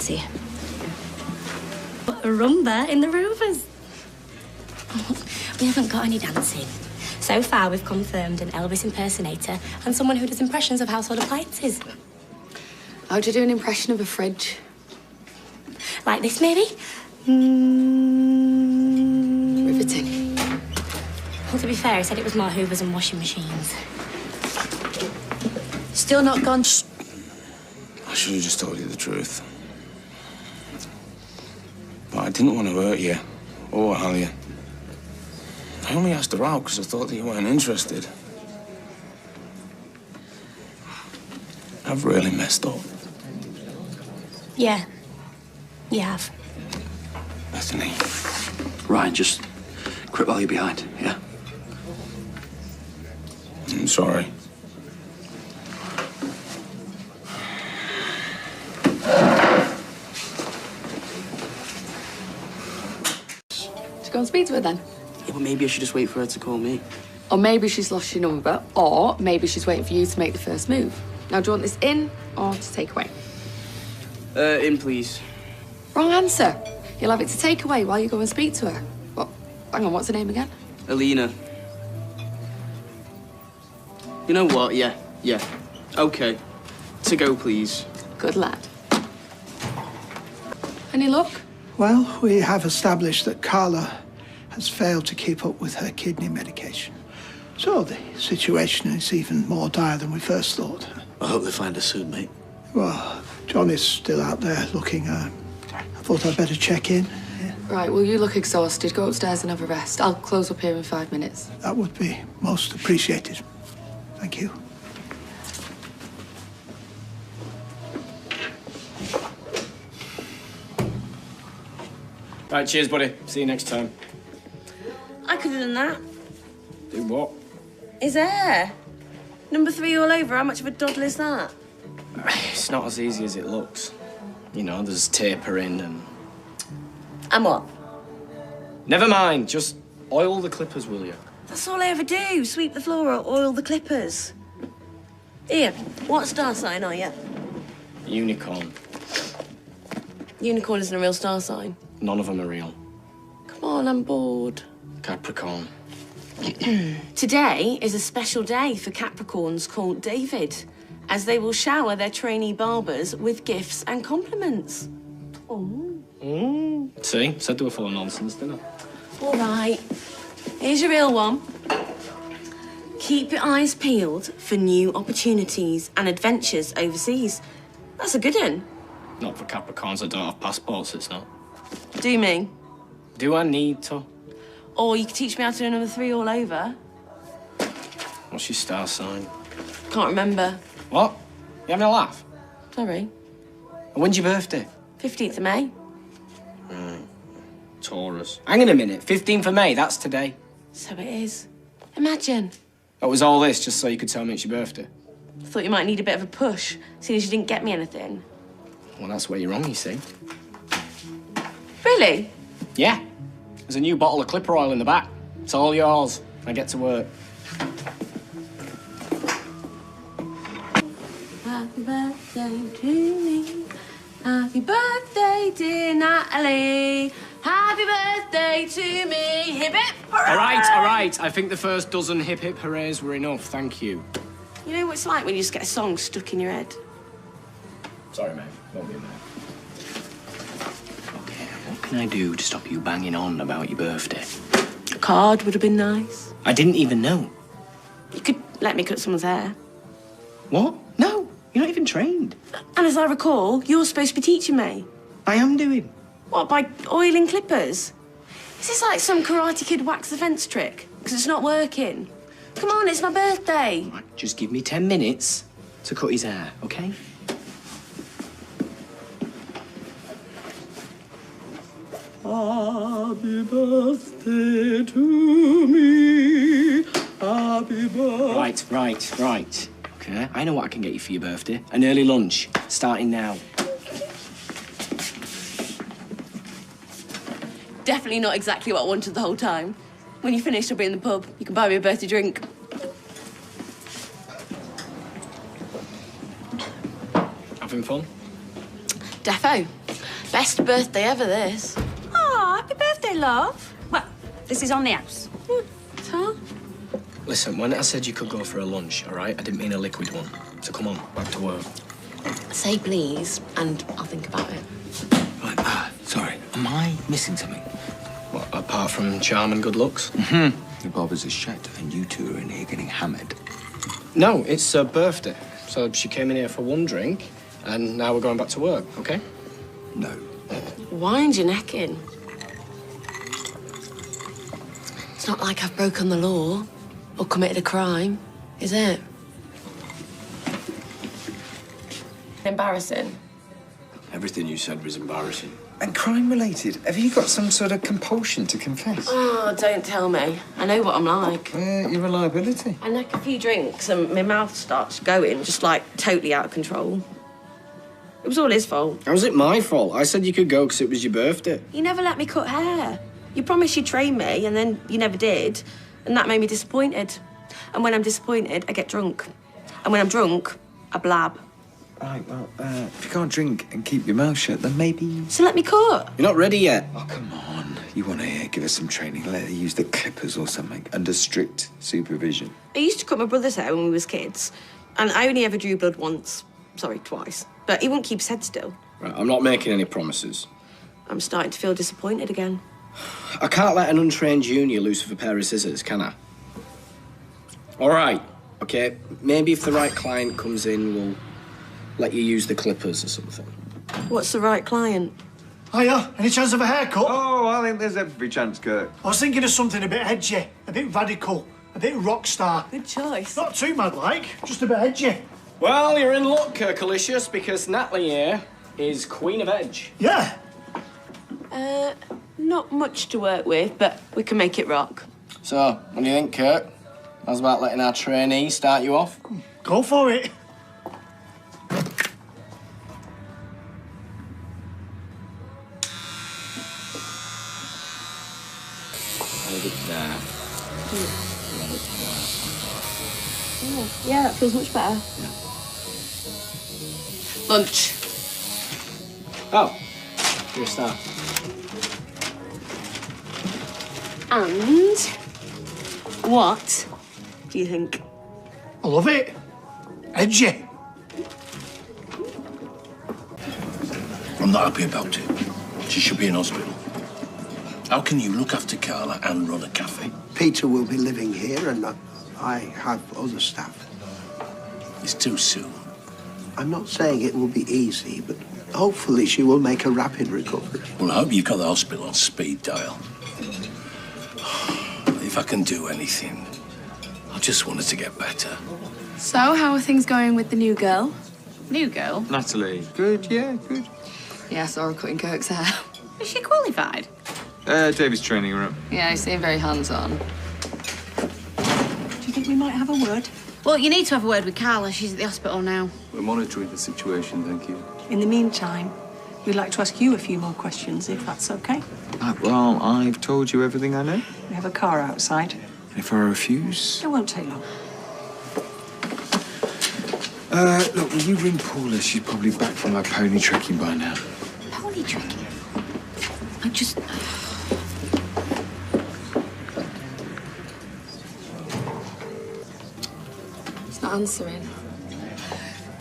See ya. What a rumba in the Rovers. We haven't got any dancing. So far, we've confirmed an Elvis impersonator and someone who does impressions of household appliances. How'd you do an impression of a fridge? Like this, maybe? Riveting. Well, to be fair, he said it was more hoovers and washing machines. Still not gone? I should have just told you the truth. But I didn't want to hurt you or Alia. I only asked her out because I thought that you weren't interested. I've really messed up. Yeah, you have. Bethany. Ryan, just quit while you're behind, yeah? I'm sorry. Should go and speak to her then? Yeah, but maybe I should just wait for her to call me. Or maybe she's lost your number, or maybe she's waiting for you to make the first move. Now, do you want this in or to take away? In, please. Wrong answer. You'll have it to take away while you go and speak to her. Well, hang on, what's her name again? Alina. You know what? Yeah. Okay. To go, please. Good lad. Any luck? Well, we have established that Carla has failed to keep up with her kidney medication. So the situation is even more dire than we first thought. I hope they find her soon, mate. Well, John is still out there looking. I thought I'd better check in. Right, well, you look exhausted. Go upstairs and have a rest. I'll close up here in 5 minutes. That would be most appreciated. Thank you. Right, cheers, buddy. See you next time. I could have done that. Do what? His hair. Number 3 all over. How much of a doddle is that? It's not as easy as it looks. You know, there's tapering and... And what? Never mind, just oil the clippers, will you? That's all I ever do. Sweep the floor or oil the clippers. Here, what star sign are you? Unicorn. Unicorn isn't a real star sign. None of them are real. Come on, I'm bored. Capricorn. Today is a special day for Capricorns called David, as they will shower their trainee barbers with gifts and compliments. Oh. See? Said they were full of nonsense, didn't I? All right. Here's your real one. Keep your eyes peeled for new opportunities and adventures overseas. That's a good one. Not for Capricorns that don't have passports, it's not. Do me. Do I need to? Or you could teach me how to do number 3 all over. What's your star sign? Can't remember. What? You having a laugh? Sorry. When's your birthday? 15th of May. Right. Taurus. Hang on a minute. 15th of May, that's today. So it is. Imagine. That was all this just so you could tell me it's your birthday? Thought you might need a bit of a push, seeing as you didn't get me anything. Well, that's where you're wrong, you see. Really? Yeah. There's a new bottle of clipper oil in the back. It's all yours. I get to work. Happy birthday to me. Happy birthday, dear Natalie. Happy birthday to me. Hip hip hooray! All right. I think the first dozen hip hip hoorays were enough. Thank you. You know what it's like when you just get a song stuck in your head? Sorry, mate. Won't be a minute. Okay, what can I do to stop you banging on about your birthday? A card would have been nice. I didn't even know. You could let me cut someone's hair. What? No, you're not even trained. And as I recall, you're supposed to be teaching me. I am doing. What, by oiling clippers? Is this like some Karate Kid wax the fence trick? Because it's not working. Come on, it's my birthday. Right, just give me 10 minutes to cut his hair, okay? Happy birthday to me. Happy birthday. Right. Okay, I know what I can get you for your birthday. An early lunch, starting now. Definitely not exactly what I wanted the whole time. When you finish, I'll be in the pub. You can buy me a birthday drink. Having fun? Defo. Best birthday ever, this. Oh, happy birthday, love. Well, this is on the house. Huh? Listen, when I said you could go for a lunch, all right, I didn't mean a liquid one. So come on, back to work. Say please, and I'll think about it. Right, sorry, am I missing something? What, apart from charm and good looks? Mm-hmm. The barbers are shut, and you two are in here getting hammered. No, it's her birthday. So she came in here for one drink, and now we're going back to work, okay? No. Wind your neck in. It's not like I've broken the law or committed a crime, is it? Embarrassing. Everything you said was embarrassing. And crime-related? Have you got some sort of compulsion to confess? Oh, don't tell me. I know what I'm like. You're a liability. I neck a few drinks and my mouth starts going, just like totally out of control. It was all his fault. How was it my fault? I said you could go because it was your birthday. You never let me cut hair. You promised you'd train me, and then you never did. And that made me disappointed. And when I'm disappointed, I get drunk. And when I'm drunk, I blab. Right, well, if you can't drink and keep your mouth shut, then maybe... So let me cut. You're not ready yet. Oh, come on. You want to give us some training, let her use the clippers or something, under strict supervision. I used to cut my brother's hair when we was kids. And I only ever drew blood once. Sorry, twice. But he wouldn't keep his head still. Right, I'm not making any promises. I'm starting to feel disappointed again. I can't let an untrained junior loose with a pair of scissors, can I? All right, Okay, maybe if the right client comes in, we'll let you use the clippers or something. What's the right client? Hiya, any chance of a haircut? Oh, I think there's every chance, Kirk. I was thinking of something a bit edgy, a bit radical, a bit rock star. Good choice. Not too mad-like, just a bit edgy. Well, you're in luck, Kirkalicious, because Natalie here is Queen of Edge. Yeah. Not much to work with, but we can make it rock. So, what do you think, Kirk? How's about letting our trainee start you off? Go for it. Hold it there. Hold it there. Yeah, that feels much better. Lunch. Oh, you're a star. And what do you think? I love it. Edgy. I'm not happy about it. She should be in hospital. How can you look after Carla and run a cafe? Peter will be living here, and I have other staff. It's too soon. I'm not saying it will be easy, but hopefully she will make a rapid recovery. Well, I hope you've got the hospital on speed dial. If I can do anything, I just want her to get better. So, how are things going with the new girl? New girl? Natalie. Good, yeah, good. Yeah, I saw her cutting Kirk's hair. Is she qualified? David's training her up. Yeah, he seemed very hands-on. Do you think we might have a word? Well, you need to have a word with Carla. She's at the hospital now. We're monitoring the situation, thank you. In the meantime, we'd like to ask you a few more questions, if that's okay. Well, I've told you everything I know. We have a car outside. If I refuse... It won't take long. Look, will you ring Paula? She's probably back from her pony trekking by now. Pony trekking? I just... He's not answering.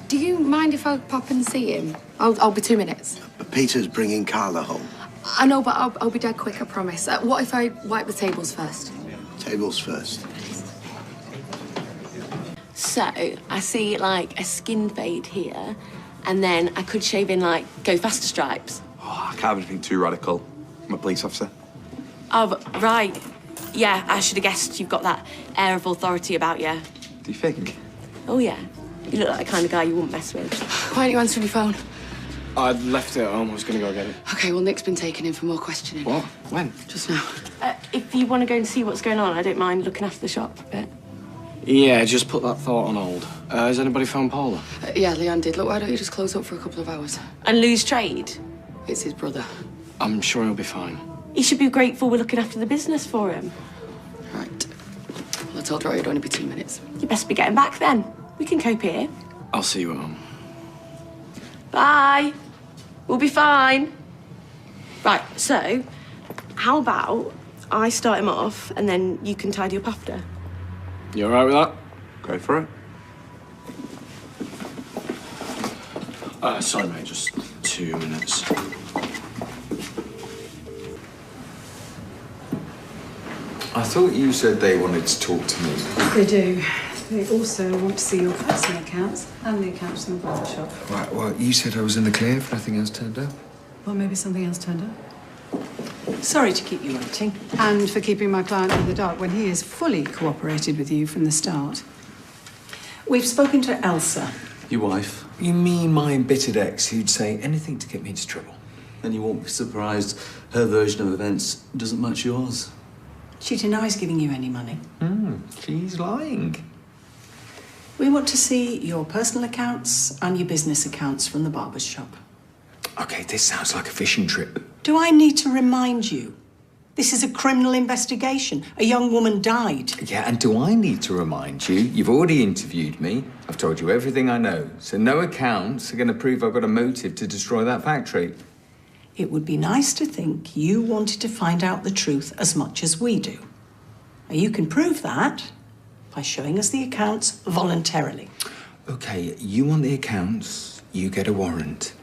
Do you mind if I pop and see him? I'll be 2 minutes. But Peter's bringing Carla home. I know, but I'll be dead quick, I promise. What if I wipe the tables first? Tables first. So, I see, like, a skin fade here, and then I could shave in, like, go faster stripes. Oh, I can't have anything too radical. I'm a police officer. Oh, right. Yeah, I should have guessed you've got that air of authority about you. Do you think? Oh, yeah. You look like the kind of guy you wouldn't mess with. Why aren't you answering your phone? I left it at home. I was going to go get it. OK, well, Nick's been taken in for more questioning. What? When? Just now. If you want to go and see what's going on, I don't mind looking after the shop a bit. Yeah, just put that thought on hold. Has anybody found Paula? Yeah, Leanne did. Look, why don't you just close up for a couple of hours? And lose trade? It's his brother. I'm sure he'll be fine. He should be grateful we're looking after the business for him. Right. Well, I told her it'd only be 2 minutes. You best be getting back then. We can cope here. I'll see you at home. Bye. We'll be fine. Right, so, how about I start him off and then you can tidy up after? You all right with that? Go for it. Sorry, mate, just 2 minutes. I thought you said they wanted to talk to me. They do. They also want to see your personal accounts and the accounts in the barber shop. Right, well, you said I was in the clear if nothing else turned up. Well, maybe something else turned up. Sorry to keep you waiting. And for keeping my client in the dark when he has fully cooperated with you from the start. We've spoken to Elsa. Your wife? You mean my embittered ex who'd say anything to get me into trouble? Then you won't be surprised her version of events doesn't match yours. She denies giving you any money. She's lying. We want to see your personal accounts and your business accounts from the barber's shop. OK, this sounds like a fishing trip. Do I need to remind you? This is a criminal investigation. A young woman died. Yeah, and do I need to remind you? You've already interviewed me. I've told you everything I know. So no accounts are going to prove I've got a motive to destroy that factory. It would be nice to think you wanted to find out the truth as much as we do. Now, you can prove that by showing us the accounts voluntarily. OK, you want the accounts, you get a warrant.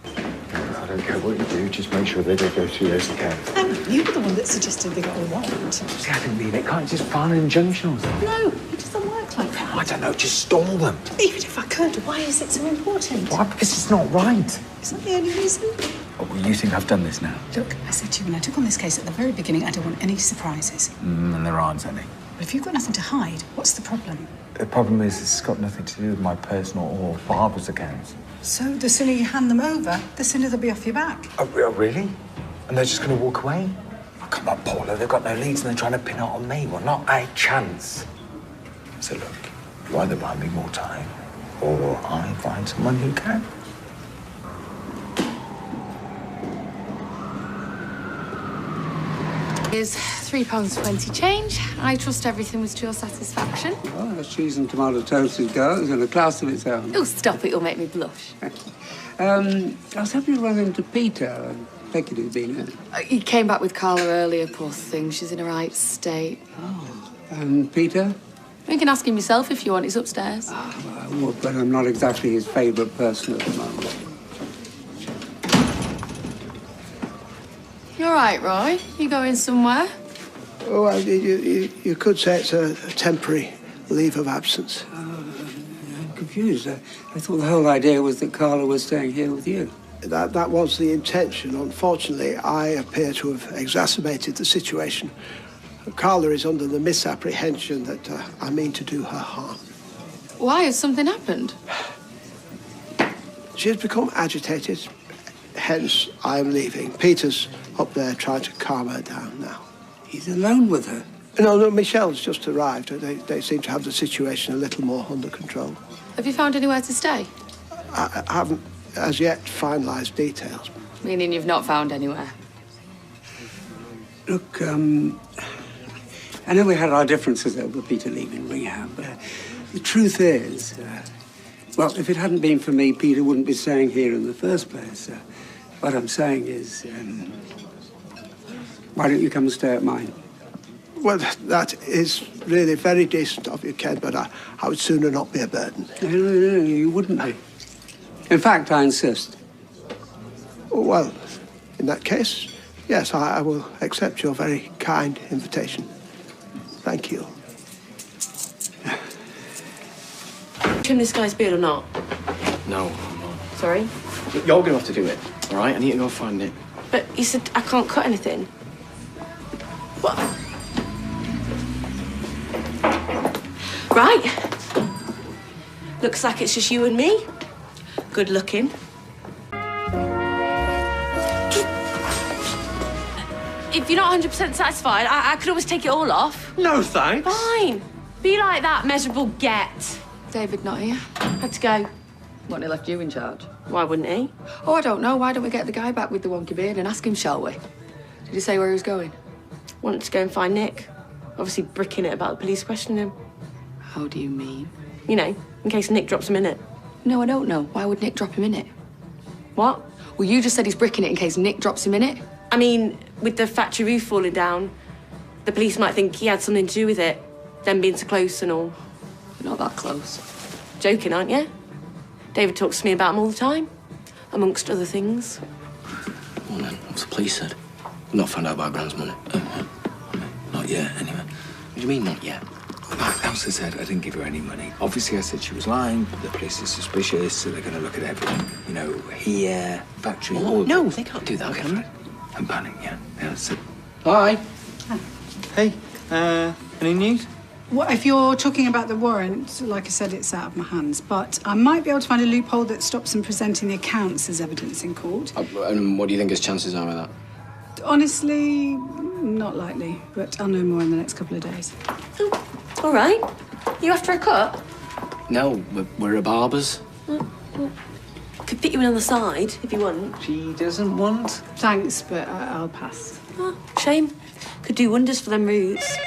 I don't care what you do, just make sure they don't go through those accounts. You were the one that suggested they got a warrant. See, I didn't mean it. Can't you just file an injunction or something? No, it doesn't work I don't know, just stall them. Even if I could, why is it so important? Why? Because it's not right. It's not the only reason. Oh, well, you think I've done this now? Look, I said to you when I took on this case at the very beginning, I don't want any surprises. And there aren't any. But if you've got nothing to hide, what's the problem? The problem is it's got nothing to do with my personal or Barbara's accounts. So the sooner you hand them over, the sooner they'll be off your back. Oh, really? And they're just going to walk away? Oh, come on, Paula, they've got no leads and they're trying to pin it on me. Well, not a chance. So look, you either buy me more time or I find someone who can. Here's £3.20 change. I trust everything was to your satisfaction. Oh, that cheese and tomato toast is in a class of its own. Oh, stop it, you'll make me blush. I was hoping to run into Peter. I think he'd been in. He came back with Carla earlier, poor thing. She's in a right state. Oh. And Peter? You can ask him yourself if you want. He's upstairs. Well, I would, but I'm not exactly his favourite person at the moment. You all right, Roy? You going somewhere? Oh, well, you could say it's a temporary leave of absence. I'm confused. I thought the whole idea was that Carla was staying here with you. That was the intention. Unfortunately, I appear to have exacerbated the situation. Carla is under the misapprehension that I mean to do her harm. Why? Has something happened? She has become agitated, hence I am leaving. Peter's up there trying to calm her down now. He's alone with her? No, Michelle's just arrived. They seem to have the situation a little more under control. Have you found anywhere to stay? I haven't as yet finalised details. Meaning you've not found anywhere? Look, I know we had our differences over Peter leaving rehab, but the truth is, well, if it hadn't been for me, Peter wouldn't be staying here in the first place. What I'm saying is, why don't you come and stay at mine? Well, that is really very decent of you, Ken, but I would sooner not be a burden. No, you wouldn't be. In fact, I insist. Well, in that case, yes, I will accept your very kind invitation. Thank you. Trim this guy's beard or not? No. Sorry? You're going to have to do it, all right? I need to go find it. But you said I can't cut anything. What? Right. Looks like it's just you and me. Good looking. If you're not 100% satisfied, I could always take it all off. No, thanks. Fine. Be like that miserable get. David not here. Had to go. What, he left you in charge? Why wouldn't he? Oh, I don't know. Why don't we get the guy back with the wonky beard and ask him, shall we? Did he say where he was going? Wanted to go and find Nick. Obviously bricking it about the police questioning him. How do you mean? You know, in case Nick drops him in it. No, I don't know. Why would Nick drop him in it? What? Well, you just said he's bricking it in case Nick drops him in it. I mean, with the factory roof falling down, the police might think he had something to do with it. Them being so close and all. You're not that close. Joking, aren't you? David talks to me about him all the time, amongst other things. Well then, what's the police said? We've not found out about Grant's money. Not yet, anyway. What do you mean, not yet? Elsa said I didn't give her any money. Obviously, I said she was lying. The police is suspicious, so they're going to look at everything. You know, here, factory. Oh, no, they can't do that, okay, can they? I'm planning, yeah. Yeah, that's it. Hi. Hey, any news? Well, if you're talking about the warrant, like I said, it's out of my hands. But I might be able to find a loophole that stops them presenting the accounts as evidence in court. And what do you think his chances are with that? Honestly, not likely. But I'll know more in the next couple of days. Oh, all right. You after a cut? No, we're at Barber's. Could fit you in on the side if you want. She doesn't want? Thanks, but I'll pass. Oh, shame. Could do wonders for them roots.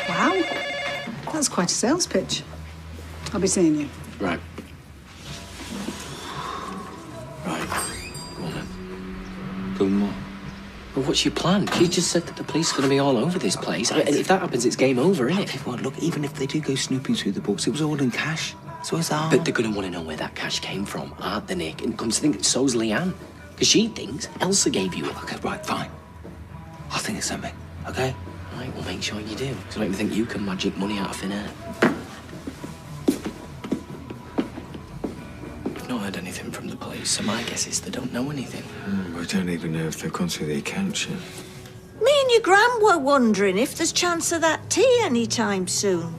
Wow. That's quite a sales pitch. I'll be seeing you. Right. Right. Come on then. Go more. Well, what's your plan? You just said that the police are going to be all over this place. And if that happens, it's game over, isn't it? Well, look, even if they do go snooping through the books, it was all in cash. So it's our... But they're going to want to know where that cash came from, aren't they, Nick? And come to think, so's Leanne. Because she thinks Elsa gave you it. Okay, right, fine. I think it's something, okay? Right, well, make sure you do. Because I don't even think you can magic money out of thin air. I've not heard anything from the police, so my guess is they don't know anything. We don't even know if they've gone through the accounts yet. Me and your gran were wondering if there's chance of that tea any time soon.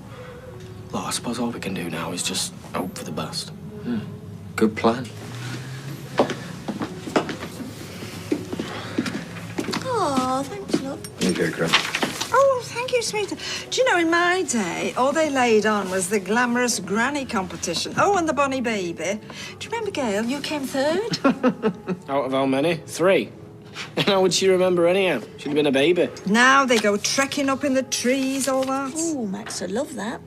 Well, I suppose all we can do now is just hope for the best. Good plan. Oh, thanks, love. Here you go, Gran. Oh, thank you, sweetheart. Do you know, in my day, all they laid on was the glamorous granny competition. Oh, and the bonny baby. Do you remember, Gail? You came third. Out of how many? 3. How would she remember anyhow? She'd have been a baby. Now they go trekking up in the trees, all that. Oh, Max, I love that.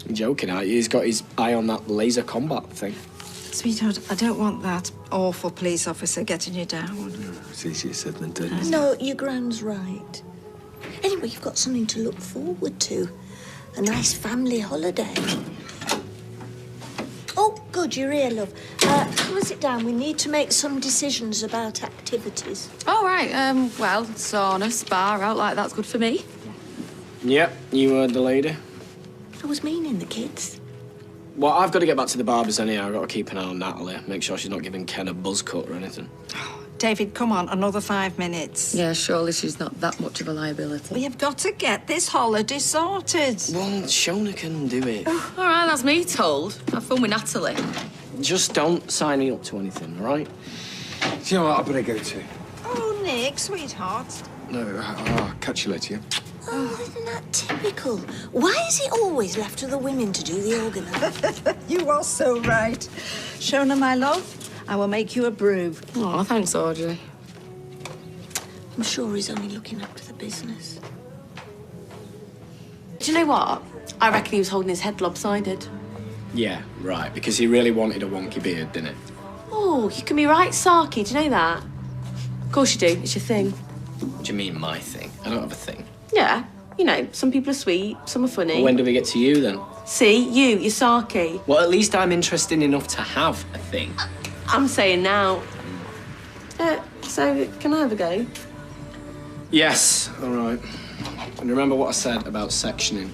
You're joking, aren't you? He's got his eye on that laser combat thing. Sweetheart, I don't want that awful police officer getting you down. It's easier said than done, isn't it? No, your gran's right. Anyway, you've got something to look forward to. A nice family holiday. Oh, good, you're here, love. Come and sit down. We need to make some decisions about activities. All right, well, sauna, spa, out like that's good for me. Yep, you heard the lady. I was meaning the kids. Well, I've got to get back to the barbers anyhow. I've got to keep an eye on Natalie. Make sure she's not giving Ken a buzz cut or anything. David, come on, another 5 minutes. Yeah, surely she's not that much of a liability. We've got to get this holiday sorted. Well, Shona can do it. All right, that's me told. Have fun with Natalie. Just don't sign me up to anything, all right? Do you know what? I better go too. Oh, Nick, sweetheart. No, I'll catch you later, yeah? Oh, isn't that typical? Why is it always left to the women to do the organising? You are so right. Shona, my love, I will make you a brew. Oh, thanks, Audrey. I'm sure he's only looking after the business. Do you know what? I reckon he was holding his head lopsided. Yeah, right, because he really wanted a wonky beard, didn't he? Oh, you can be right sarky, do you know that? Of course you do, it's your thing. What do you mean, my thing? I don't have a thing. Yeah, you know, some people are sweet, some are funny. Well, when do we get to you, then? See, you're sarky. Well, at least I'm interested enough to have a thing. I'm saying now. So, can I have a go? Yes, all right. And remember what I said about sectioning.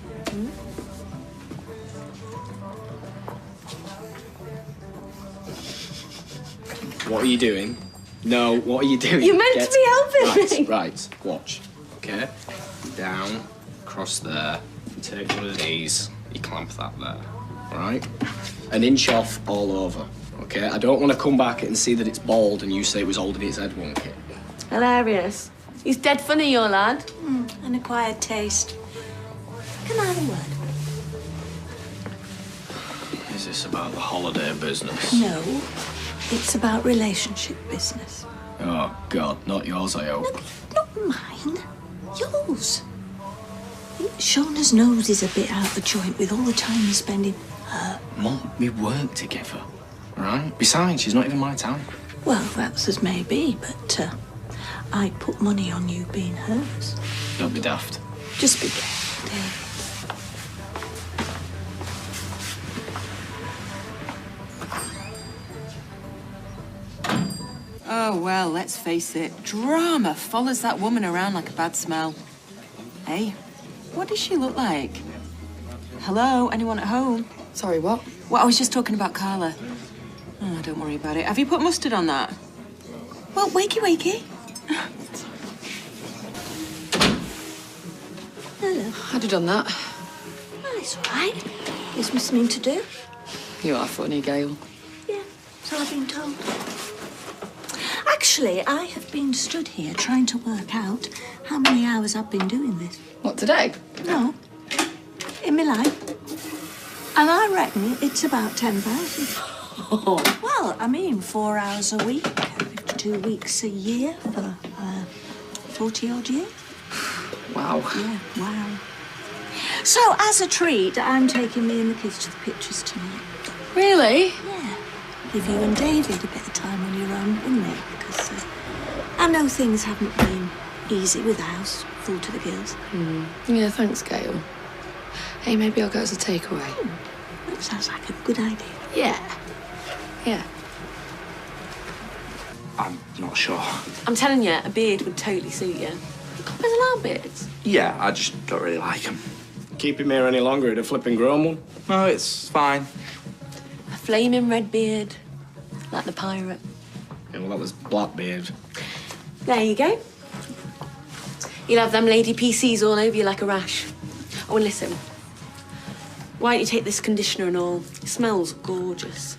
What are you doing? No, what are you doing? You're meant to be helping me. Right, watch. Okay? Down, across there. Take one of these. You clamp that there. All right? An inch off all over. Okay? I don't want to come back and see that it's bald and you say it was holding his head wonky. Hilarious. He's dead funny, your lad. An acquired taste. Can I have a word? Is this about the holiday business? No, it's about relationship business. Oh, God, not yours, I hope. Not mine. Yours. Shona's nose is a bit out of joint with all the time he's spending her. Mum, we work together, all right? Besides, she's not even my type. Well, that's as may be, but I put money on you being hers. Don't be daft. Just be careful, David. Oh, well, let's face it. Drama follows that woman around like a bad smell. Hey, what does she look like? Hello, anyone at home? Sorry, what? Well, I was just talking about Carla. Oh, don't worry about it. Have you put mustard on that? Well, wakey, wakey. Hello. I'd have done that. Oh, it's all right. Gives me something to do. You are funny, Gail. Yeah, so I've been told. Actually, I have been stood here trying to work out how many hours I've been doing this. What, today? No. In my life. And I reckon it's about 10,000. Well, I mean, 4 hours a week, 52 weeks a year for 40-odd years. Wow. Yeah, wow. So, as a treat, I'm taking me and the kids to the pictures tonight. Really? Yeah. Give you and David a bit of time on your own, wouldn't it? Because I know things haven't been easy with the house full to the gills. Yeah, thanks, Gail. Hey, maybe I'll go as a takeaway. That sounds like a good idea. Yeah. Yeah. I'm not sure. I'm telling you, a beard would totally suit you. Coppers alarm beards? Yeah, I just don't really like them. Keep him here any longer, he'd have flipping grown one. No, it's fine. A flaming red beard, like the pirate. Yeah, well, that was Blackbeard. There you go. You'll have them lady PCs all over you like a rash. Oh, and listen. Why don't you take this conditioner and all? It smells gorgeous.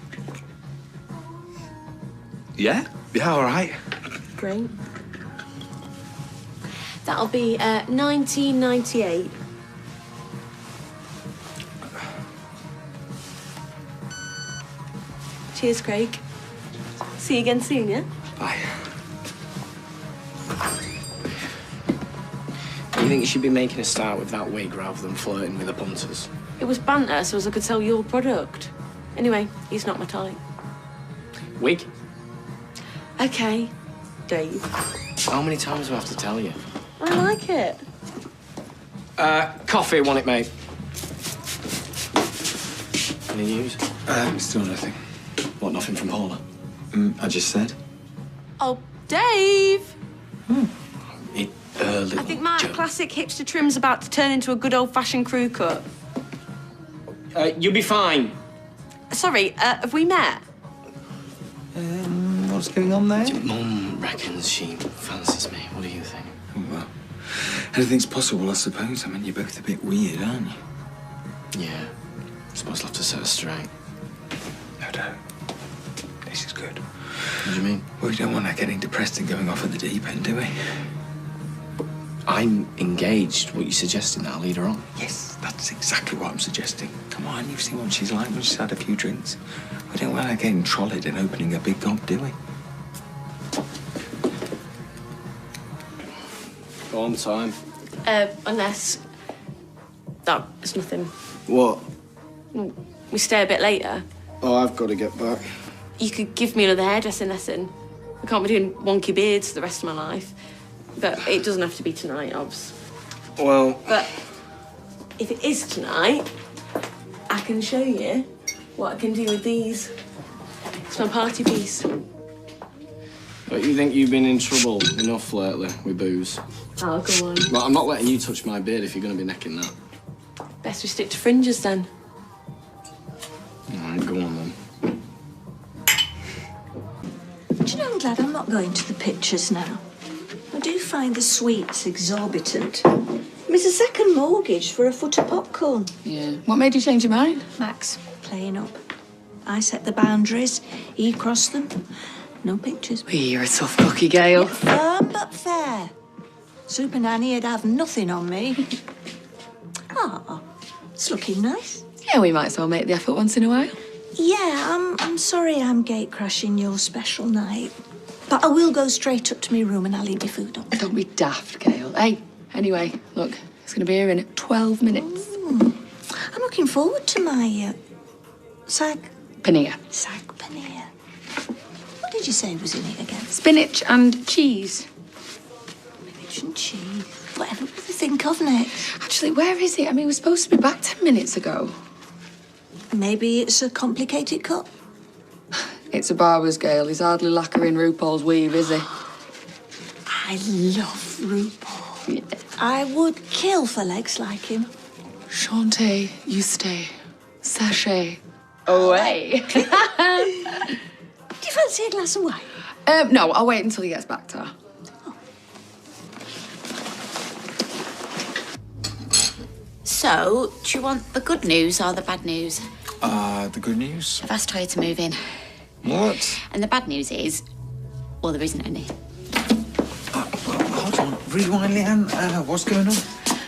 Yeah, all right. Great. That'll be 1998. Cheers, Craig. See you again soon, yeah? Bye. You think you should be making a start with that wig rather than flirting with the punters? It was banter so as I could sell your product. Anyway, he's not my type. Wig? Okay, Dave. How many times do I have to tell you? I like it. Coffee, want it, mate? Any news? Still nothing. What, nothing from Paula? I just said. Oh, Dave! Little I think my joke. classic hipster trim's about to turn into a good old-fashioned crew cut. You'll be fine. Sorry, have we met? What's going on there? Mum reckons she fancies me. What do you think? Oh, well, anything's possible, I suppose. I mean, you're both a bit weird, aren't you? Yeah. I suppose I'll have to set her straight. No, don't. This is good. What do you mean? Well, we don't want her getting depressed and going off at the deep end, do we? I'm engaged. What, you suggesting that I'll lead her on? Yes, that's exactly what I'm suggesting. Come on, you've seen what she's like when she's had a few drinks. We don't want her getting trolleyed and opening a big gob, do we? Go on, time. Unless... No, it's nothing. What? We stay a bit later. Oh, I've got to get back. You could give me another hairdressing lesson. I can't be doing wonky beards the rest of my life. But it doesn't have to be tonight, obvs. Well... But if it is tonight, I can show you what I can do with these. It's my party piece. But you think you've been in trouble enough lately with booze? Oh, go on. Well, I'm not letting you touch my beard if you're going to be necking that. Best we stick to fringes, then. All right, go on, then. Do you know, I'm glad I'm not going to the pictures now. I do find the sweets exorbitant. It's a second mortgage for a foot of popcorn. Yeah. What made you change your mind? Max, playing up. I set the boundaries, he crossed them. No pictures. You're a tough cookie, Gail. Firm but fair. Super Nanny would have nothing on me. Ah, it's looking nice. Yeah, we might as well make the effort once in a while. Yeah, I'm sorry I'm gate crashing your special night. But I will go straight up to my room and I'll leave your food on. Don't be daft, Gail. Hey, anyway, look, it's going to be here in 12 minutes. I'm looking forward to my sag Paneer. paneer. What did you say was in it again? Spinach and cheese. Spinach and cheese. Whatever would you think of next? Actually, where is it? I mean, we're supposed to be back 10 minutes ago. Maybe it's a complicated cut. It's a barber's, Gail. He's hardly lacquering RuPaul's weave, is he? I love RuPaul. Yeah. I would kill for legs like him. Chante, you stay. Sachet. Away. Do you fancy a glass of wine? No, I'll wait until he gets back to her. So, do you want the good news or the bad news? The good news? I've asked her to move in. What? And the bad news is, well, there isn't any. Hold on. Rewind, Leanne. What's going on?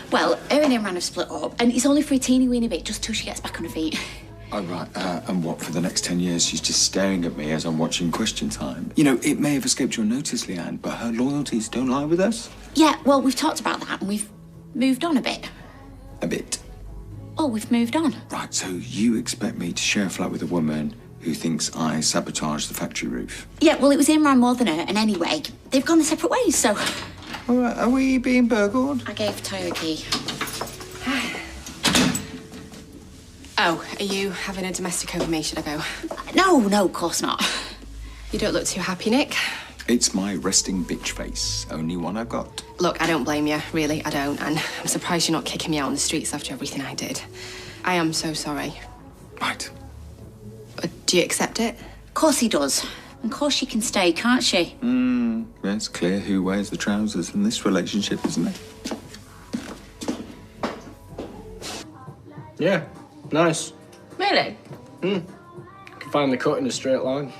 Well, her and Imran have split up, and it's only for a teeny weeny bit, just till she gets back on her feet. Oh, right. And what, for the next 10 years, she's just staring at me as I'm watching Question Time? You know, it may have escaped your notice, Leanne, but her loyalties don't lie with us. Yeah, well, we've talked about that, and we've moved on a bit. A bit. Oh, we've moved on. Right, so you expect me to share a flat with a woman who thinks I sabotage the factory roof? Yeah, well, it was Imran more than her, and anyway, they've gone their separate ways, so... All right, are we being burgled? I gave Tyler a key. Oh, are you having a domestic over me? Should I go? No, of course not. You don't look too happy, Nick. It's my resting bitch face. Only one I've got. Look, I don't blame you, really, I don't. And I'm surprised you're not kicking me out on the streets after everything I did. I am so sorry. Right. Do you accept it? Of course he does. Of course she can stay, can't she? Yeah, it's clear who wears the trousers in this relationship, isn't it? Yeah, nice. Really? Can finally cut in a straight line.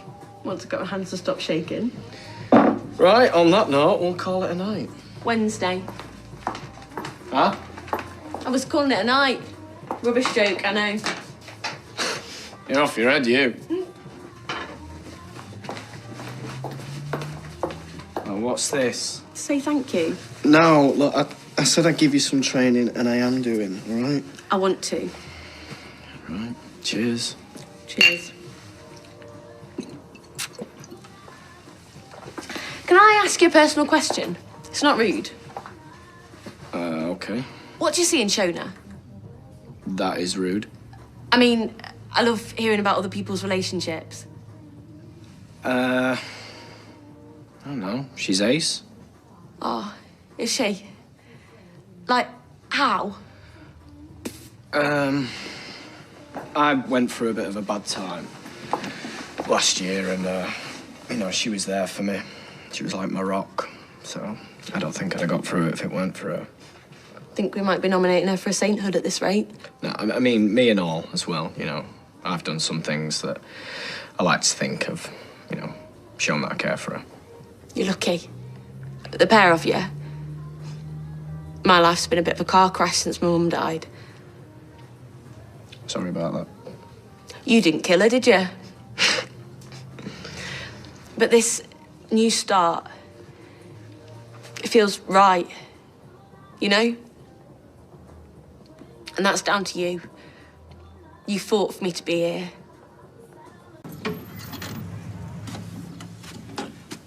Want to get my hands to stop shaking? Right, on that note, we'll call it a night. Wednesday. Huh? I was calling it a night. Rubbish joke, I know. You're off your head, you. Oh, what's this? Say thank you. No, look, I said I'd give you some training, and I am doing, all right? I want to. Right, cheers. Cheers. Can I ask you a personal question? It's not rude. Okay. What do you see in Shona? That is rude. I mean, I love hearing about other people's relationships. I don't know. She's ace. Oh, is she? Like, how? I went through a bit of a bad time last year, and, you know, she was there for me. She was like my rock, so I don't think I'd have got through it if it weren't for her. I think we might be nominating her for a sainthood at this rate. No, I mean, me and all as well, you know. I've done some things that I like to think of, you know, shown that I care for her. You're lucky. The pair of you. My life's been a bit of a car crash since my mum died. Sorry about that. You didn't kill her, did you? But this new start, it feels right, you know? And that's down to you. You fought for me to be here.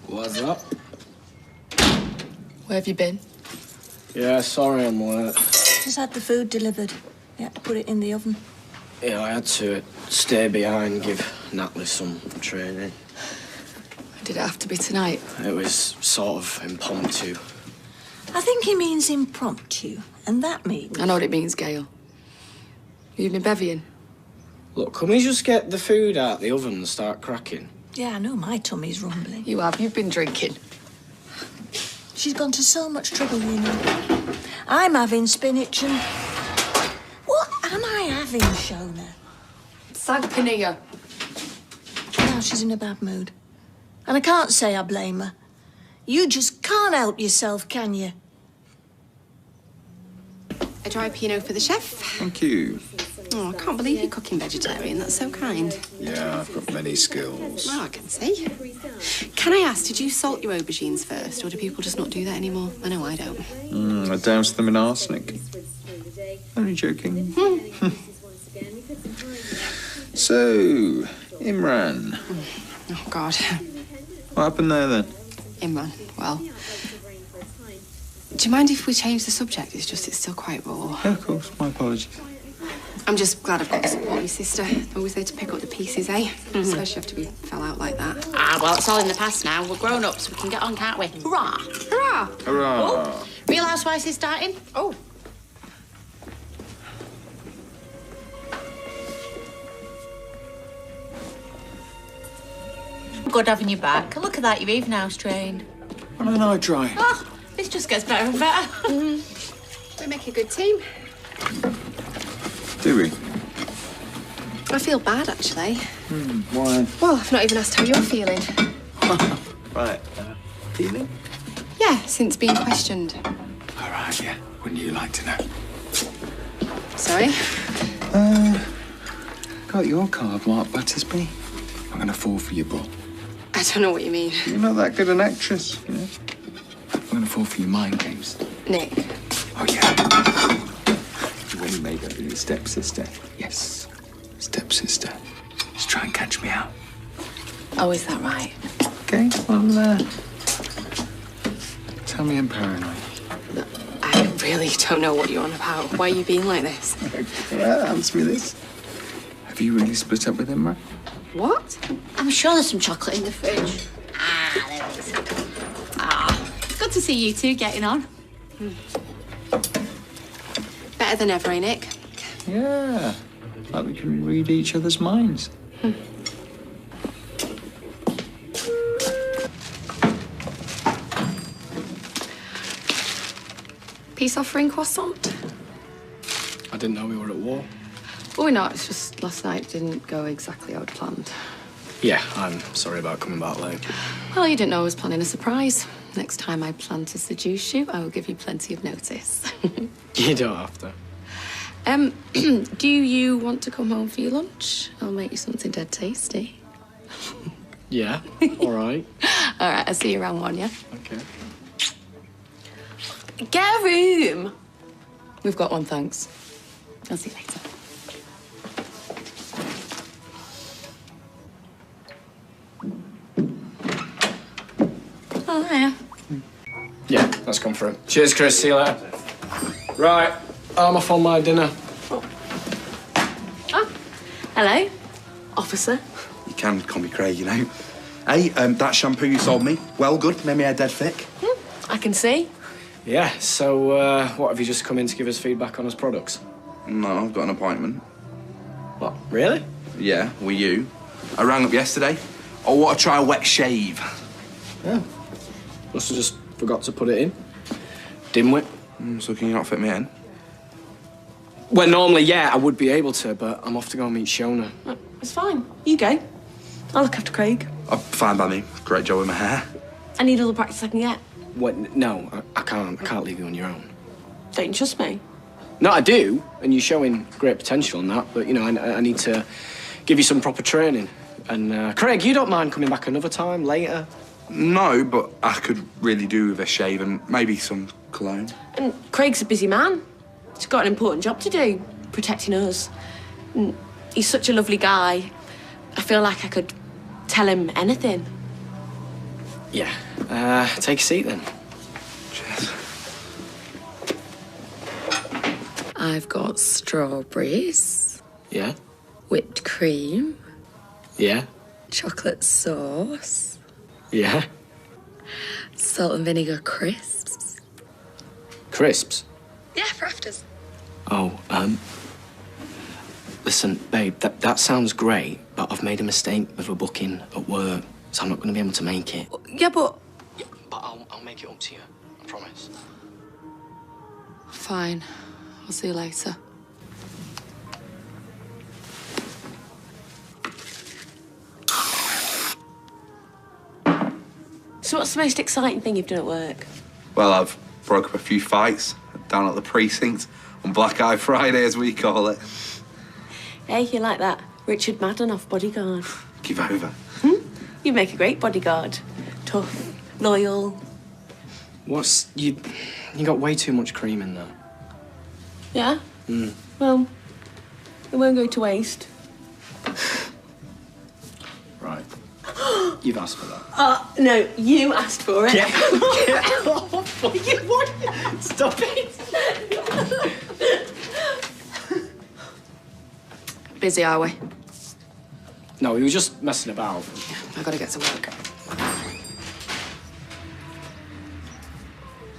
What's up? Where have you been? Yeah, sorry I'm late. Just had the food delivered. You had to put it in the oven. Yeah, I had to stay behind, give Natalie some training. Did it have to be tonight? It was sort of impromptu. I think he means impromptu, and that means... I know what it means, Gail. You've been bevying. Look, can we just get the food out the oven and start cracking? Yeah, I know my tummy's rumbling. You have. You've been drinking. She's gone to so much trouble, you know. I'm having spinach and... What am I having, Shona? Sagpaneer. Now she's in a bad mood. And I can't say I blame her. You just can't help yourself, can you? A dry Pinot for the chef. Thank you. Oh, I can't believe you're cooking vegetarian. That's so kind. Yeah, I've got many skills. Oh, I can see. Can I ask, did you salt your aubergines first, or do people just not do that anymore? I know I don't. I doused them in arsenic. Only joking. So, Imran. Oh, God. What happened there, then? Imran, well... Do you mind if we change the subject? It's still quite raw. Yeah, of course. My apologies. I'm just glad I've got the support of your sister. Always there to pick up the pieces, eh? Especially after we fell out like that. Ah, well, it's all in the past now. We're grown ups. We can get on, can't we? Hurrah! Hurrah! Hurrah! Oh, Real Housewives is starting. Oh. Good having you back. Look at that, you're even house trained. When an eye dry. Oh, this just gets better and better. We make a good team. Do we? I feel bad, actually. Why? Well, I've not even asked how you're feeling. Right. Feeling? Yeah, since being questioned. All right, yeah. Wouldn't you like to know? Sorry? Got your card, Mark Battersby. I'm going to fall for you, Bob. I don't know what you mean. You're not that good an actress, you know? I'm going to fall for your mind games. Nick. Oh, yeah. You really made up with your stepsister. Yes. Stepsister. Just try and catch me out. Oh, is that right? Okay, well, tell me I'm paranoid. I really don't know what you're on about. Why are you being like this? Well, answer me this. Have you really split up with him, right? What? I'm sure there's some chocolate in the fridge. Ah, there it is. to see you two getting on. Better than ever, eh, Nick? Yeah. Like we can read each other's minds. Peace offering croissant? I didn't know we were at war. Oh, we're not. It's just last night didn't go exactly how I'd planned. Yeah, I'm sorry about coming back late. Well, you didn't know I was planning a surprise. Next time I plan to seduce you, I will give you plenty of notice. You don't have to. Do you want to come home for your lunch? I'll make you something dead tasty. Yeah, all right. All right, I'll see you around 1, yeah? Okay. Get a room! We've got one, thanks. I'll see you later. Oh, yeah. Yeah, that's come through. Cheers, Chris. See you later. Right, I'm off on my dinner. Oh, hello, officer. You can call me Craig, you know. Hey, that shampoo you sold me, well good, made me hair dead thick. I can see. Yeah, so what, have you just come in to give us feedback on his products? No, I've got an appointment. What, really? Yeah, with you. I rang up yesterday. I want to try a wet shave. Yeah. Must have just forgot to put it in. Dimwit. So can you not fit me in? Well, normally, yeah, I would be able to, but I'm off to go and meet Shona. It's fine. You go. I'll look after Craig. Oh, fine by me. Great job with my hair. I need all the practice I can get. What? No, I can't. I can't leave you on your own. Don't you trust me? No, I do, and you're showing great potential in that, but, you know, I need to give you some proper training. And, Craig, you don't mind coming back another time, later? No, but I could really do with a shave and maybe some cologne. And Craig's a busy man. He's got an important job to do, protecting us. And he's such a lovely guy. I feel like I could tell him anything. Yeah. Take a seat, then. Cheers. I've got strawberries. Yeah? Whipped cream. Yeah? Chocolate sauce. Yeah? Salt and vinegar crisps. Crisps? Yeah, for afters. Oh, listen, babe, that sounds great, but I've made a mistake with a booking at work, so I'm not going to be able to make it. Yeah, but I'll make it up to you, I promise. Fine. I'll see you later. So what's the most exciting thing you've done at work? Well, I've broke up a few fights down at the precinct on Black Eye Friday, as we call it. Hey, you like that? Richard Madden off Bodyguard. Give over. You make a great bodyguard. Tough, loyal. What's... You got way too much cream in there. Yeah? Well, it won't go to waste. Right. You've asked for that. No, you asked for it. Get off! You want... Stop it! Busy, are we? No, he was just messing about. I gotta get to work.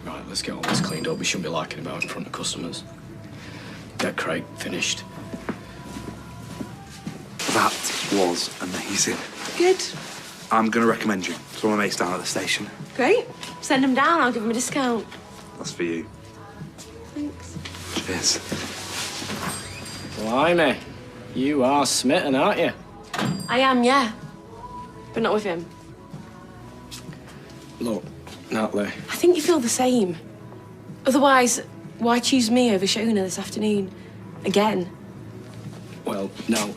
Right, let's get all this cleaned up. We shouldn't be larking about in front of customers. Get Craig finished. That was amazing. Good. I'm going to recommend you to one of my mates down at the station. Great. Send him down, I'll give him a discount. That's for you. Thanks. Cheers. Blimey. You are smitten, aren't you? I am, yeah. But not with him. Look, Natalie. I think you feel the same. Otherwise, why choose me over Shona this afternoon? Again? Well, no,